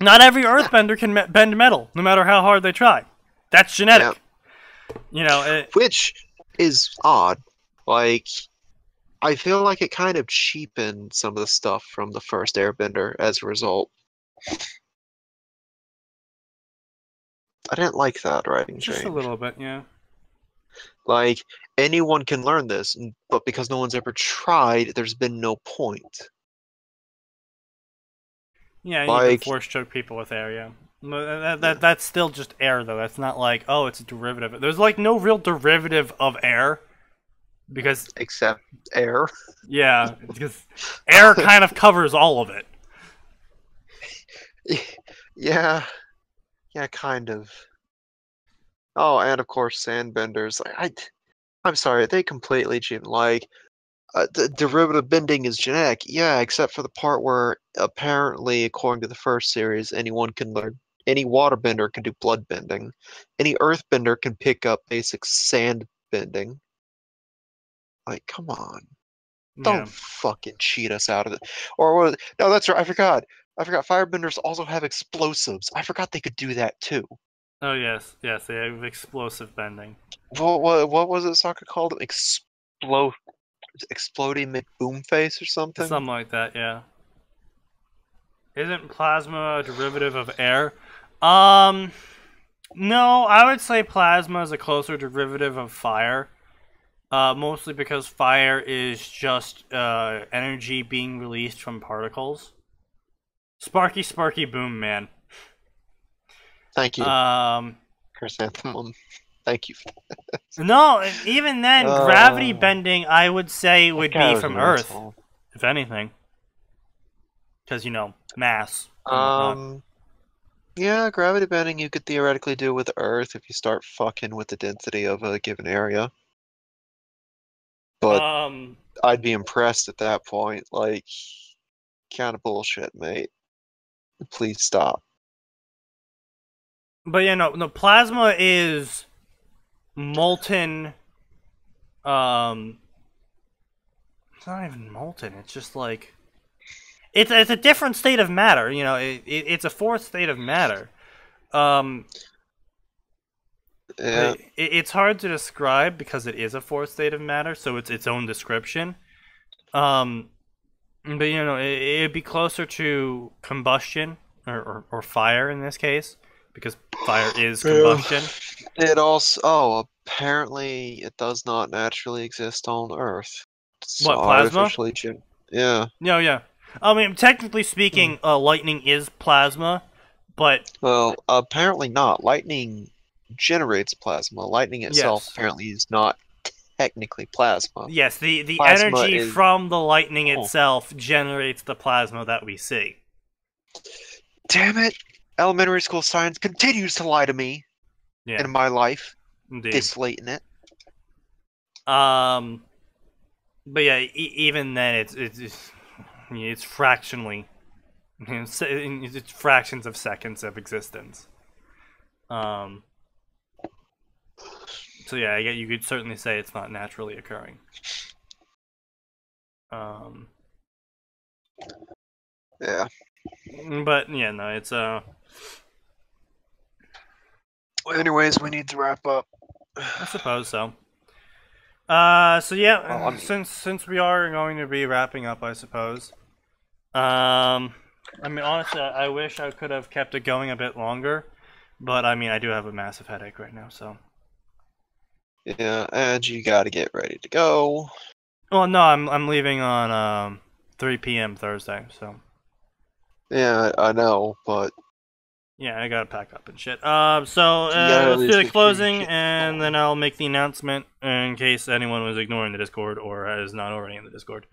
Not every earthbender can bend metal, no matter how hard they try. That's genetic. Yeah. You know, which is odd. Like, I feel like it kind of cheapened some of the stuff from the first Airbender as a result. I didn't like that writing change. Just a little bit, yeah. Like, anyone can learn this, but because no one's ever tried, there's been no point. Yeah, you Like, can force choke people with air, yeah. That's still just air, though. That's not like, oh, it's a derivative. There's, like, no real derivative of air. Because... except air. Yeah, because air kind of covers all of it. Yeah. Yeah, kind of. Oh, and of course, sandbenders. I'm sorry, they completely like... the derivative bending is genetic, yeah, except for the part where apparently, according to the first series, anyone can learn. Any waterbender can do blood bending. Any earthbender can pick up basic sand bending. Like, come on. Yeah. Don't fucking cheat us out of it. Or what? No, that's right. I forgot. Firebenders also have explosives. I forgot they could do that too. Oh, yes. Yes, they have explosive bending. What was it Sokka called? Exploding McBoomface or something? Something like that, yeah. Isn't plasma a derivative of air? No, I would say plasma is a closer derivative of fire. Mostly because fire is just energy being released from particles. Sparky, sparky, boom, man. Thank you. Chrysanthemum. Thank you. No, even then, gravity bending, I would say, would be from Earth, if anything. Because, you know, mass. Yeah, gravity bending you could theoretically do with Earth if you start fucking with the density of a given area. But I'd be impressed at that point. Like, kind of bullshit, mate. Please stop. But yeah, no, plasma is molten. It's not even molten. It's just like it's a different state of matter. You know, it's a fourth state of matter. Yeah. It's hard to describe because it is a fourth state of matter, so it's its own description. But you know, it'd be closer to combustion or fire in this case, because fire is combustion. It also apparently it does not naturally exist on Earth. It's What, plasma? Yeah. No, yeah. I mean, technically speaking, lightning is plasma, but well, apparently not. Lightning generates plasma. Lightning itself apparently is not technically plasma. Yes, the Plasma energy from the lightning itself generates the plasma that we see. Damn it! Elementary school science continues to lie to me in my life. Indeed. This late in it. But yeah, even then, it's fractionally, it's fractions of seconds of existence. So yeah, you could certainly say it's not naturally occurring. Yeah. But yeah, no, it's Anyways, we need to wrap up. I suppose so. So yeah, well, since we are going to be wrapping up, I suppose. I mean, honestly, I wish I could have kept it going a bit longer, but I mean, I do have a massive headache right now, so. Yeah, and you gotta get ready to go. Well, no, I'm leaving on 3 p.m. Thursday, so. Yeah, I know, but yeah, I gotta pack up and shit. So let's do the closing, and then I'll make the announcement in case anyone was ignoring the Discord or is not already in the Discord.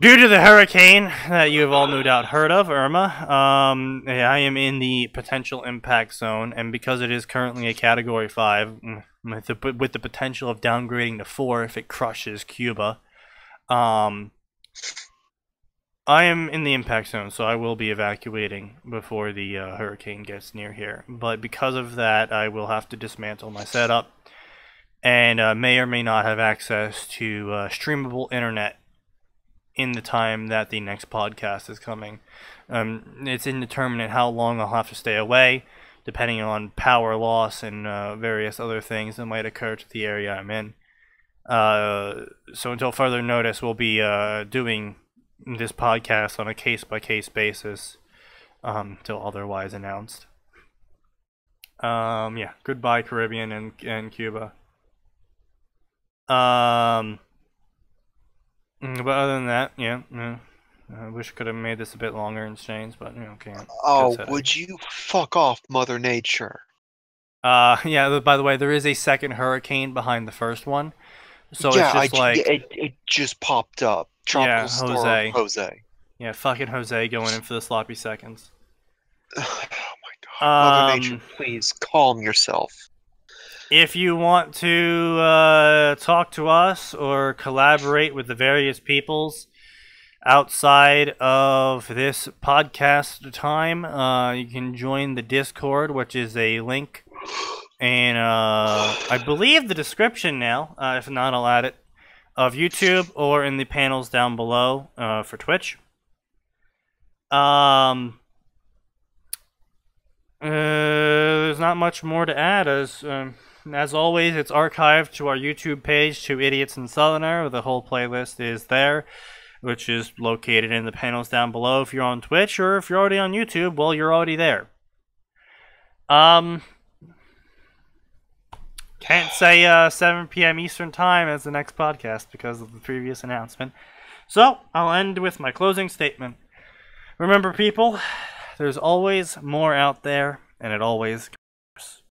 Due to the hurricane that you have all no doubt heard of, Irma, I am in the potential impact zone, and because it is currently a Category 5, with the potential of downgrading to 4 if it crushes Cuba, I am in the impact zone, so I will be evacuating before the hurricane gets near here. But because of that, I will have to dismantle my setup, and may or may not have access to streamable internet in the time that the next podcast is coming. It's indeterminate how long I'll have to stay away, depending on power loss and various other things that might occur to the area I'm in. So until further notice, we'll be doing this podcast on a case-by-case basis until otherwise announced. Yeah, goodbye Caribbean and Cuba. But other than that, yeah. I wish I could have made this a bit longer in chains, but can't. Oh, would you fuck off, Mother Nature? Yeah. By the way, there is a second hurricane behind the first one, so yeah, it's just it just popped up. Tropical storm Jose. Yeah, fucking Jose going in for the sloppy seconds. Oh my god, Mother Nature, please calm yourself. If you want to talk to us or collaborate with the various peoples outside of this podcast time, you can join the Discord, which is a link in, I believe, the description now. If not, I'll add it, of YouTube or in the panels down below for Twitch. There's not much more to add. As always, it's archived to our YouTube page, To Idiots in Suthner. The whole playlist is there, which is located in the panels down below if you're on Twitch, or if you're already on YouTube, well, you're already there. Can't say 7 p.m. Eastern Time as the next podcast because of the previous announcement. So, I'll end with my closing statement. Remember, people, there's always more out there, and it always